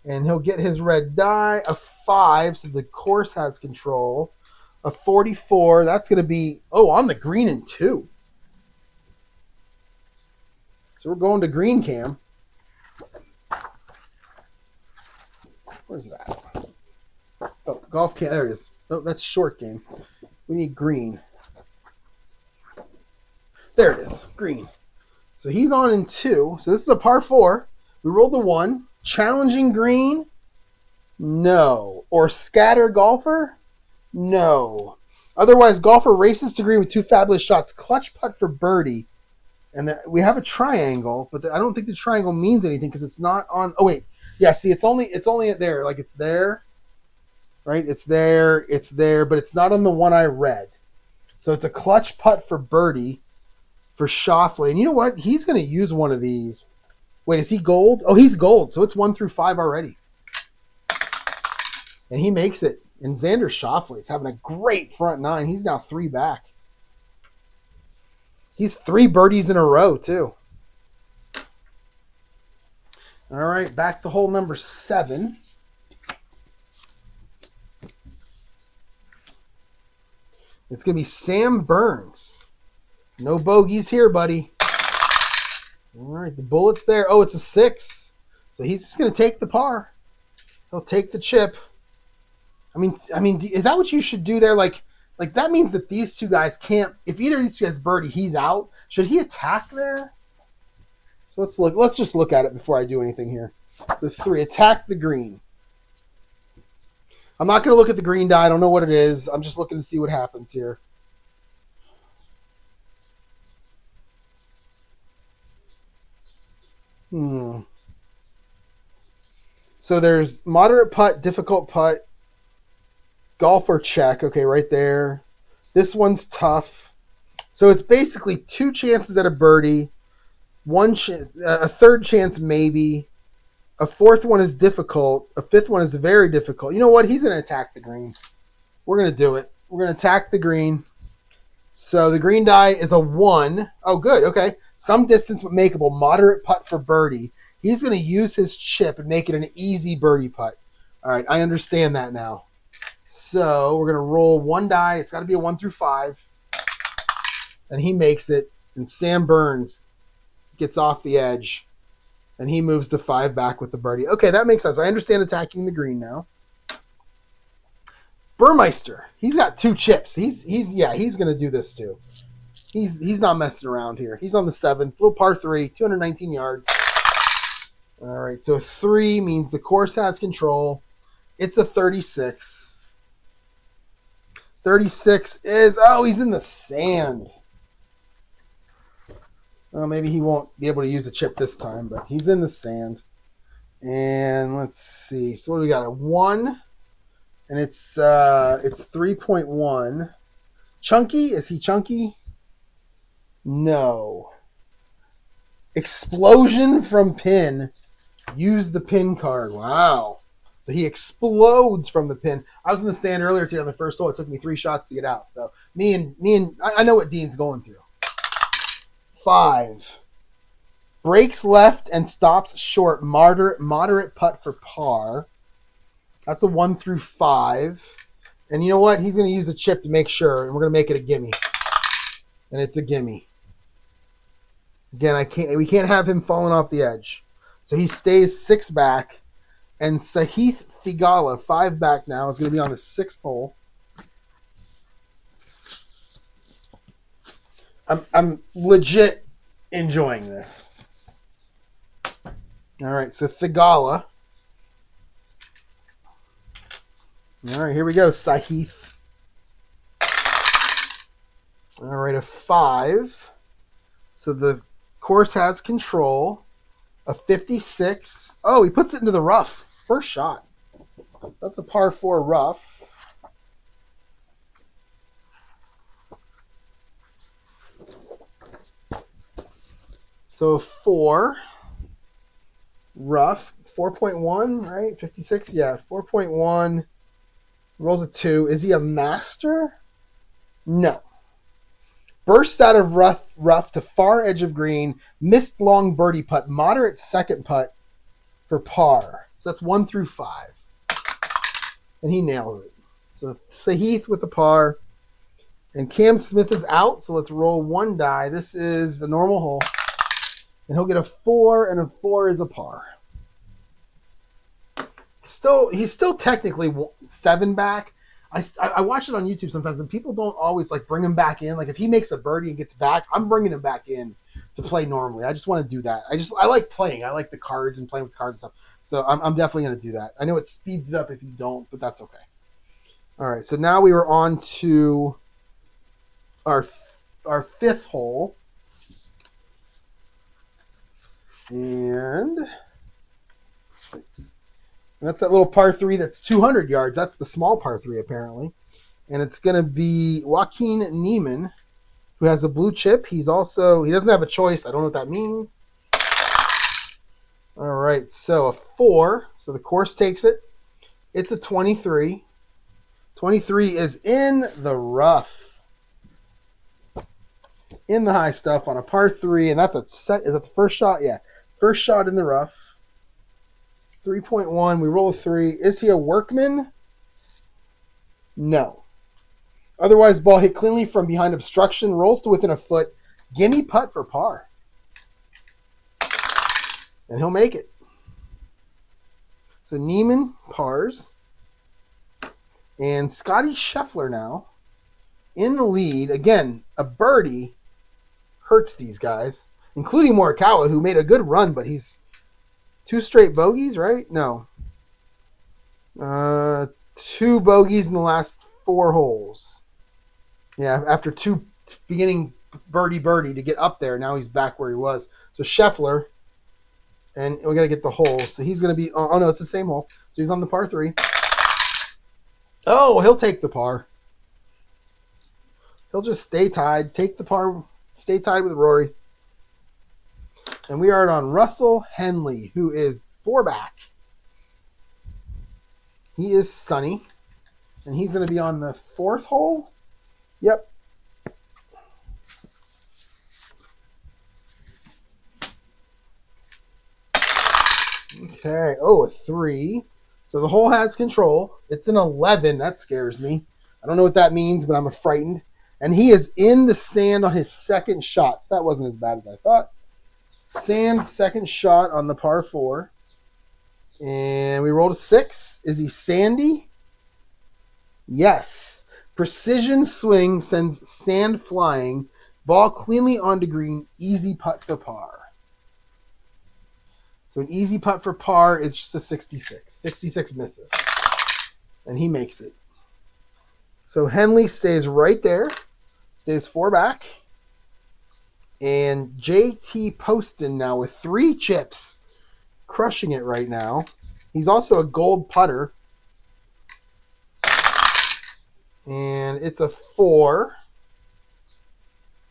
And he'll get his red die. A 5, so the course has control. A 44, that's going to be, on the green in 2. So we're going to green cam. Where's that? Oh, golf cam. There it is. Oh, that's short game. We need green. There it is. Green. So he's on in 2. So this is a par 4. We rolled a 1. Challenging green? No. Or scatter golfer? No. Otherwise, golfer races to green with 2 fabulous shots. Clutch putt for birdie. And we have a triangle, but I don't think the triangle means anything because it's not on. Oh, wait. Yeah, see, it's only there. Like, it's there. Right? It's there, but it's not on the one I read. So it's a clutch putt for birdie for Shoffley. And you know what? He's going to use one of these. Wait, is he gold? Oh, he's gold. So it's 1 through 5 already. And he makes it. And Xander Shoffley is having a great front 9. He's now 3 back. He's 3 birdies in a row, too. All right, back to hole number 7. It's going to be Sam Burns. No bogeys here, buddy. All right, the bullet's there. Oh, it's a 6. So he's just going to take the par. He'll take the chip. I mean, is that what you should do there? Like that means that these 2 guys can't. If either of these 2 guys birdie, he's out. Should he attack there? So let's look. Let's just look at it before I do anything here. So 3, attack the green. I'm not going to look at the green die. I don't know what it is. I'm just looking to see what happens here. So there's moderate putt, difficult putt, golfer check. Okay, right there. This one's tough. So it's basically 2 chances at a birdie, a third chance maybe, a 4th one is difficult, a 5th one is very difficult. You know what? He's going to attack the green. We're going to do it. We're going to attack the green. So the green die is a 1. Oh, good. Okay. Some distance but makeable. Moderate putt for birdie. He's going to use his chip and make it an easy birdie putt. All right. I understand that now. So we're going to roll 1 die. It's got to be a 1 through 5. And he makes it. And Sam Burns gets off the edge. And he moves to 5 back with the birdie. Okay, that makes sense. I understand attacking the green now. Burmeister. He's got 2 chips. He's going to do this too. He's not messing around here. He's on the 7th. Little par 3, 219 yards. All right, so 3 means the course has control. It's a 36. 36 is, he's in the sand. Well, maybe he won't be able to use a chip this time, but he's in the sand. And let's see. So what do we got? A 1, and it's 3.1. Chunky? Is he chunky? No. Explosion from pin. Use the pin card. Wow. So he explodes from the pin. I was in the stand earlier today on the first hole. It took me 3 shots to get out. So I know what Dean's going through. 5. Breaks left and stops short. Moderate putt for par. That's a 1 through 5. And you know what? He's going to use a chip to make sure, and we're going to make it a gimme. And it's a gimme. Again, we can't have him falling off the edge. So he stays 6 back. And Sahith Thigala, 5 back now, is going to be on his 6th hole. I'm legit enjoying this. All right, so Thigala. All right, here we go, Sahith. All right, a 5. So the course has control. A 56. Oh, he puts it into the rough. First shot. So that's a par 4 rough. So 4. Rough. 4.1, right? 56? Yeah, 4.1. Rolls a 2. Is he a master? No. Bursts out of rough to far edge of green. Missed long birdie putt. Moderate second putt for par. So that's 1 through 5. And he nails it. So Sahith with a par. And Cam Smith is out. So let's roll 1 die. This is a normal hole. And he'll get a 4. And a 4 is a par. He's still technically 7 back. I watch it on YouTube sometimes, and people don't always like bring him back in. Like if he makes a birdie and gets back, I'm bringing him back in to play normally. I just want to do that. I like playing. I like the cards and playing with cards and stuff. So I'm definitely going to do that. I know it speeds it up if you don't, but that's okay. All right. So now we were on to our 5th hole, and that's that little par 3 that's 200 yards. That's the small par 3, apparently. And it's going to be Joaquin Niemann, who has a blue chip. He doesn't have a choice. I don't know what that means. All right, so a 4. So the course takes it. It's a 23. 23 is in the rough. In the high stuff on a par 3. And that's is that the first shot? Yeah. First shot in the rough. 3.1. We roll a 3. Is he a workman? No. Otherwise, ball hit cleanly from behind obstruction, rolls to within a foot. Gimme putt for par. And he'll make it. So Neiman pars. And Scotty Scheffler now in the lead. Again, a birdie hurts these guys, including Morikawa, who made a good run, but he's 2 straight bogeys, right? No. 2 bogeys in the last 4 holes. Yeah, after 2 beginning birdie to get up there. Now he's back where he was. So Scheffler, and we got to get the hole. So he's going to be, oh no, it's the same hole. So he's on the par 3. Oh, he'll take the par. He'll just stay tied, take the par, stay tied with Rory. And we are on Russell Henley, who is 4 back. He is sunny. And he's going to be on the 4th hole. Yep. Okay. Oh, a 3. So the hole has control. It's an 11. That scares me. I don't know what that means, but I'm frightened. And he is in the sand on his 2nd shot. So that wasn't as bad as I thought. Sand, 2nd shot on the par 4. And we rolled a 6. Is he sandy? Yes. Precision swing sends sand flying. Ball cleanly onto green. Easy putt for par. So an easy putt for par is just a 66. 66 misses. And he makes it. So Henley stays right there. Stays 4 back. And JT Poston now with 3 chips crushing it right now. He's also a gold putter. And it's a 4.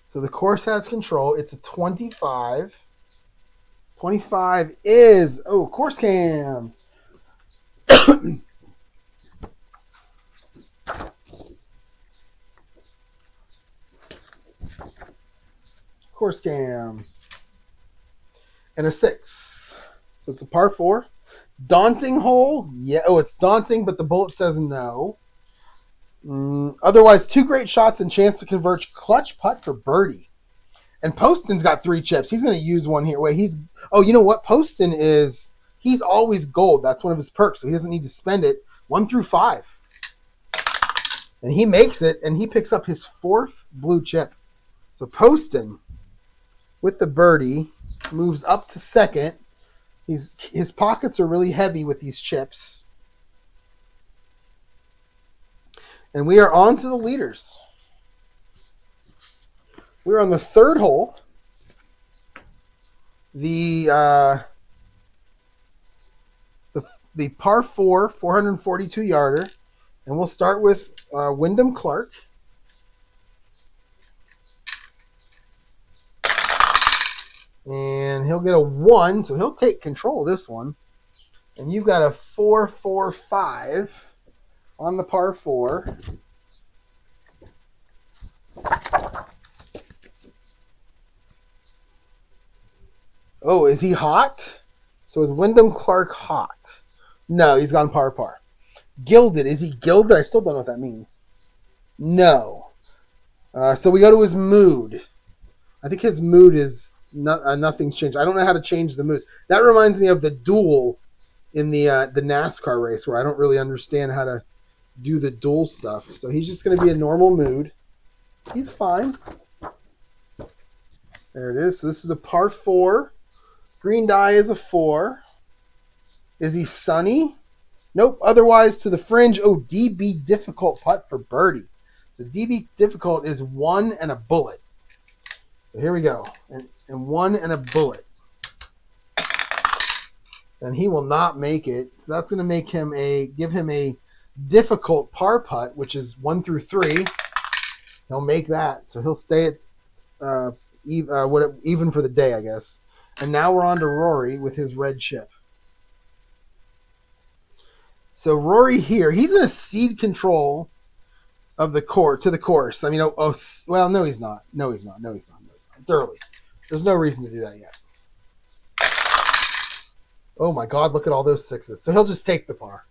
So the course has control. It's a 25. 25 is, course cam. Course cam. And a 6. So it's a par 4. Daunting hole. Yeah. Oh, it's daunting, but the bullet says no. Otherwise, 2 great shots and chance to convert clutch putt for birdie. And Poston's got 3 chips. He's going to use one here. Wait, you know what? Poston he's always gold. That's one of his perks, so he doesn't need to spend it. 1 through 5. And he makes it, and he picks up his 4th blue chip. So Poston, with the birdie, moves up to 2nd. His pockets are really heavy with these chips. And we are on to the leaders. We're on the 3rd hole. The par 4, 442 yarder. And we'll start with Wyndham Clark. And he'll get a 1, so he'll take control of this one. And you've got a 4-4-5 on the par 4. Oh, is he hot? So is Wyndham Clark hot? No, he's gone par. Gilded. Is he gilded? I still don't know what that means. No. So we go to his mood. I think his mood is nothing's changed. I don't know how to change the moods. That reminds me of the duel in the NASCAR race where I don't really understand how to do the duel stuff. So he's just going to be a normal mood. He's fine. There it is. So this is a par 4. Green die is a 4. Is he sunny? Nope. Otherwise, to the fringe. Oh, DB difficult putt for birdie. So DB difficult is 1 and a bullet. So here we go. And 1 and a bullet. And he will not make it. So that's going to give him a difficult par putt, which is 1 through 3. He'll make that. So he'll stay at even for the day, I guess. And now we're on to Rory with his red chip. So Rory here, he's going to cede control of the course. I mean, no, he's not. No, he's not. It's early. There's no reason to do that yet. Oh my God, look at all those 6s. So he'll just take the par.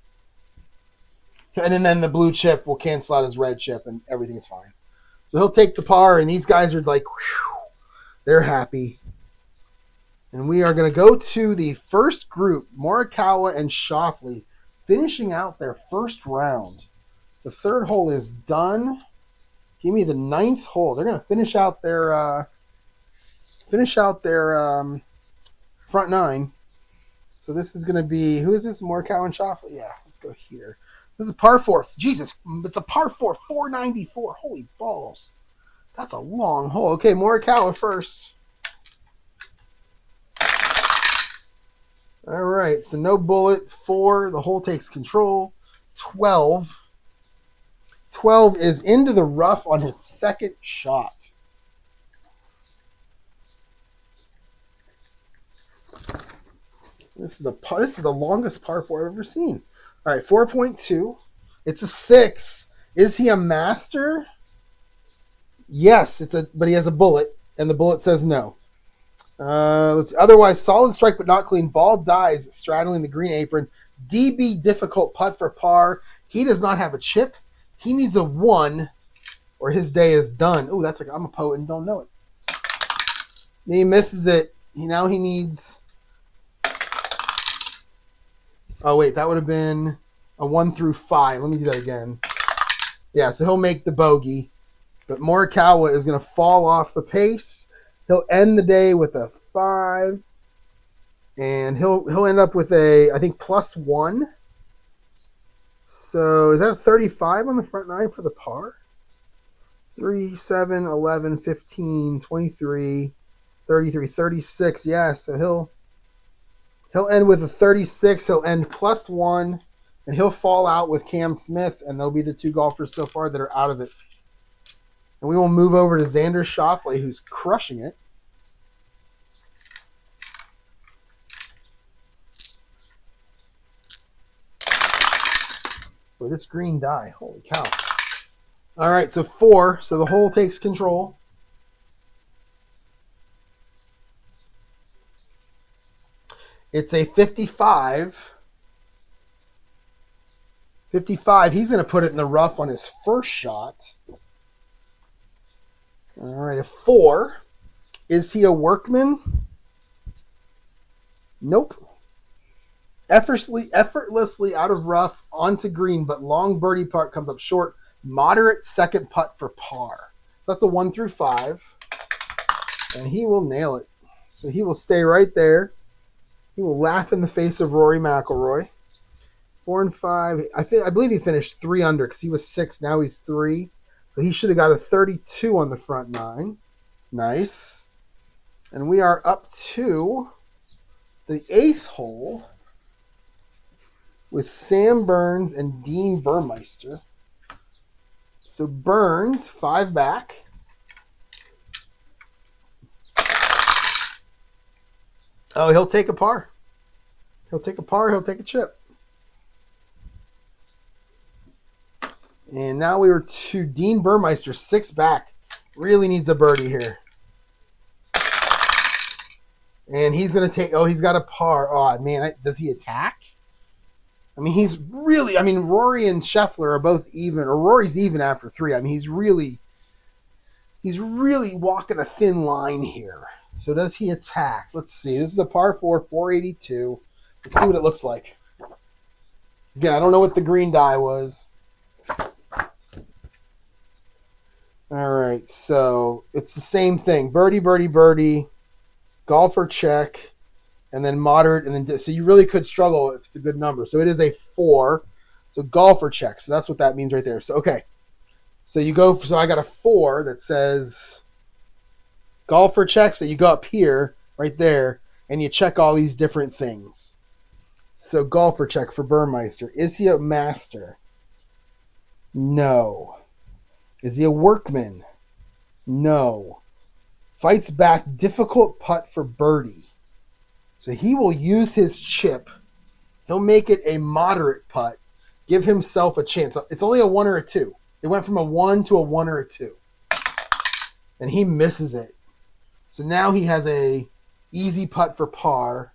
And then the blue chip will cancel out his red chip and everything's fine. So he'll take the par, and these guys are like, whew, they're happy. And we are going to go to the first group, Morikawa and Schauffele, finishing out their first round. The 3rd hole is done. Give me the 9th hole. They're going to finish out their front 9. So this is going to be, who is this? Morikawa and Schauffele? Yes, let's go here. This is a par 4. Jesus, it's a par 4, 494. Holy balls. That's a long hole. Okay, Morikawa first. All right, so no bullet. 4, the hole takes control. 12. 12 is into the rough on his 2nd shot. This is the longest par 4 I've ever seen. All right, 4.2. It's a 6. Is he a master? Yes, but he has a bullet, and the bullet says no. Otherwise, solid strike but not clean. Ball dies straddling the green apron. DB difficult putt for par. He does not have a chip. He needs a 1, or his day is done. Oh, that's like I'm a poet and don't know it. He misses it. Now he needs. Oh wait, that would have been a 1 through 5. Let me do that again. Yeah, so he'll make the bogey, but Morikawa is going to fall off the pace. He'll end the day with a 5, and he'll end up with I think +1. So is that a 35 on the front 9 for the par? 3, 7, 11, 15, 23, 33, 36. Yeah, so He'll end with a 36. He'll end +1, and he'll fall out with Cam Smith, and they'll be the two golfers so far that are out of it. And we will move over to Xander Schauffele, who's crushing it. Boy, this green die. Holy cow. All right, so 4. So the hole takes control. It's a 55. 55. He's going to put it in the rough on his first shot. All right, a 4. Is he a workman? Nope. Effortlessly out of rough onto green, but long birdie putt comes up short. Moderate second putt for par. So that's a 1 through 5. And he will nail it. So he will stay right there. He will laugh in the face of Rory McIlroy. 4 and 5. I believe he finished 3 under because he was 6. Now he's 3. So he should have got a 32 on the front 9. Nice. And we are up to the 8th hole with Sam Burns and Dean Burmeister. So Burns, 5 back. Oh, he'll take a par. He'll take a par. He'll take a chip. And now we are to Dean Burmeister, 6 back. Really needs a birdie here. And he's going to take, he's got a par. Oh, man, does he attack? I mean, Rory and Scheffler are both even, or Rory's even after 3. I mean, he's really walking a thin line here. So does he attack? Let's see. This is a par 4, 482. Let's see what it looks like. Again, I don't know what the green die was. All right, so it's the same thing. Birdie, birdie, birdie, golfer check, and then moderate, and then so you really could struggle if it's a good number. So it is a 4. So golfer check. So that's what that means right there. So okay. So you go. So I got a 4 that says golfer check. So you go up here, right there, and you check all these different things. So golfer check for Burmeister. Is he a master? No. Is he a workman? No. Fights back, difficult putt for birdie. So he will use his chip. He'll make it a moderate putt. Give himself a chance. It's only a 1 or a 2. It went from a 1 to a 1 or a 2. And he misses it. So now he has a easy putt for par.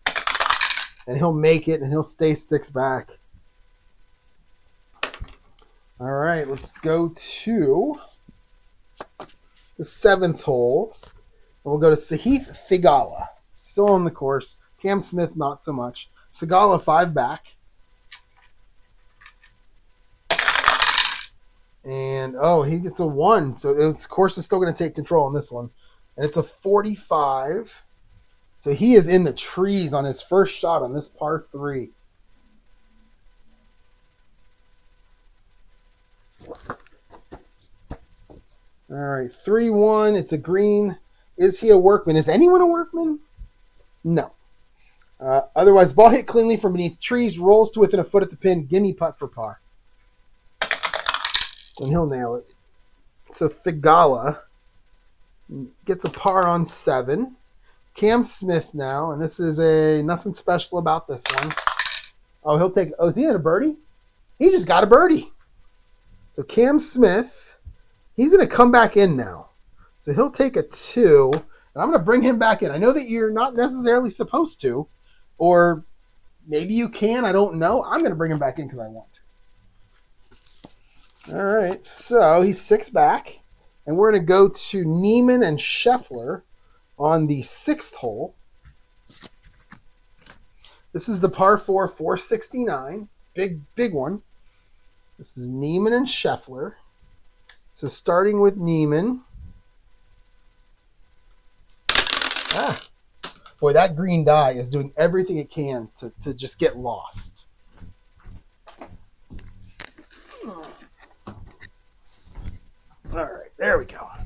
And he'll make it, and he'll stay 6 back. All right, let's go to the 7th hole. And we'll go to Sahith Theegala. Still on the course. Cam Smith, not so much. Theegala, 5 back. And, he gets a 1. So this course is still going to take control on this one. And it's a 45. So he is in the trees on his first shot on this par 3. All right, 3-1. It's a green. Is he a workman? Is anyone a workman? No. Otherwise, ball hit cleanly from beneath trees, rolls to within a foot at the pin. Gimme putt for par. And he'll nail it. So Theegala gets a par on 7. Cam Smith now, and this is a nothing special about this one. Oh, he'll take. Oh, is he at a birdie? He just got a birdie. So Cam Smith, he's going to come back in now. So he'll take a 2, and I'm going to bring him back in. I know that you're not necessarily supposed to, or maybe you can. I don't know. I'm going to bring him back in because I want to. All right, so he's 6 back, and we're going to go to Neiman and Scheffler on the 6th hole. This is the par 4, 469. Big one. This is Neiman and Scheffler. So starting with Neiman. Boy, that green die is doing everything it can to just get lost. All right, there we go. All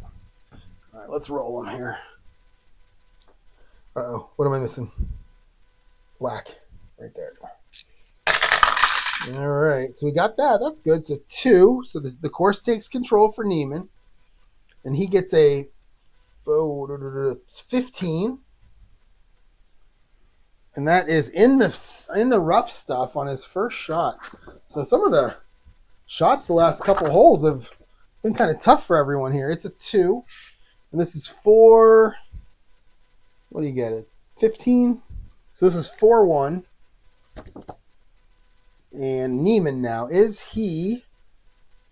right, let's roll them here. Uh-oh, what am I missing? Black. Right there. All right, so we got that. That's good. So 2. So the course takes control for Neiman, and he gets a 15, and that is in the rough stuff on his first shot. So some of the shots the last couple holes have been kind of tough for everyone here. It's a 2, and this is 4. What do you get? It 15. So this is 4-1. And Neiman now. Is he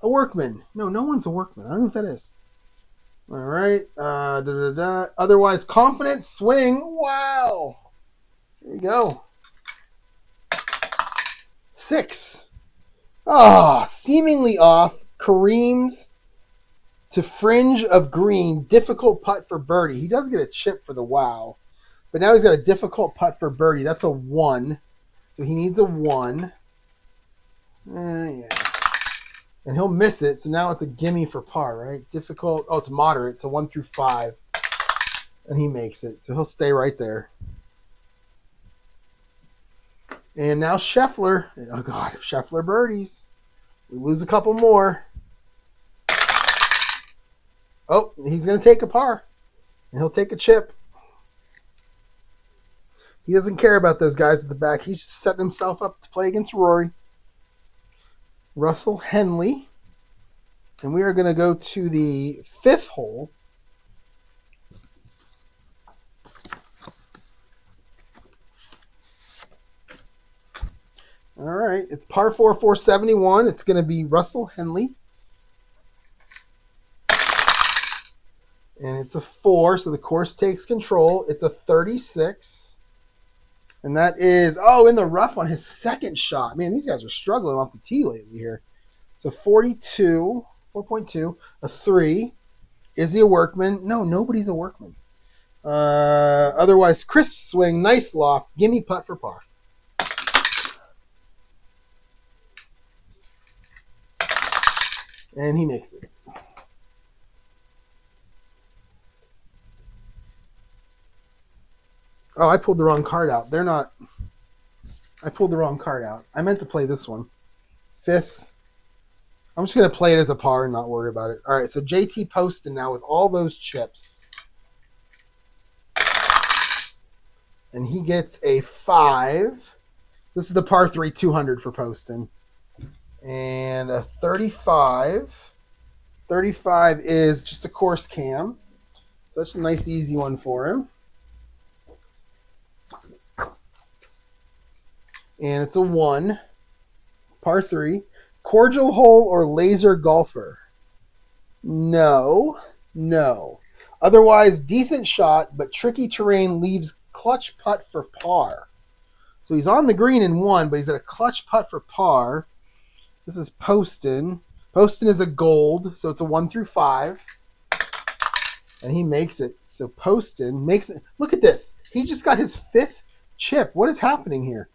a workman? No, no one's a workman. I don't know what that is. All right. Otherwise, confident swing. Wow. Here we go. 6. Oh, seemingly off. Kareem's to fringe of green. Difficult putt for birdie. He does get a chip for the wow. But now he's got a difficult putt for birdie. That's a 1. So he needs a 1. Yeah. And he'll miss it, so now it's a gimme for par, right? Difficult. Oh, it's moderate, so 1 through 5. And he makes it, so he'll stay right there. And now Scheffler. Oh, God, if Scheffler birdies, we lose a couple more. Oh, he's going to take a par. And he'll take a chip. He doesn't care about those guys at the back. He's just setting himself up to play against Rory. Russell Henley. And we are going to go to the 5th hole. All right. It's par 4, 471. It's going to be Russell Henley. And it's a 4, so the course takes control. It's a 36. And that is, in the rough on his second shot. Man, these guys are struggling off the tee lately here. So 42, 4.2, a 3. Is he a workman? No, nobody's a workman. Otherwise, crisp swing, nice loft, gimme putt for par. And he makes it. Oh, I pulled the wrong card out. I pulled the wrong card out. I meant to play this one. 5th. I'm just going to play it as a par and not worry about it. All right, so JT Poston now with all those chips. And he gets a 5. So this is the par 3 200 for Poston. And a 35. 35 is just a course cam. So that's a nice, easy one for him. And it's a 1. Par 3. Cordial hole or laser golfer? No. Otherwise, decent shot, but tricky terrain leaves clutch putt for par. So he's on the green in 1, but he's at a clutch putt for par. This is Poston. Poston is a gold, so it's a 1 through 5. And he makes it. So Poston makes it. Look at this. He just got his 5th chip. What is happening here?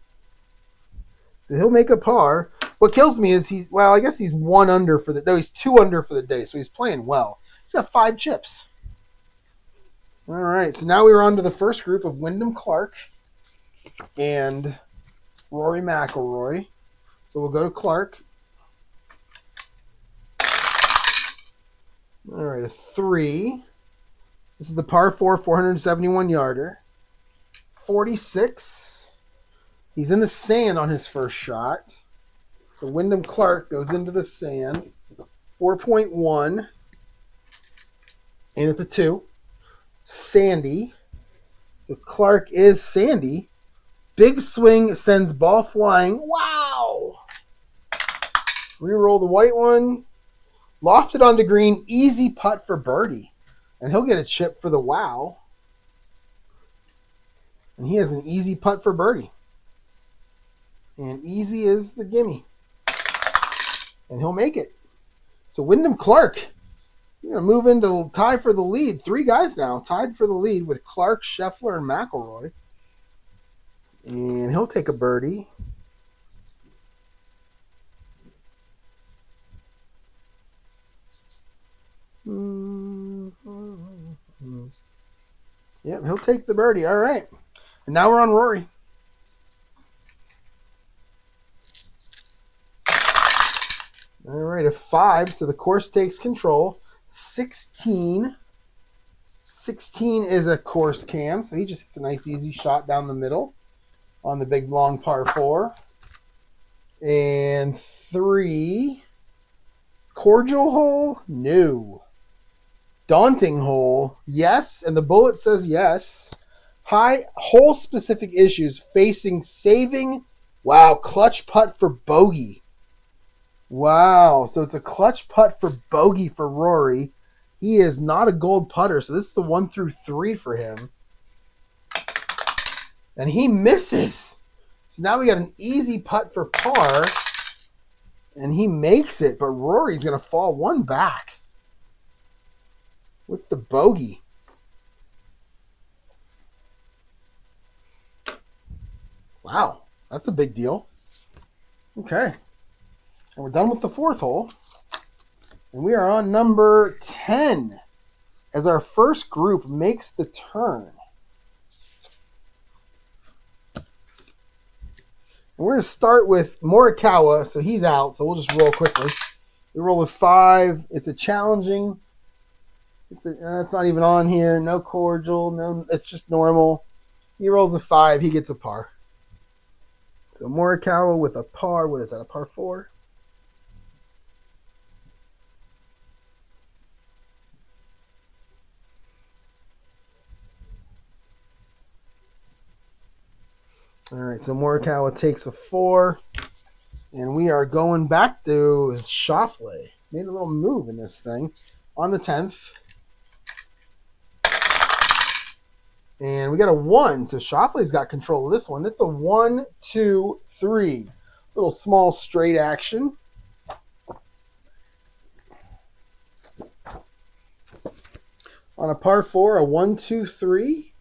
So he'll make a par. What kills me is I guess he's 1 under for he's 2 under for the day, so he's playing well. He's got 5 chips. All right, so now we're on to the first group of Wyndham Clark and Rory McIlroy. So we'll go to Clark. All right, a 3. This is the par 4, 471 yarder. 46. He's in the sand on his first shot. So Wyndham Clark goes into the sand. 4.1. And it's a 2. Sandy. So Clark is sandy. Big swing sends ball flying. Wow! Reroll the white one. Lofted onto green. Easy putt for birdie. And he'll get a chip for the wow. And he has an easy putt for birdie. And easy is the gimme. And he'll make it. So Wyndham Clark, you're going to move into tie for the lead. 3 guys now tied for the lead with Clark, Scheffler, and McIlroy. And he'll take a birdie. Yep, he'll take the birdie. All right. And now we're on Rory. rated 5, so the course takes control. 16. 16 is a course cam, so he just hits a nice easy shot down the middle on the big long par 4. And 3. Cordial hole? No. Daunting hole? Yes, and the bullet says yes. High hole specific issues facing saving. Wow, clutch putt for bogey. Wow, so it's a clutch putt for bogey for Rory. He is not a gold putter, so this is a 1 through 3 for him. And he misses. So now we got an easy putt for par. And he makes it, but Rory's going to fall one back with the bogey. Wow, that's a big deal. Okay. And we're done with the 4th hole. And we are on number 10 as our first group makes the turn. And we're going to start with Morikawa, so he's out, so we'll just roll quickly. We roll a 5. It's a challenging. It's not even on here. No cordial. No, it's just normal. He rolls a 5. He gets a par. So Morikawa with a par. What is that, a par 4? All right, so Morikawa takes a 4, and we are going back to Schauffele. Made a little move in this thing on the 10th. And we got a 1, so Schauffele's got control of this one. It's a 1, 2, 3. Little small straight action. On a par 4, a 1, 2, 3.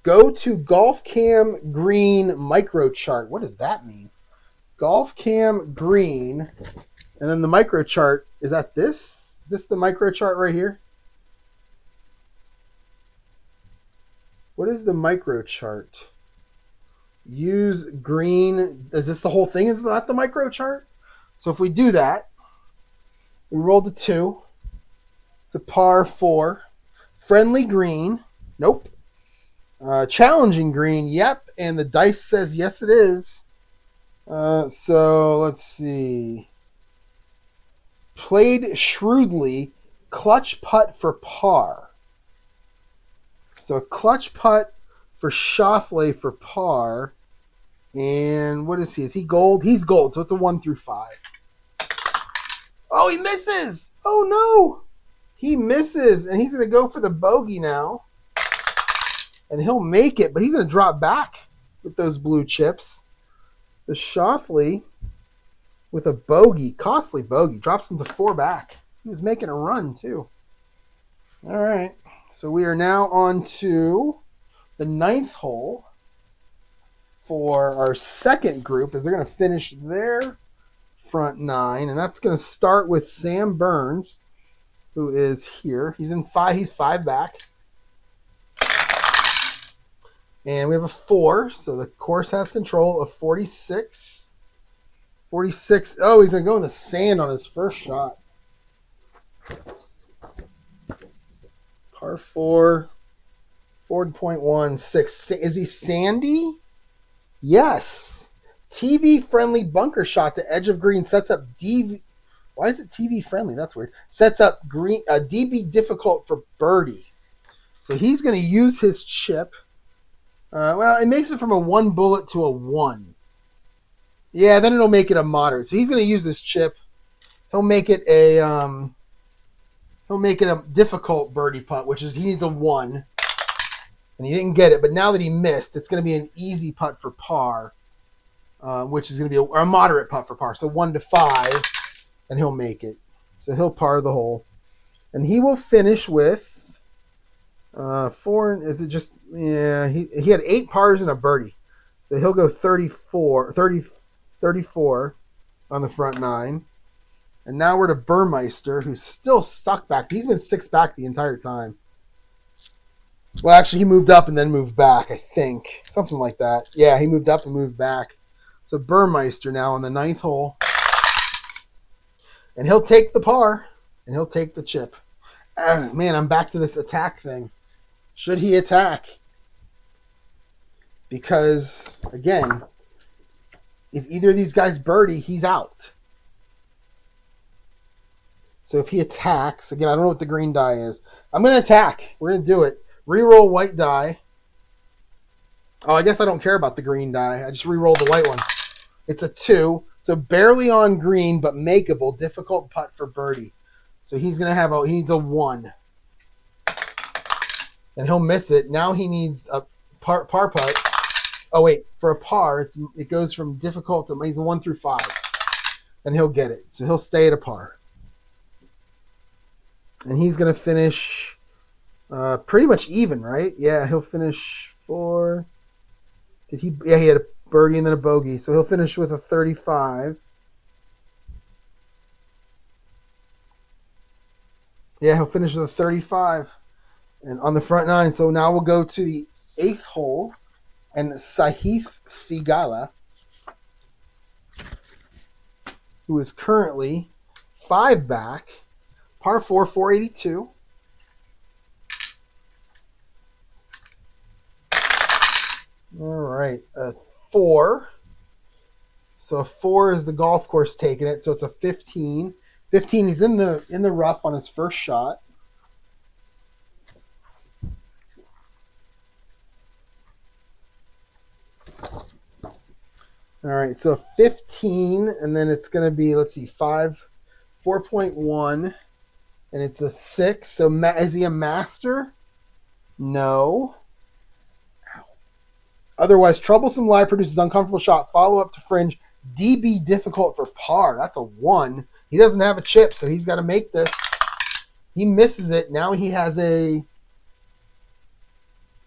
Go to Golf Cam Green micro chart. What does that mean? Golf Cam Green, and then the micro chart. Is that this? Is this the micro chart right here? What is the micro chart? Use green. Is this the whole thing? Is that the micro chart? So if we do that, we rolled a 2. It's a par 4. Friendly green. Nope. Challenging green, yep, and the dice says yes it is. So let's see. Played shrewdly, clutch putt for par. So a clutch putt for Schauffele for par. And what is he? Is he gold? He's gold, so it's a 1 through 5. Oh, he misses! Oh no! He misses, and he's going to go for the bogey now. And he'll make it, but he's going to drop back with those blue chips. So Schauffele with a bogey, costly bogey, drops him to 4 back. He was making a run, too. All right. So we are now on to the 9th hole for our second group, as they're going to finish their front 9. And that's going to start with Sam Burns, who is here. He's in 5. He's 5 back. And we have a 4, so the course has control of 46. 46. Oh, he's going to go in the sand on his first shot. Par 4. 4.16. Is he sandy? Yes. TV-friendly bunker shot to edge of green. Sets up DV. Why is it TV-friendly? That's weird. Sets up green DB difficult for birdie. So he's going to use his chip. Well, it makes it from a 1 bullet to a 1. Yeah, then it'll make it a moderate. So he's going to use this chip. He'll make it a difficult birdie putt, which is he needs a 1, and he didn't get it. But now that he missed, it's going to be an easy putt for par, which is going to be a moderate putt for par. So 1 to 5, and he'll make it. So he'll par the hole, and he will finish with. 4, is it just, yeah, he had 8 pars and a birdie. So he'll go 34 on the front 9. And now we're to Burmeister, who's still stuck back. He's been 6 back the entire time. Well, actually, he moved up and then moved back, I think. Something like that. Yeah, he moved up and moved back. So Burmeister now on the 9th hole. And he'll take the par, and he'll take the chip. Man, I'm back to this attack thing. Should he attack? Because, again, if either of these guys birdie, he's out. So if he attacks, again, I don't know what the green die is. I'm going to attack. We're going to do it. Reroll white die. Oh, I guess I don't care about the green die. I just reroll the white one. It's a 2. So barely on green, but makeable. Difficult putt for birdie. So he's going to have he needs a 1. And he'll miss it. Now he needs a par putt. Oh, wait. For a par, it goes from difficult to he's a 1 through 5. And he'll get it. So he'll stay at a par. And he's going to finish pretty much even, right? Yeah, he'll finish 4. Yeah, he had a birdie and then a bogey. So he'll finish with a 35. Yeah, he'll finish with a 35. And on the front 9. So now we'll go to the 8th hole. And Sahith Thigala, who is currently 5 back. Par 4, 482. All right, a 4. So a 4 is the golf course taking it. So it's a 15. 15. He's in the rough on his first shot. All right, so 15, and then it's going to be 4.1. And it's a 6. So is he a master? No. Ow. Otherwise, troublesome lie produces uncomfortable shot. Follow up to fringe. DB difficult for par. That's a 1. He doesn't have a chip, so he's got to make this. He misses it. Now he has a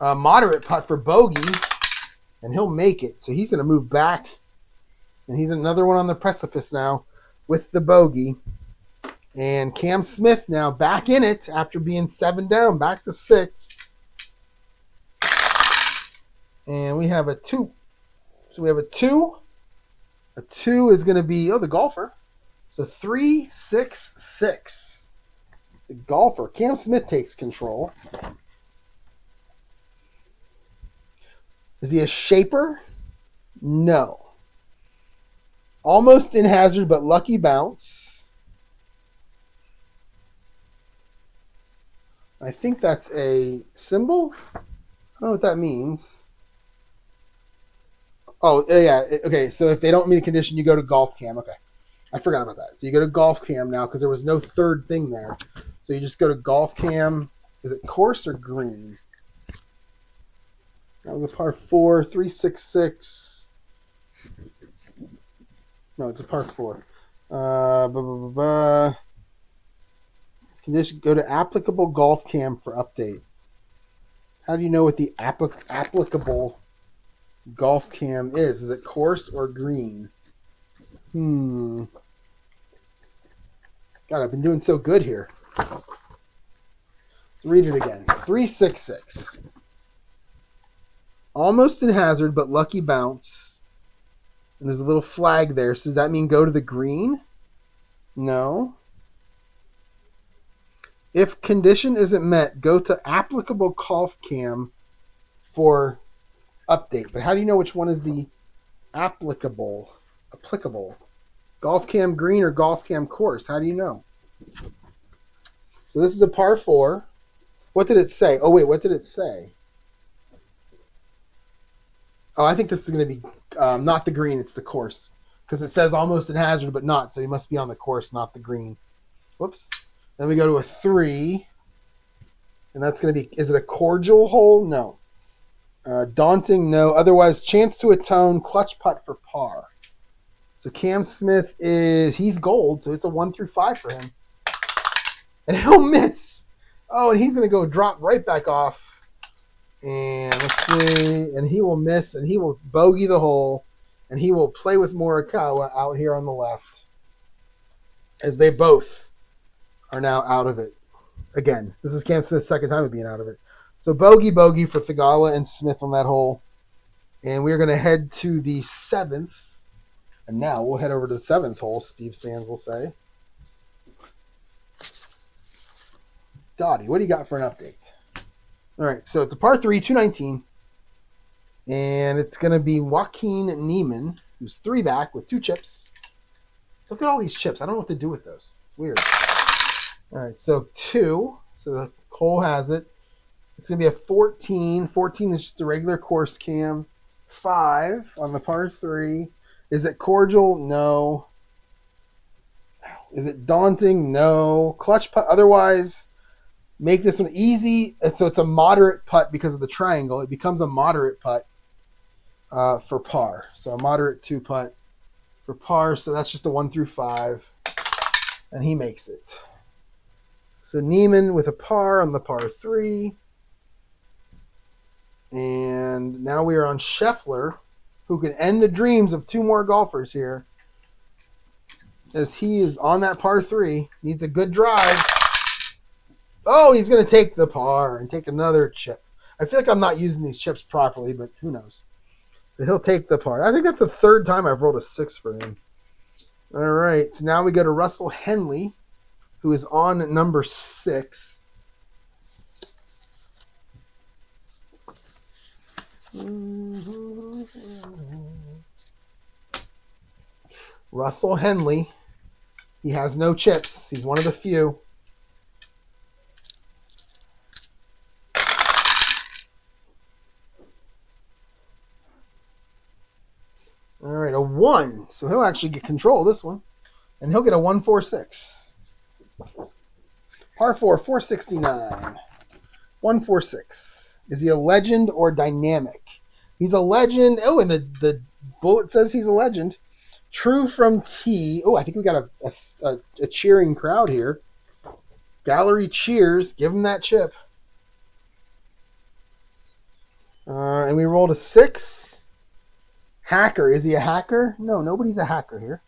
moderate putt for bogey, and he'll make it. So he's going to move back. And he's another one on the precipice now with the bogey. And Cam Smith now back in it after being 7 down, back to 6. And we have a 2. So we have a 2. A 2 is going to be, the golfer. So 3, 6, 6. The golfer. Cam Smith takes control. Is he a shaper? No. Almost in hazard, but lucky bounce. I think that's a symbol. I don't know what that means. Oh, yeah. Okay, so if they don't meet a condition, you go to golf cam. Okay. I forgot about that. So you go to golf cam now because there was no third thing there. So you just go to golf cam. Is it course or green? That was a par 4, 366. No, it's a par 4. Condition, go to applicable golf cam for update. How do you know what the applicable golf cam is? Is it course or green? God, I've been doing so good here. Let's read it again. 366. Almost in hazard, but lucky bounce. And there's a little flag there. So does that mean go to the green? No. If condition isn't met, go to applicable golf cam for update. But how do you know which one is the applicable? Golf cam green or golf cam course? How do you know? So this is a par 4. What did it say? Oh, wait, what did it say? Oh, I think this is going to be not the green, it's the course. Because it says almost in hazard, but not. So he must be on the course, not the green. Whoops. Then we go to a 3. And that's going to be, is it a cordial hole? No. Daunting? No. Otherwise, chance to atone, clutch putt for par. So Cam Smith he's gold, so it's a 1 through 5 for him. And he'll miss. Oh, and he's going to go drop right back off. And let's see. And he will miss, and he will bogey the hole. And he will play with Morikawa out here on the left. As they both are now out of it. Again, this is Cam Smith's second time of being out of it. So bogey for Thigala and Smith on that hole. And we're going to head to the 7th. And now we'll head over to the 7th hole, Steve Sands will say. Dottie, what do you got for an update? All right, so it's a par 3, 219. And it's going to be Joaquin Neiman, who's 3 back with 2 chips. Look at all these chips. I don't know what to do with those. It's weird. All right, so 2. So the Cole has it. It's going to be a 14. 14 is just a regular course cam. 5 on the par 3. Is it cordial? No. Is it daunting? No. Clutch putt? Otherwise, make this one easy. So it's a moderate putt because of the triangle. It becomes a moderate putt for par. So a moderate 2 putt for par. So that's just a 1 through 5. And he makes it. So Neiman with a par on the par 3. And now we are on Scheffler, who can end the dreams of 2 more golfers here. As he is on that par 3, needs a good drive. Oh, he's going to take the par and take another chip. I feel like I'm not using these chips properly, but who knows. So he'll take the par. I think that's the 3rd time I've rolled a 6 for him. All right, so now we go to Russell Henley, who is on number 6. Russell Henley. He has no chips. He's one of the few. All right, a 1. So he'll actually get control of this one. And he'll get a 146. Par 4, 469. 146. Is he a legend or dynamic? He's a legend. Oh, and the bullet says he's a legend. True from T. Oh, I think we got a cheering crowd here. Gallery cheers. Give him that chip. And we rolled a 6. Hacker. Is he a hacker? No, nobody's a hacker here.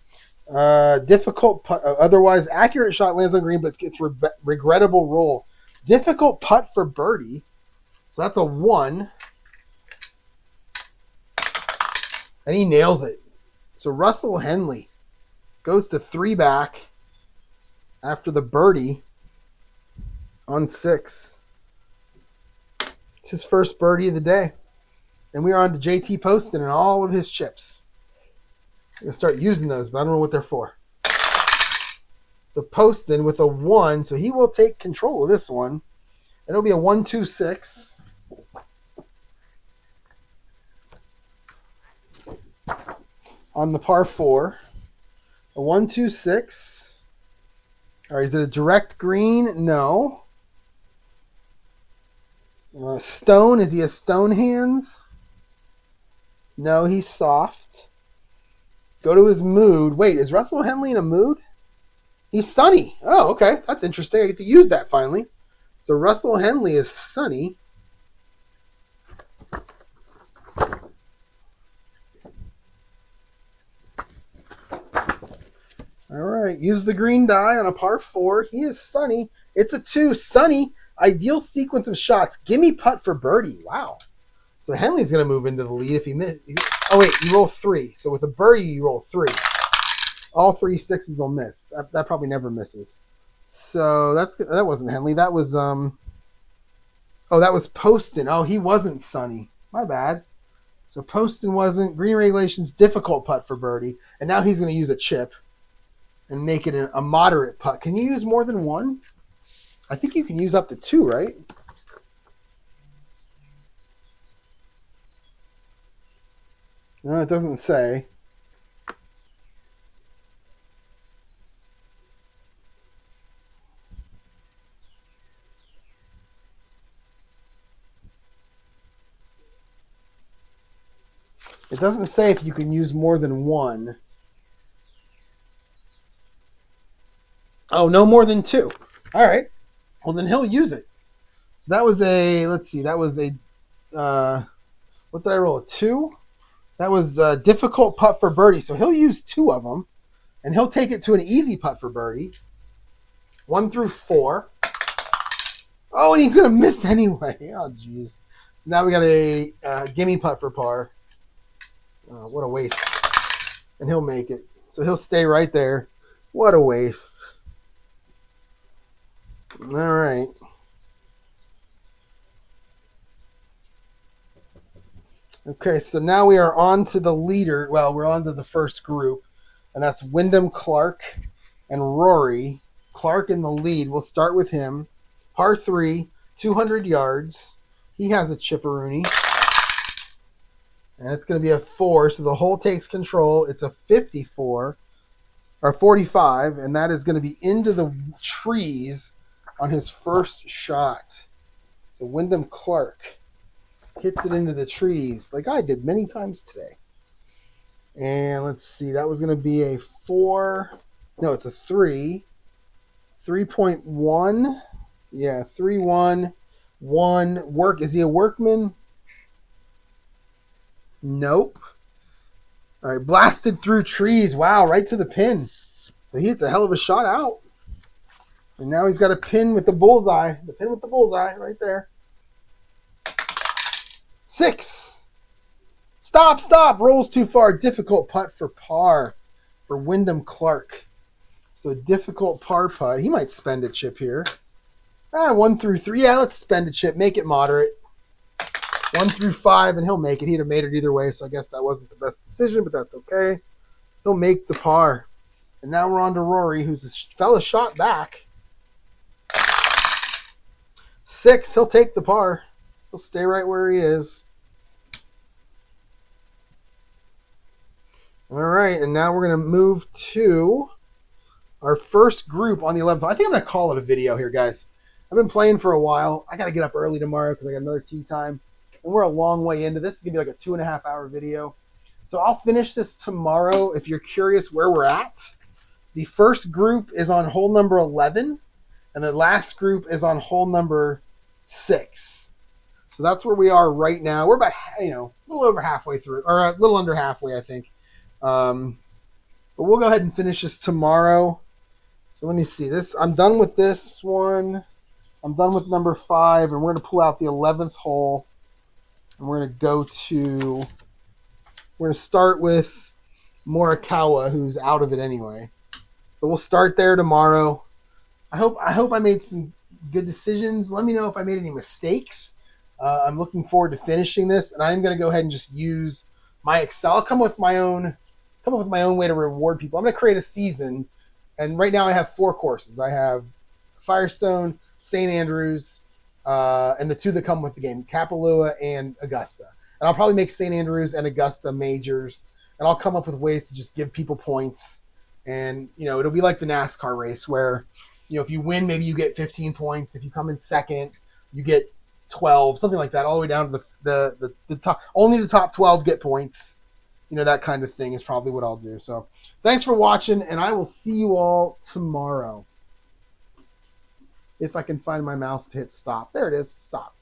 Difficult putt. Otherwise, accurate shot lands on green, but it's regrettable roll. Difficult putt for birdie. So that's a 1. And he nails it. So Russell Henley goes to 3 back after the birdie on 6. It's his first birdie of the day. And we are on to JT Poston and all of his chips. I'm going to start using those, but I don't know what they're for. So Poston with a 1, so he will take control of this one. It'll be a 1-2-6. On the par 4. A 1-2-6. All right, is it a direct green? No. Stone, is he a stone hands? No, he's soft. Go to his mood. Wait, is Russell Henley in a mood? He's sunny. Oh, okay. That's interesting. I get to use that finally. So Russell Henley is sunny. All right. Use the green die on a par 4. He is sunny. It's a 2. Sunny. Ideal sequence of shots. Gimme putt for birdie. Wow. So Henley's going to move into the lead if he missed. Oh, wait. You roll 3. So with a birdie, you roll 3. All 3 6s will miss. That probably never misses. So that wasn't Henley. That was that was Poston. Oh, he wasn't sunny. My bad. So Poston wasn't. Green regulations, difficult putt for birdie. And now he's going to use a chip and make it a moderate putt. Can you use more than 1? I think you can use up to 2, right? No, it doesn't say. It doesn't say if you can use more than 1. Oh, no more than 2. All right. Well, then he'll use it. So that was a, let's see, that was a, what did I roll? A 2? That was a difficult putt for birdie. So he'll use 2 of them, and he'll take it to an easy putt for birdie. 1 through 4. Oh, and he's going to miss anyway. Oh, jeez. So now we got a gimme putt for par. What a waste. And he'll make it. So he'll stay right there. What a waste. All right. Okay, so now we are on to the leader. Well, we're on to the first group, and that's Wyndham Clark and Rory. Clark in the lead. We'll start with him. Par 3, 200 yards. He has a chipperoonie. And it's going to be a 4, so the hole takes control. It's a 54, or 45, and that is going to be into the trees on his first shot. So Wyndham Clark hits it into the trees like I did many times today. And let's see, that was going to be a 4. No, it's a 3. 3.1. Yeah, 3-1. 1. Work. Is he a workman? Nope. All right, blasted through trees. Wow, right to the pin. So he hits a hell of a shot out. And now he's got a pin with the bullseye. The pin with the bullseye right there. 6. Stop. Rolls too far. Difficult putt for par for Wyndham Clark. So a difficult par putt. He might spend a chip here. 1 through 3. Yeah, let's spend a chip. Make it moderate. 1 through 5, and he'll make it. He'd have made it either way, so I guess that wasn't the best decision, but that's okay. He'll make the par. And now we're on to Rory, who's a fella shot back. 6. He'll take the par. He'll stay right where he is. All right, and now we're going to move to our first group on the 11th. I think I'm going to call it a video here, guys. I've been playing for a while. I got to get up early tomorrow because I got another tee time. And we're a long way into this. It's going to be like a 2.5-hour video. So I'll finish this tomorrow if you're curious where we're at. The first group is on hole number 11, and the last group is on hole number 6. So that's where we are right now. We're about, a little over halfway through, or a little under halfway, I think. But we'll go ahead and finish this tomorrow. So let me see this. I'm done with this one. I'm done with number 5, and we're going to pull out the 11th hole. And we're going to start with Morikawa, who's out of it anyway. So we'll start there tomorrow. I hope I made some good decisions. Let me know if I made any mistakes. I'm looking forward to finishing this, and I'm going to go ahead and just use my Excel. I'll come up with my own way to reward people. I'm going to create a season, and right now I have 4 courses. I have Firestone, St. Andrews, and the 2 that come with the game, Kapalua and Augusta. And I'll probably make St. Andrews and Augusta majors, and I'll come up with ways to just give people points. And, it'll be like the NASCAR race where, if you win, maybe you get 15 points. If you come in second, you get 12, something like that, all the way down to the top. Only the top 12 get points. That kind of thing is probably what I'll do. So thanks for watching, and I will see you all tomorrow. If I can find my mouse to hit stop. There it is. Stop.